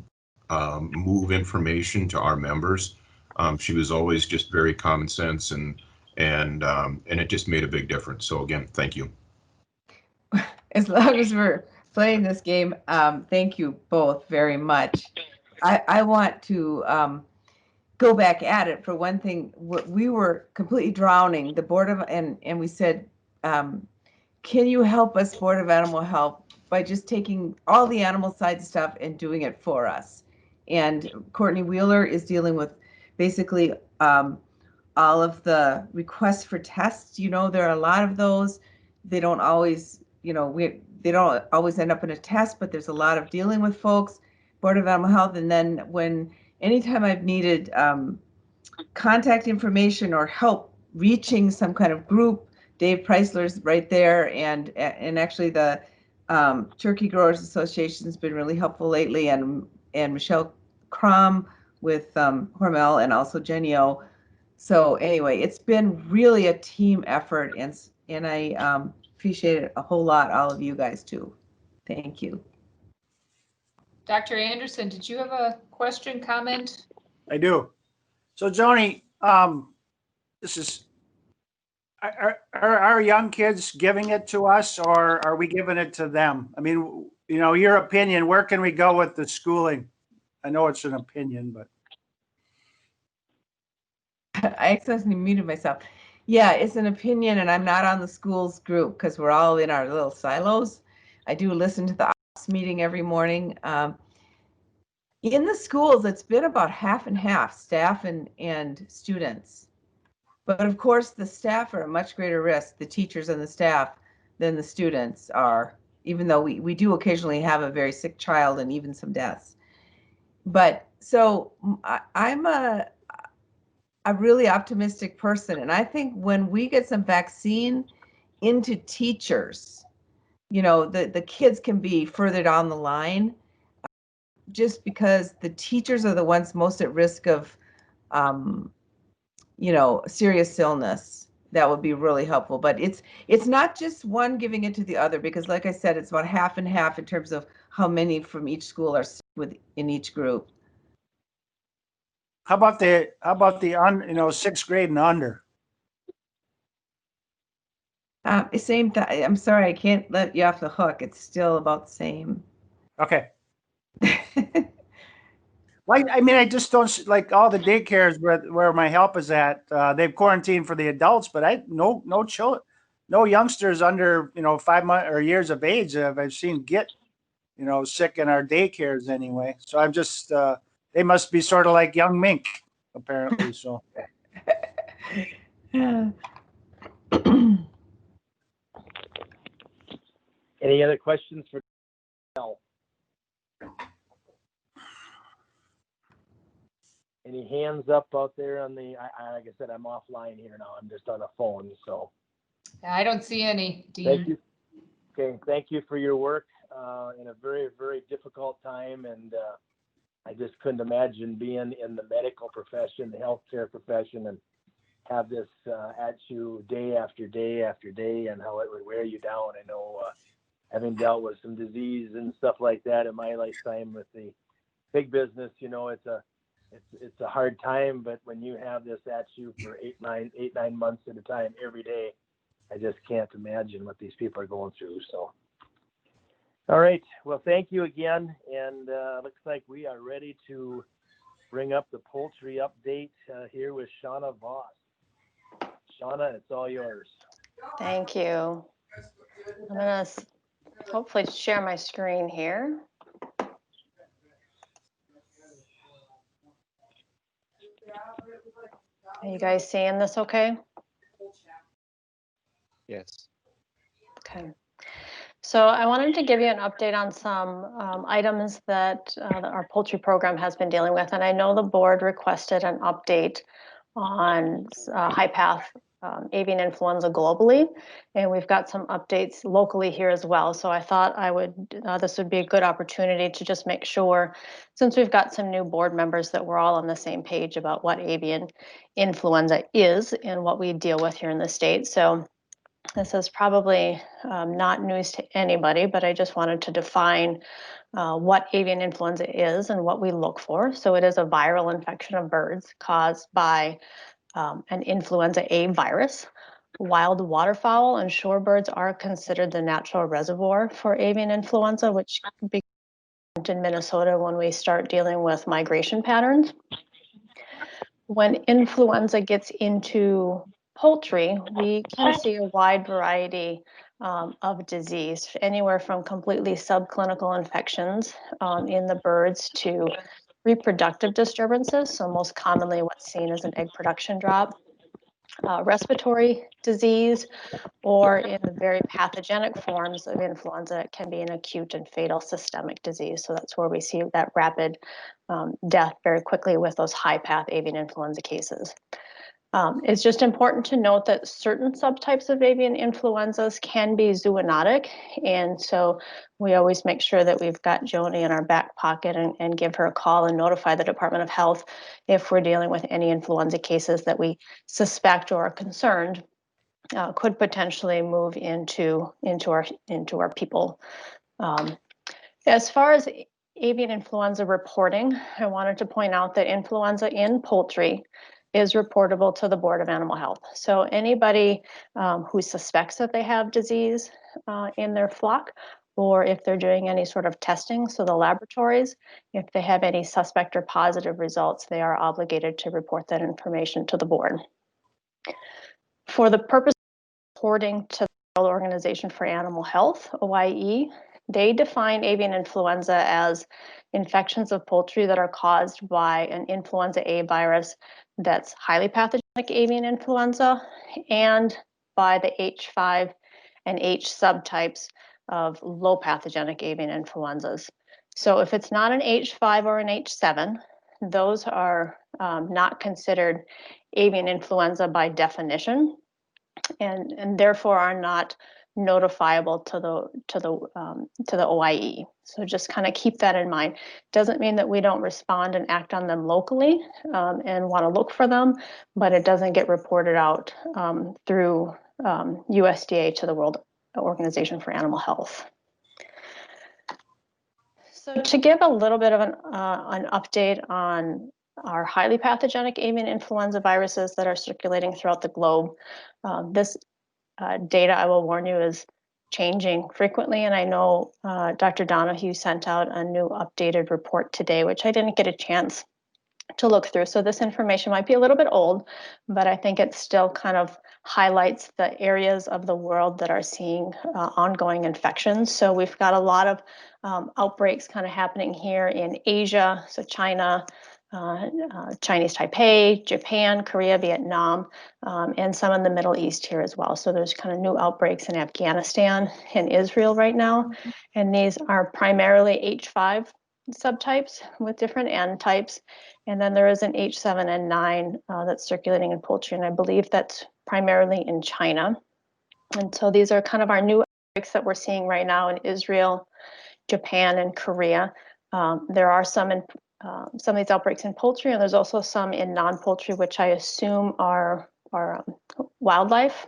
move information to our members, she was always just very common sense, and it just made a big difference. So again, thank you. As long as we're playing this game, thank you both very much. I want to go back at it. For one thing, we were completely drowning. The Board of, and we said, can you help us, Board of Animal Health, by just taking all the animal side stuff and doing it for us? And Courtney Wheeler is dealing with basically all of the requests for tests. You know, there are a lot of those. They don't always, they don't always end up in a test, but there's a lot of dealing with folks, Board of Animal Health. And then anytime I've needed contact information or help reaching some kind of group, Dave Preisler's right there. And actually the Turkey Growers Association has been really helpful lately. And Michelle Crom with Hormel, and also Jenny O. So anyway, it's been really a team effort, and I appreciate it a whole lot, all of you guys too. Thank you. Dr. Anderson, did you have a question, comment? I do. So Joni, this is, are our young kids giving it to us, or are we giving it to them? I mean, your opinion, where can we go with the schooling? I know it's an opinion, but. I accidentally muted myself. Yeah, it's an opinion, and I'm not on the schools group because we're all in our little silos. I do listen to the ops meeting every morning. In the schools, it's been about half and half, staff and students. But of course, the staff are at much greater risk, the teachers and the staff, than the students are, even though we do occasionally have a very sick child and even some deaths. But so I'm a really optimistic person. And I think when we get some vaccine into teachers, the kids can be further down the line, just because the teachers are the ones most at risk of, serious illness. That would be really helpful. But it's not just one giving it to the other, because like I said, it's about half and half in terms of how many from each school are in each group. How about the 6th grade and under? Same. I'm sorry, I can't let you off the hook. It's still about the same. Okay. Like, I mean, I just don't like all the daycares where my help is at. They've quarantined for the adults, but no youngsters under 5 months or years of age have I've seen get sick in our daycares anyway. So I'm just they must be sort of like young mink, apparently. So. Any other questions for Mel? Any hands up out there on the, like I said, I'm offline here now. I'm just on a phone, so. I don't see any, Dean. Thank you. Okay, thank you for your work in a very, very difficult time. And I just couldn't imagine being in the medical profession, the healthcare profession, and have this at you day after day after day, and how it would wear you down. I know having dealt with some disease and stuff like that in my lifetime with the big business, it's it's a hard time, but when you have this at you for 8-9 months at a time every day, I just can't imagine what these people are going through. So, all right. Well, thank you again. And looks like we are ready to bring up the poultry update here with Shauna Voss. Shauna, it's all yours. Thank you. I'm going to hopefully share my screen here. Are you guys seeing this okay? Yes. Okay. So I wanted to give you an update on some items that our poultry program has been dealing with. And I know the board requested an update on high path avian influenza globally, and we've got some updates locally here as well. So I thought this would be a good opportunity to just make sure, since we've got some new board members, that we're all on the same page about what avian influenza is and what we deal with here in the state. So this is probably not news to anybody, but I just wanted to define what avian influenza is and what we look for. So it is a viral infection of birds caused by an influenza A virus. Wild waterfowl and shorebirds are considered the natural reservoir for avian influenza, which begins in Minnesota when we start dealing with migration patterns. When influenza gets into poultry, we can see a wide variety of disease, anywhere from completely subclinical infections in the birds to reproductive disturbances. So most commonly what's seen as an egg production drop, respiratory disease, or in the very pathogenic forms of influenza, it can be an acute and fatal systemic disease. So that's where we see that rapid death very quickly with those high path avian influenza cases. It's just important to note that certain subtypes of avian influenzas can be zoonotic, and so we always make sure that we've got Joni in our back pocket and give her a call and notify the Department of Health if we're dealing with any influenza cases that we suspect or are concerned could potentially move into our people. As far as avian influenza reporting, I wanted to point out that influenza in poultry is reportable to the Board of Animal Health. So anybody who suspects that they have disease in their flock, or if they're doing any sort of testing, so the laboratories, if they have any suspect or positive results, they are obligated to report that information to the board. For the purpose of reporting to the World Organization for Animal Health, OIE, they define avian influenza as infections of poultry that are caused by an influenza A virus that's highly pathogenic avian influenza, and by the H5 and H subtypes of low pathogenic avian influenzas. So if it's not an H5 or an H7, those are not considered avian influenza by definition, and therefore are not notifiable to the OIE. So just kind of keep that in mind. Doesn't mean that we don't respond and act on them locally and want to look for them, but it doesn't get reported out through USDA to the World Organization for Animal Health. So to give a little bit of an update on our highly pathogenic avian influenza viruses that are circulating throughout the globe, this data, I will warn you, is changing frequently. And I know Dr. Donahue sent out a new updated report today, which I didn't get a chance to look through. So this information might be a little bit old, but I think it still kind of highlights the areas of the world that are seeing ongoing infections. So we've got a lot of outbreaks kind of happening here in Asia, so China, Chinese Taipei, Japan, Korea, Vietnam, and some in the Middle East here as well. So there's kind of new outbreaks in Afghanistan and Israel right now. And these are primarily H5 subtypes with different N types. And then there is an H7 and 9 that's circulating in poultry. And I believe that's primarily in China. And so these are kind of our new outbreaks that we're seeing right now in Israel, Japan, and Korea. There are some of these outbreaks in poultry, and there's also some in non-poultry, which I assume are wildlife,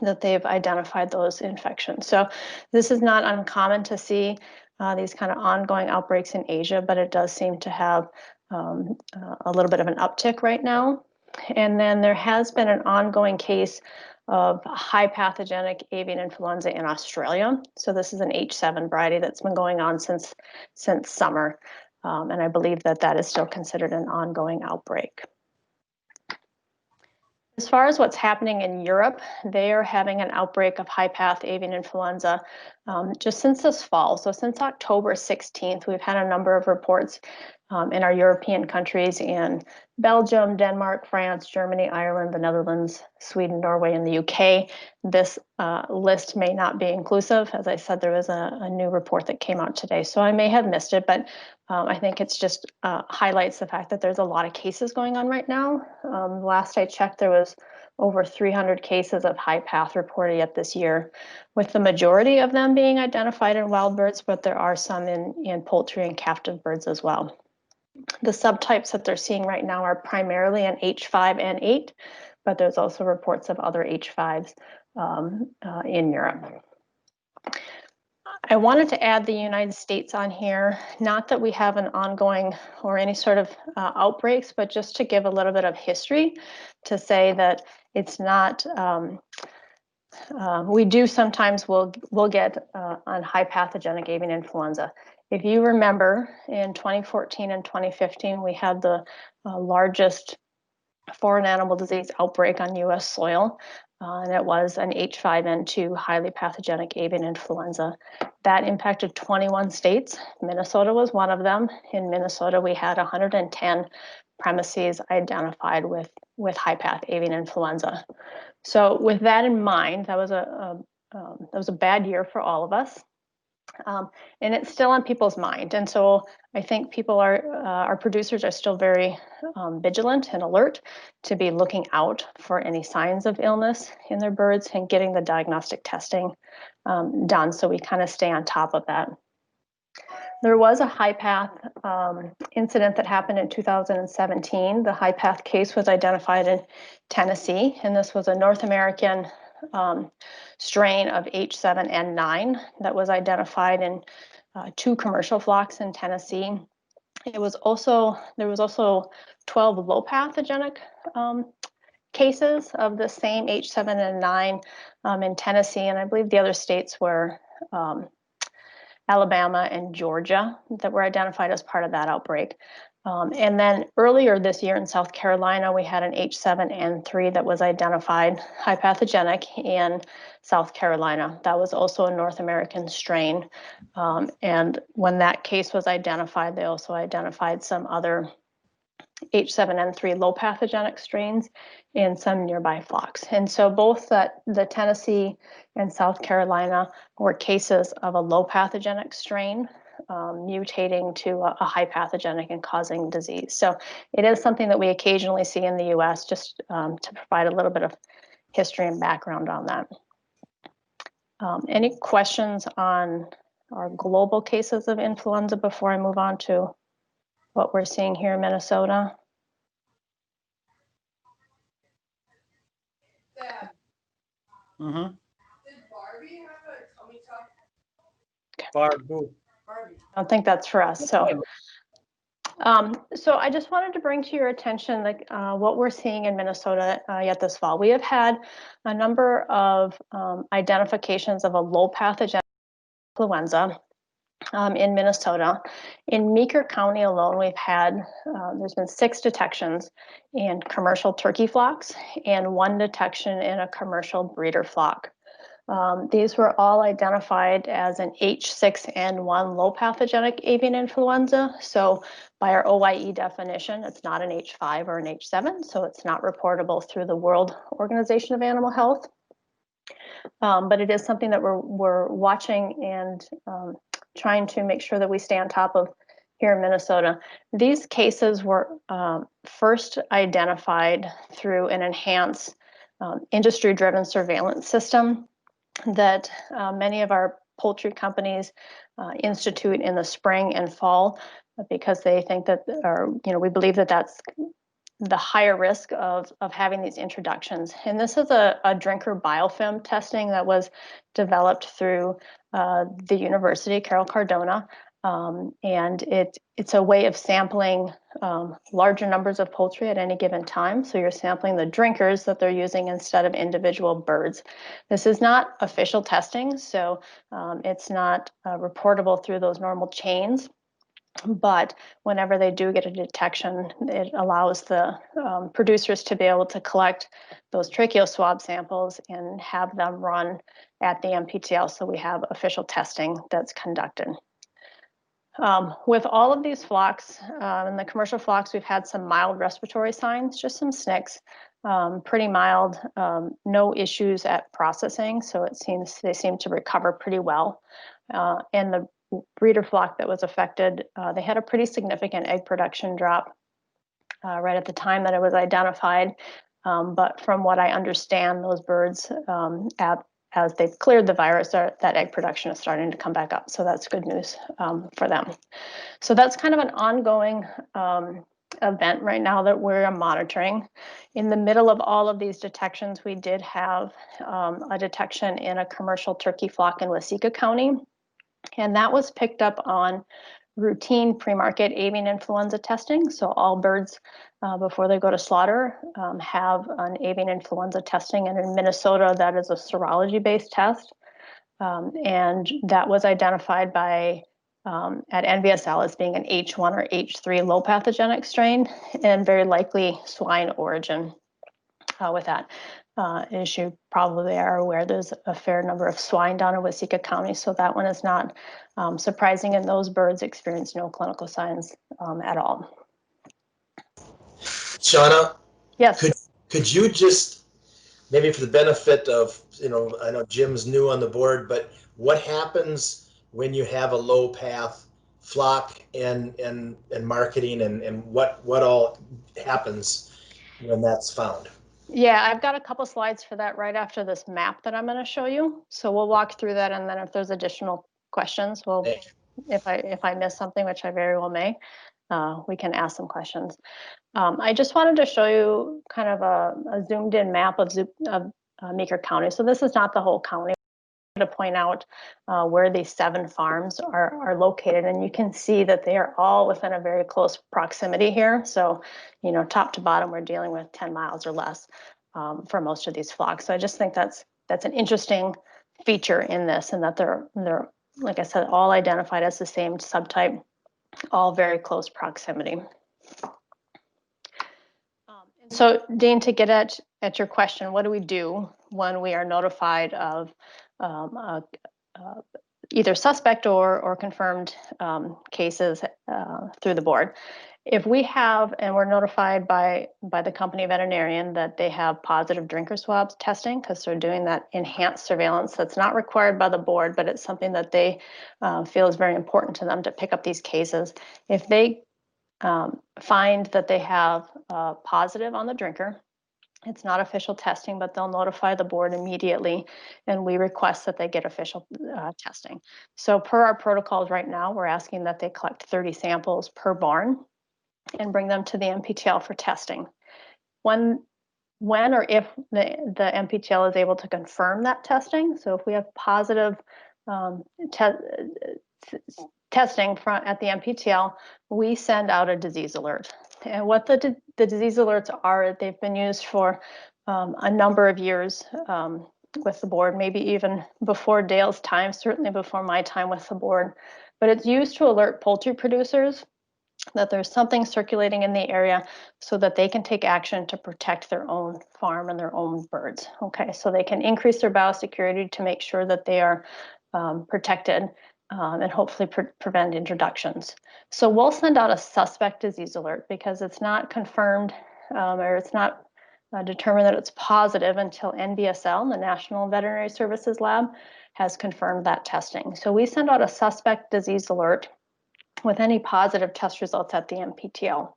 that they've identified those infections. So this is not uncommon to see these kind of ongoing outbreaks in Asia, but it does seem to have a little bit of an uptick right now. And then there has been an ongoing case of high pathogenic avian influenza in Australia. So this is an H7 variety that's been going on since summer. And I believe that that is still considered an ongoing outbreak. As far as what's happening in Europe, they are having an outbreak of high path avian influenza just since this fall. So since October 16th, we've had a number of reports in our European countries in Belgium, Denmark, France, Germany, Ireland, the Netherlands, Sweden, Norway, and the UK. This list may not be inclusive. As I said, there was a new report that came out today, so I may have missed it, but I think it's just highlights the fact that there's a lot of cases going on right now. Last I checked, there was over 300 cases of high path reported yet this year, with the majority of them being identified in wild birds, but there are some in poultry and captive birds as well. The subtypes that they're seeing right now are primarily an H5N8, but there's also reports of other H5s in Europe. I wanted to add the United States on here, not that we have an ongoing or any sort of outbreaks, but just to give a little bit of history to say that it's not, we do sometimes will get on high pathogenic avian influenza. If you remember, in 2014 and 2015, we had the largest foreign animal disease outbreak on US soil, and it was an H5N2 highly pathogenic avian influenza. That impacted 21 states. Minnesota was one of them. In Minnesota, we had 110 premises identified with high path avian influenza. So with that in mind, that was a bad year for all of us. And it's still on people's mind. And so I think people our producers are still very vigilant and alert to be looking out for any signs of illness in their birds and getting the diagnostic testing done, so we kind of stay on top of that. There was a high path incident that happened in 2017. The high path case was identified in Tennessee, and this was a North American strain of H7N9 that was identified in 2 commercial flocks in Tennessee. There was also 12 low pathogenic cases of the same H7N9 in Tennessee, and I believe the other states were Alabama and Georgia that were identified as part of that outbreak. And then earlier this year in South Carolina, we had an H7N3 that was identified high pathogenic in South Carolina. That was also a North American strain. And when that case was identified, they also identified some other H7N3 low pathogenic strains in some nearby flocks. And so both the Tennessee and South Carolina were cases of a low pathogenic strain mutating to a high pathogenic and causing disease. So it is something that we occasionally see in the US, just to provide a little bit of history and background on that. Any questions on our global cases of influenza before I move on to what we're seeing here in Minnesota? Mm-hmm. Barb, who? I don't think that's for us. So I just wanted to bring to your attention what we're seeing in Minnesota yet this fall. We have had a number of identifications of a low pathogenic influenza in Minnesota. In Meeker County alone, we've had, there's been 6 detections in commercial turkey flocks and 1 detection in a commercial breeder flock. These were all identified as an H6N1 low pathogenic avian influenza. So by our OIE definition, it's not an H5 or an H7, so it's not reportable through the World Organization of Animal Health. But it is something that we're watching and trying to make sure that we stay on top of here in Minnesota. These cases were first identified through an enhanced industry-driven surveillance system that many of our poultry companies institute in the spring and fall, because they think that, or we believe that that's the higher risk of having these introductions. And this is a drinker biofilm testing that was developed through the University, Carol Cardona, And it's a way of sampling larger numbers of poultry at any given time. So you're sampling the drinkers that they're using instead of individual birds. This is not official testing, so it's not reportable through those normal chains. But whenever they do get a detection, it allows the producers to be able to collect those tracheal swab samples and have them run at the MPTL. So we have official testing that's conducted. With all of these flocks, in the commercial flocks, we've had some mild respiratory signs, just some snicks, pretty mild, no issues at processing. So they seem to recover pretty well. And the breeder flock that was affected, they had a pretty significant egg production drop right at the time that it was identified. But from what I understand, those birds, as they've cleared the virus, that egg production is starting to come back up. So that's good news for them. So that's kind of an ongoing event right now that we're monitoring. In the middle of all of these detections, we did have a detection in a commercial turkey flock in Waseca County. And that was picked up on routine pre-market avian influenza testing. So all birds, before they go to slaughter, have an avian influenza testing. And in Minnesota, that is a serology-based test. And that was identified by at NVSL as being an H1 or H3 low pathogenic strain, and very likely swine origin with that. As you probably are aware, there's a fair number of swine down in Waseca County, so that one is not surprising, and those birds experience no clinical signs at all. Shauna? Yes. Could you just, maybe for the benefit of, I know Jim's new on the board, but what happens when you have a low path flock and marketing and what all happens when that's found? Yeah, I've got a couple slides for that right after this map that I'm going to show you. So we'll walk through that, and then if there's additional questions, if I miss something, which I very well may, we can ask some questions. I just wanted to show you kind of a zoomed in map of Meeker County. So this is not the whole county. To point out where these 7 farms are located, and you can see that they are all within a very close proximity here. So, top to bottom, we're dealing with 10 miles or less for most of these flocks. So I just think that's an interesting feature in this, and that they're like I said, all identified as the same subtype, all very close proximity. So, Dean, to get at your question, what do we do when we are notified of either suspect or confirmed cases through the board? If we have, and we're notified by the company veterinarian that they have positive drinker swabs testing, because they're doing that enhanced surveillance that's not required by the board, but it's something that they feel is very important to them to pick up these cases. If they find that they have positive on the drinker, it's not official testing, but they'll notify the board immediately, and we request that they get official testing. So per our protocols right now, we're asking that they collect 30 samples per barn and bring them to the MPTL for testing. When or if the MPTL is able to confirm that testing, so if we have positive testing at the MPTL, we send out a disease alert. And what the disease alerts are, they've been used for a number of years with the board, maybe even before Dale's time, certainly before my time with the board. But it's used to alert poultry producers that there's something circulating in the area so that they can take action to protect their own farm and their own birds. Okay, so they can increase their biosecurity to make sure that they are protected and hopefully prevent introductions. So we'll send out a suspect disease alert because it's not confirmed or it's not determined that it's positive until NVSL, the National Veterinary Services Lab, has confirmed that testing. So we send out a suspect disease alert with any positive test results at the MPTL.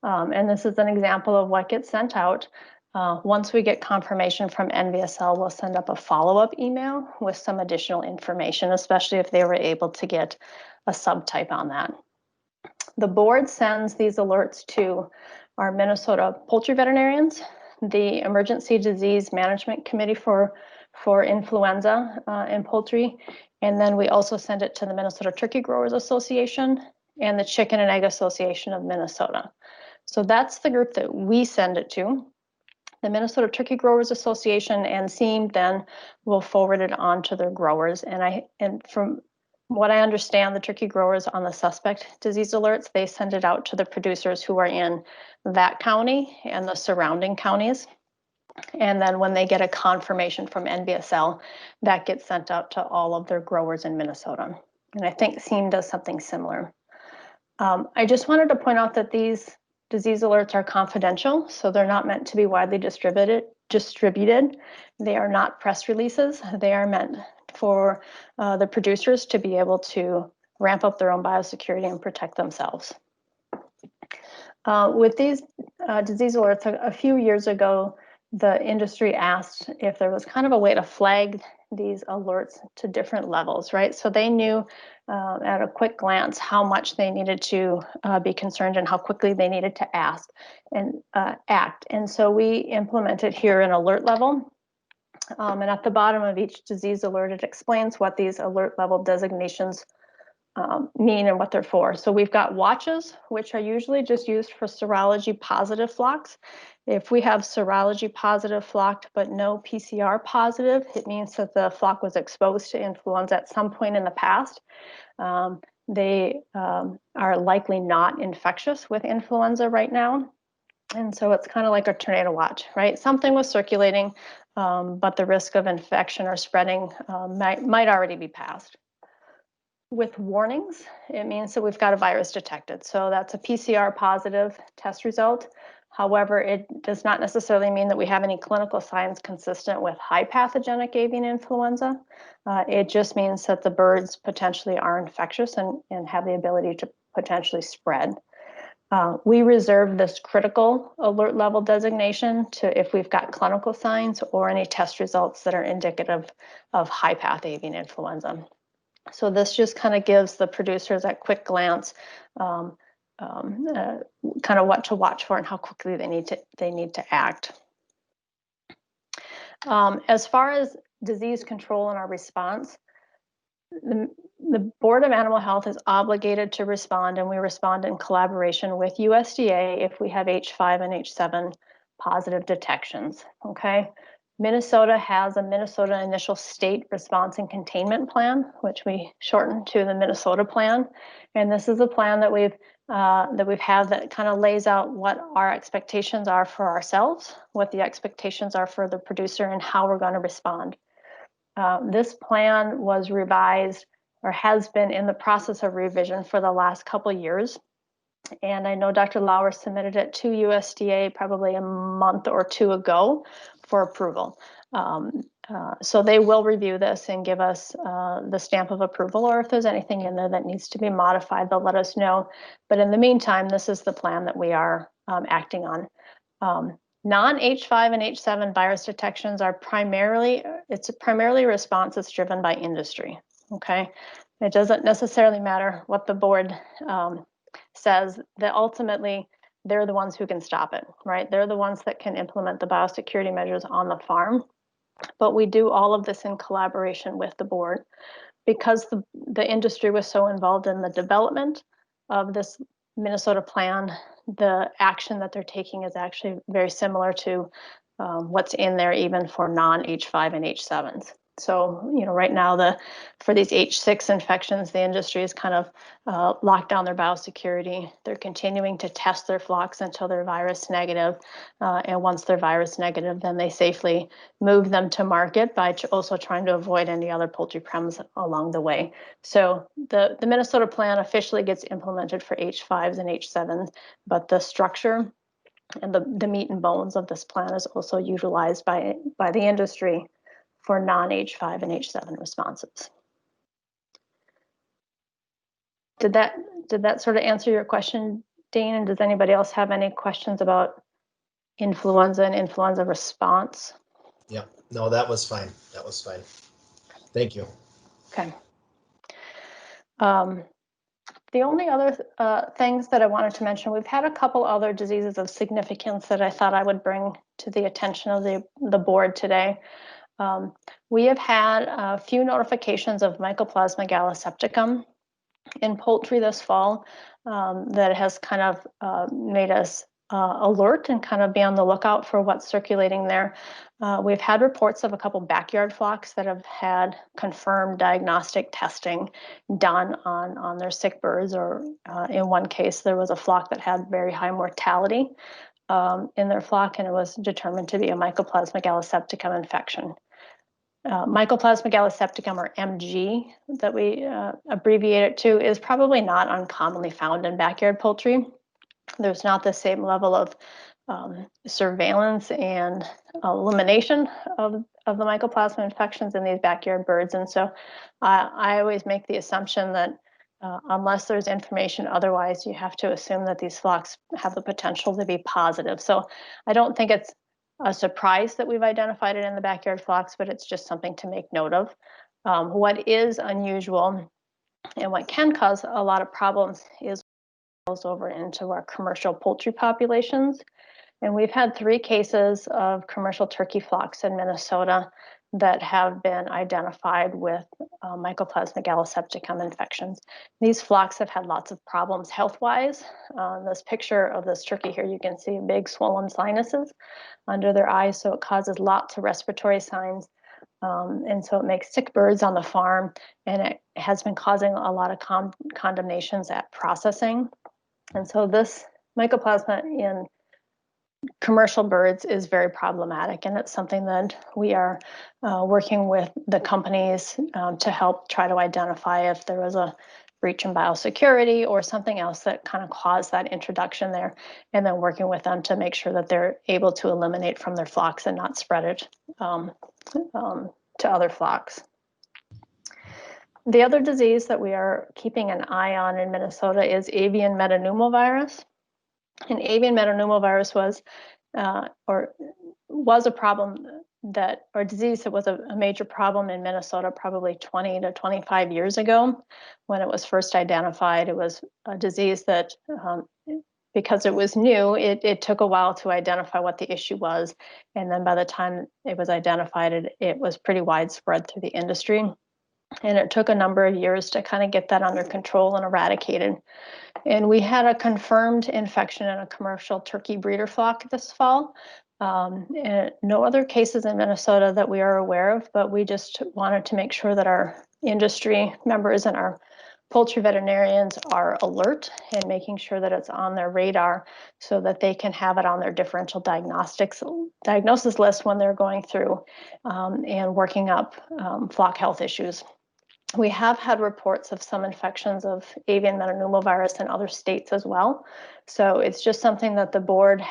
And this is an example of what gets sent out. Once we get confirmation from NVSL, we'll send up a follow-up email with some additional information, especially if they were able to get a subtype on that. The board sends these alerts to our Minnesota poultry veterinarians, the Emergency Disease Management Committee for for influenza in poultry. And then we also send it to the Minnesota Turkey Growers Association and the Chicken and Egg Association of Minnesota. So that's the group that we send it to. The Minnesota Turkey Growers Association and SEAM then will forward it on to their growers. And from what I understand, the turkey growers on the suspect disease alerts, they send it out to the producers who are in that county and the surrounding counties. And then when they get a confirmation from NBSL, that gets sent out to all of their growers in Minnesota. And I think SEAM does something similar. I just wanted to point out that these disease alerts are confidential, so they're not meant to be widely distributed. They are not press releases. They are meant for the producers to be able to ramp up their own biosecurity and protect themselves. With these disease alerts, a few years ago, the industry asked if there was kind of a way to flag these alerts to different levels, right? So they knew at a quick glance how much they needed to be concerned and how quickly they needed to act. And so we implemented here an alert level. And at the bottom of each disease alert, it explains what these alert level designations mean and what they're for. So we've got watches, which are usually just used for serology positive flocks. If we have serology positive flock, but no PCR positive, it means that the flock was exposed to influenza at some point in the past. They are likely not infectious with influenza right now. And so it's kind of like a tornado watch, right? Something was circulating, but the risk of infection or spreading might already be passed. With warnings, it means that we've got a virus detected. So that's a PCR positive test result. However, it does not necessarily mean that we have any clinical signs consistent with high pathogenic avian influenza. It just means that the birds potentially are infectious and have the ability to potentially spread. We reserve this critical alert level designation to if we've got clinical signs or any test results that are indicative of high path avian influenza. So this just kind of gives the producers at quick glance kind of what to watch for and how quickly they need to act. As far as disease control and our response, the Board of Animal Health is obligated to respond, and we respond in collaboration with USDA if we have H5 and H7 positive detections. Okay. Minnesota has a Minnesota Initial State Response and Containment Plan, which we shorten to the Minnesota Plan. And this is a plan that we've had that kind of lays out what our expectations are for ourselves, what the expectations are for the producer, and how we're going to respond. This plan was revised or has been in the process of revision for the last couple of years. And I know Dr. Lauer submitted it to USDA probably a month or two ago for approval. So they will review this and give us the stamp of approval, or if there's anything in there that needs to be modified, they'll let us know. But in the meantime, this is the plan that we are acting on. Non-H5 and H7 virus detections are primarily response that's driven by industry, okay? It doesn't necessarily matter what the board says, that ultimately they're the ones who can stop it, right? They're the ones that can implement the biosecurity measures on the farm. But we do all of this in collaboration with the board because the industry was so involved in the development of this Minnesota plan. The action that they're taking is actually very similar to what's in there even for non-H5 and H7s. So, you know, right now for these H6 infections, the industry is kind of locked down their biosecurity. They're continuing to test their flocks until they're virus negative. And once they're virus negative, then they safely move them to market by also trying to avoid any other poultry prems along the way. So the Minnesota plan officially gets implemented for H5s and H7s, but the structure and the meat and bones of this plan is also utilized by the industry for non-H5 and H7 responses. Did that sort of answer your question, Dane? And does anybody else have any questions about influenza and influenza response? Yeah, no, that was fine. That was fine. Thank you. Okay. The only other things that I wanted to mention, we've had a couple other diseases of significance that I thought I would bring to the attention of the board today. We have had a few notifications of Mycoplasma gallisepticum in poultry this fall that has kind of made us alert and kind of be on the lookout for what's circulating there. We've had reports of a couple backyard flocks that have had confirmed diagnostic testing done on their sick birds, or in one case, there was a flock that had very high mortality in their flock, and it was determined to be a Mycoplasma gallisepticum infection. Mycoplasma gallisepticum, or MG, that we abbreviate it to, is probably not uncommonly found in backyard poultry. There's not the same level of surveillance and elimination of the mycoplasma infections in these backyard birds. And so I always make the assumption that unless there's information otherwise, you have to assume that these flocks have the potential to be positive. So I don't think it's a surprise that we've identified it in the backyard flocks, but it's just something to make note of. What is unusual and what can cause a lot of problems is over into our commercial poultry populations. And we've had 3 cases of commercial turkey flocks in Minnesota that have been identified with Mycoplasma gallisepticum infections. These flocks have had lots of problems health-wise. This picture of this turkey here, you can see big swollen sinuses under their eyes, so it causes lots of respiratory signs. And so it makes sick birds on the farm, and it has been causing a lot of condemnations at processing. And so this mycoplasma in commercial birds is very problematic, and it's something that we are working with the companies to help try to identify if there was a breach in biosecurity or something else that kind of caused that introduction there, and then working with them to make sure that they're able to eliminate from their flocks and not spread it to other flocks. The other disease that we are keeping an eye on in Minnesota is avian metapneumovirus. And avian metapneumovirus was a problem that, or disease that was a major problem in Minnesota probably 20 to 25 years ago when it was first identified. It was a disease that, because it was new, it took a while to identify what the issue was. And then by the time it was identified, it was pretty widespread through the industry. And it took a number of years to kind of get that under control and eradicated. And we had a confirmed infection in a commercial turkey breeder flock this fall. And no other cases in Minnesota that we are aware of, but we just wanted to make sure that our industry members and our poultry veterinarians are alert and making sure that it's on their radar so that they can have it on their differential diagnosis list when they're going through and working up flock health issues. We have had reports of some infections of avian metapneumovirus in other states as well. So it's just something that the board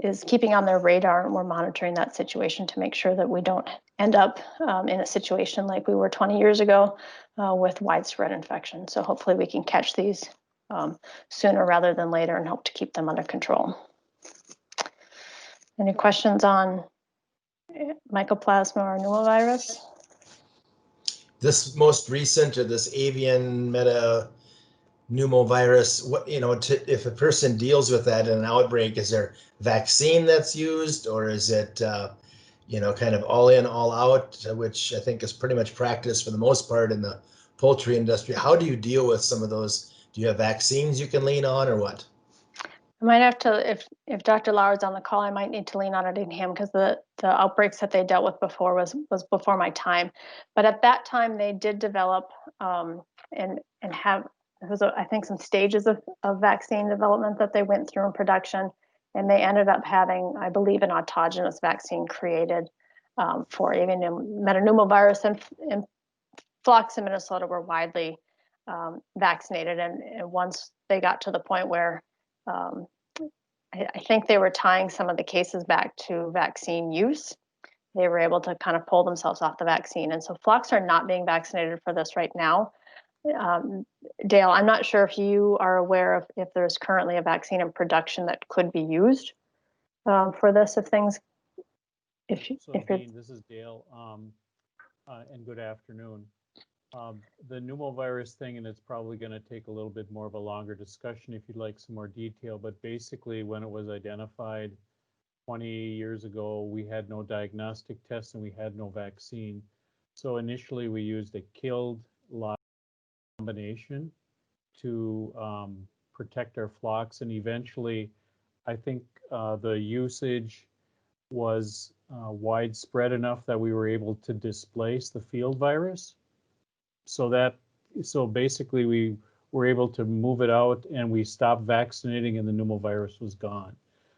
is keeping on their radar, and we're monitoring that situation to make sure that we don't end up in a situation like we were 20 years ago with widespread infection. So hopefully we can catch these sooner rather than later and hope to keep them under control. Any questions on Mycoplasma or pneumovirus? This most recent, or this avian metapneumovirus, what, if a person deals with that in an outbreak, is there vaccine that's used, or is it, kind of all in, all out, which I think is pretty much practice for the most part in the poultry industry? How do you deal with some of those? Do you have vaccines you can lean on, or what? I might have to, if Dr. Lauer's on the call, I might need to lean on it in him, because the outbreaks that they dealt with before was before my time. But at that time, they did develop and have, there was I think some stages of vaccine development that they went through in production, and they ended up having, I believe, an autogenous vaccine created for avian metapneumovirus, and flocks in Minnesota were widely vaccinated. And once they got to the point where I think they were tying some of the cases back to vaccine use, they were able to kind of pull themselves off the vaccine. And so flocks are not being vaccinated for this right now. Dale, I'm not sure if you are aware of if there's currently a vaccine in production that could be used for this, if things, Dean, this is Dale, and good afternoon. The pneumovirus thing, and it's probably going to take a little bit more of a longer discussion if you'd like some more detail, but basically when it was identified, 20 years ago, we had no diagnostic tests and we had no vaccine. So initially we used a killed live combination to protect our flocks. And eventually, I think the usage was widespread enough that we were able to displace the field virus. So basically we were able to move it out and we stopped vaccinating and the pneumovirus was gone.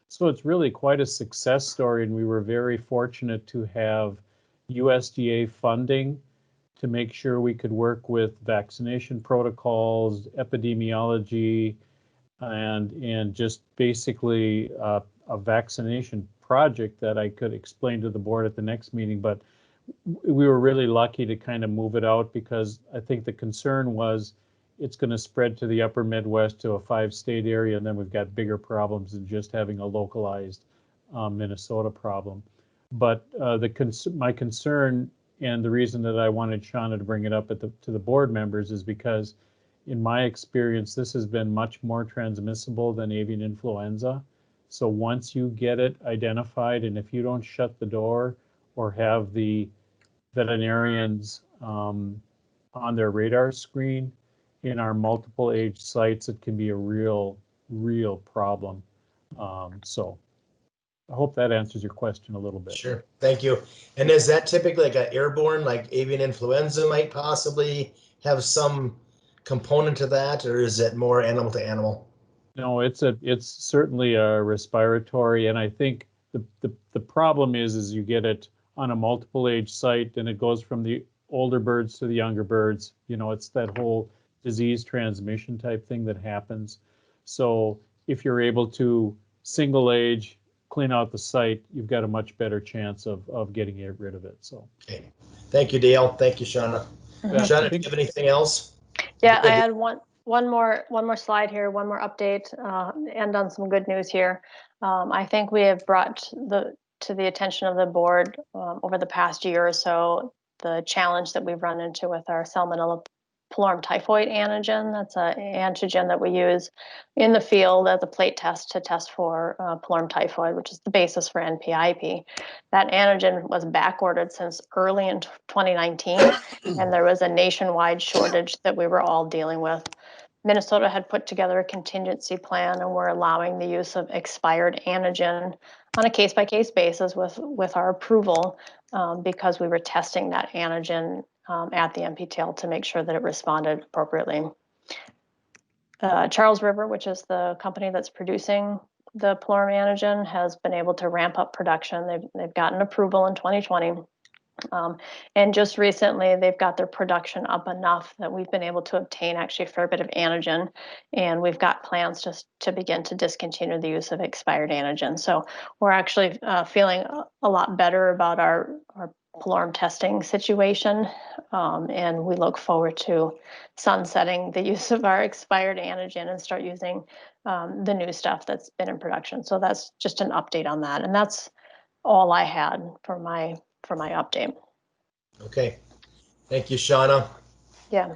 So it's really quite a success story, and we were very fortunate to have USDA funding to make sure we could work with vaccination protocols, epidemiology, and just basically a vaccination project that I could explain to the board at the next meeting. But we were really lucky to kind of move it out, because I think the concern was it's going to spread to the upper Midwest to a 5-state area, and then we've got bigger problems than just having a localized Minnesota problem. But my concern, and the reason that I wanted Shauna to bring it up to the board members, is because in my experience, this has been much more transmissible than avian influenza. So once you get it identified, and if you don't shut the door or have the veterinarians on their radar screen in our multiple age sites, it can be a real problem. So I hope that answers your question a little bit. Sure, thank you. And is that typically like an airborne, like avian influenza might possibly have some component to that, or is it more animal to animal? No, it's certainly a respiratory, and I think the problem is you get it on a multiple age site, and it goes from the older birds to the younger birds. You know, it's that whole disease transmission type thing that happens. So if you're able to single age, clean out the site, you've got a much better chance of getting rid of it. So okay, thank you, Dale. Thank you, Shauna. Shauna, do you have anything else? Yeah, I had one more slide here, one more update, end on some good news here. I think we have brought to the attention of the board over the past year or so the challenge that we've run into with our Salmonella pulmonar typhoid antigen. That's an antigen that we use in the field as a plate test to test for pulmonar typhoid, which is the basis for NPIP. That antigen was back ordered since early in 2019, and there was a nationwide shortage that we were all dealing with. Minnesota had put together a contingency plan, and we're allowing the use of expired antigen on a case-by-case basis with our approval, because we were testing that antigen at the NPTL to make sure that it responded appropriately. Charles River, which is the company that's producing the Pleurum antigen, has been able to ramp up production. They've gotten approval in 2020. And just recently, they've got their production up enough that we've been able to obtain actually a fair bit of antigen, and we've got plans just to begin to discontinue the use of expired antigen. So we're actually feeling a lot better about our Pleurum testing situation, and we look forward to sunsetting the use of our expired antigen and start using the new stuff that's been in production. So that's just an update on that, and that's all I had for my update. Okay, thank you, Shauna. Yeah.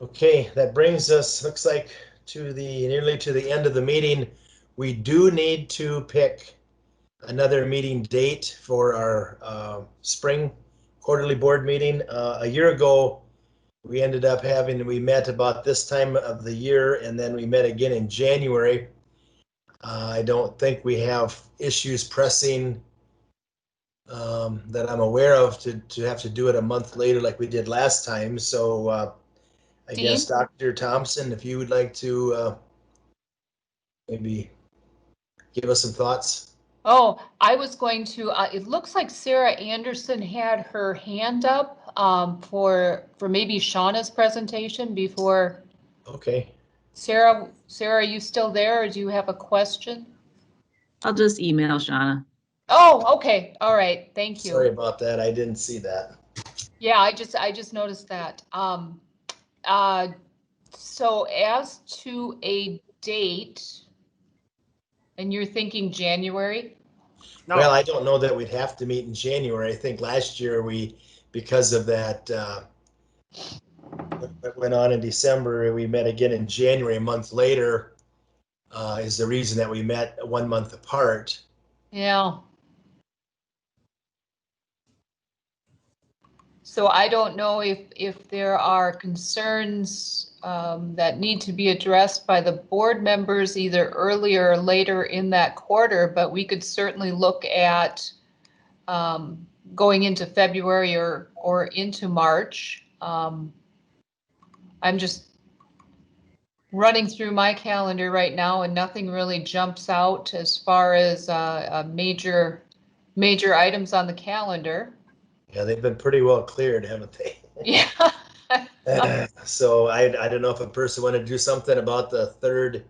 Okay, that brings us, looks like, nearly to the end of the meeting. We do need to pick another meeting date for our spring quarterly board meeting. A year ago, we ended up we met about this time of the year, and then we met again in January. I don't think we have issues pressing that I'm aware of to have to do it a month later like we did last time. So I guess Dr. Thompson, if you would like to maybe give us some thoughts. Oh, I was going to, it looks like Sarah Anderson had her hand up for maybe Shauna's presentation before. Okay. Sarah, are you still there, or do you have a question? I'll just email Shauna. Oh, okay. All right. Thank you. Sorry about that. I didn't see that. Yeah, I just noticed that. So as to a date, and you're thinking January? No. Well, I don't know that we'd have to meet in January. I think last year because of that went on in December, we met again in January, a month later. is the reason that we met 1 month apart. Yeah. So I don't know if there are concerns that need to be addressed by the board members either earlier or later in that quarter, but we could certainly look at going into February or into March. I'm just running through my calendar right now and nothing really jumps out as far as major items on the calendar. Yeah, they've been pretty well cleared, haven't they? Yeah. So I don't know if a person want to do something about the third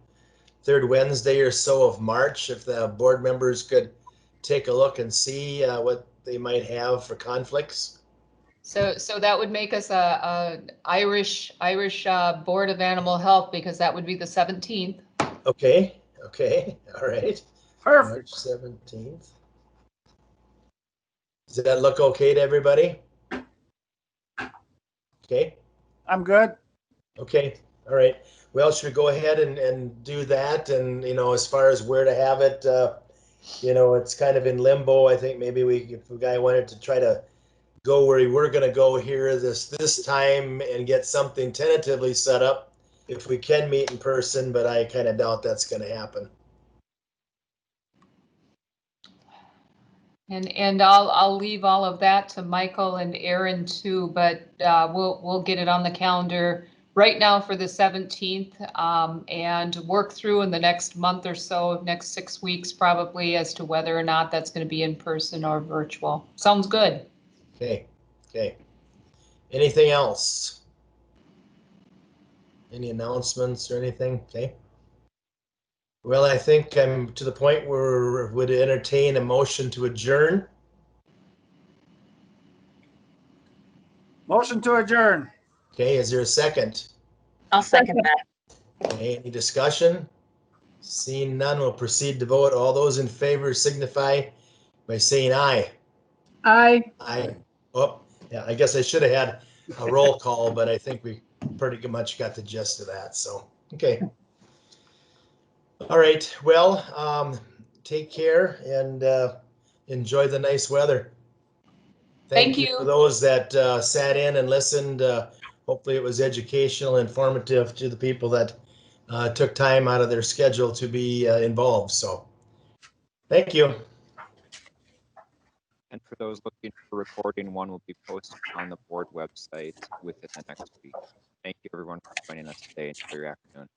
Wednesday or so of March, if the board members could take a look and see what they might have for conflicts. So that would make us a Irish Board of Animal Health, because that would be the 17th. Okay, all right. Perfect. March 17th. Does that look okay to everybody? Okay. I'm good. Okay, all right. Well, should we go ahead and do that? And, as far as where to have it, it's kind of in limbo. I think maybe if the guy wanted to try to go where we were going to go here this time and get something tentatively set up, if we can meet in person, but I kind of doubt that's going to happen. And I'll leave all of that to Michael and Aaron too, but we'll get it on the calendar right now for the 17th, and work through in the next month or so, next 6 weeks probably, as to whether or not that's going to be in person or virtual. Sounds good. Okay. Anything else? Any announcements or anything? Okay. Well, I think I'm to the point where would entertain a motion to adjourn. Motion to adjourn. Okay, is there a second? I'll second that. Okay, any discussion? Seeing none, we'll proceed to vote. All those in favor signify by saying aye. Aye. Aye. Oh, yeah, I guess I should have had a roll call, but I think we pretty much got the gist of that, so, okay. All right, well, take care and enjoy the nice weather. Thank you you. for those that sat in and listened. Hopefully it was educational, informative to the people that took time out of their schedule to be involved. So thank you. And for those looking for recording, one will be posted on the board website within the next week. Thank you everyone for joining us today. Enjoy your afternoon.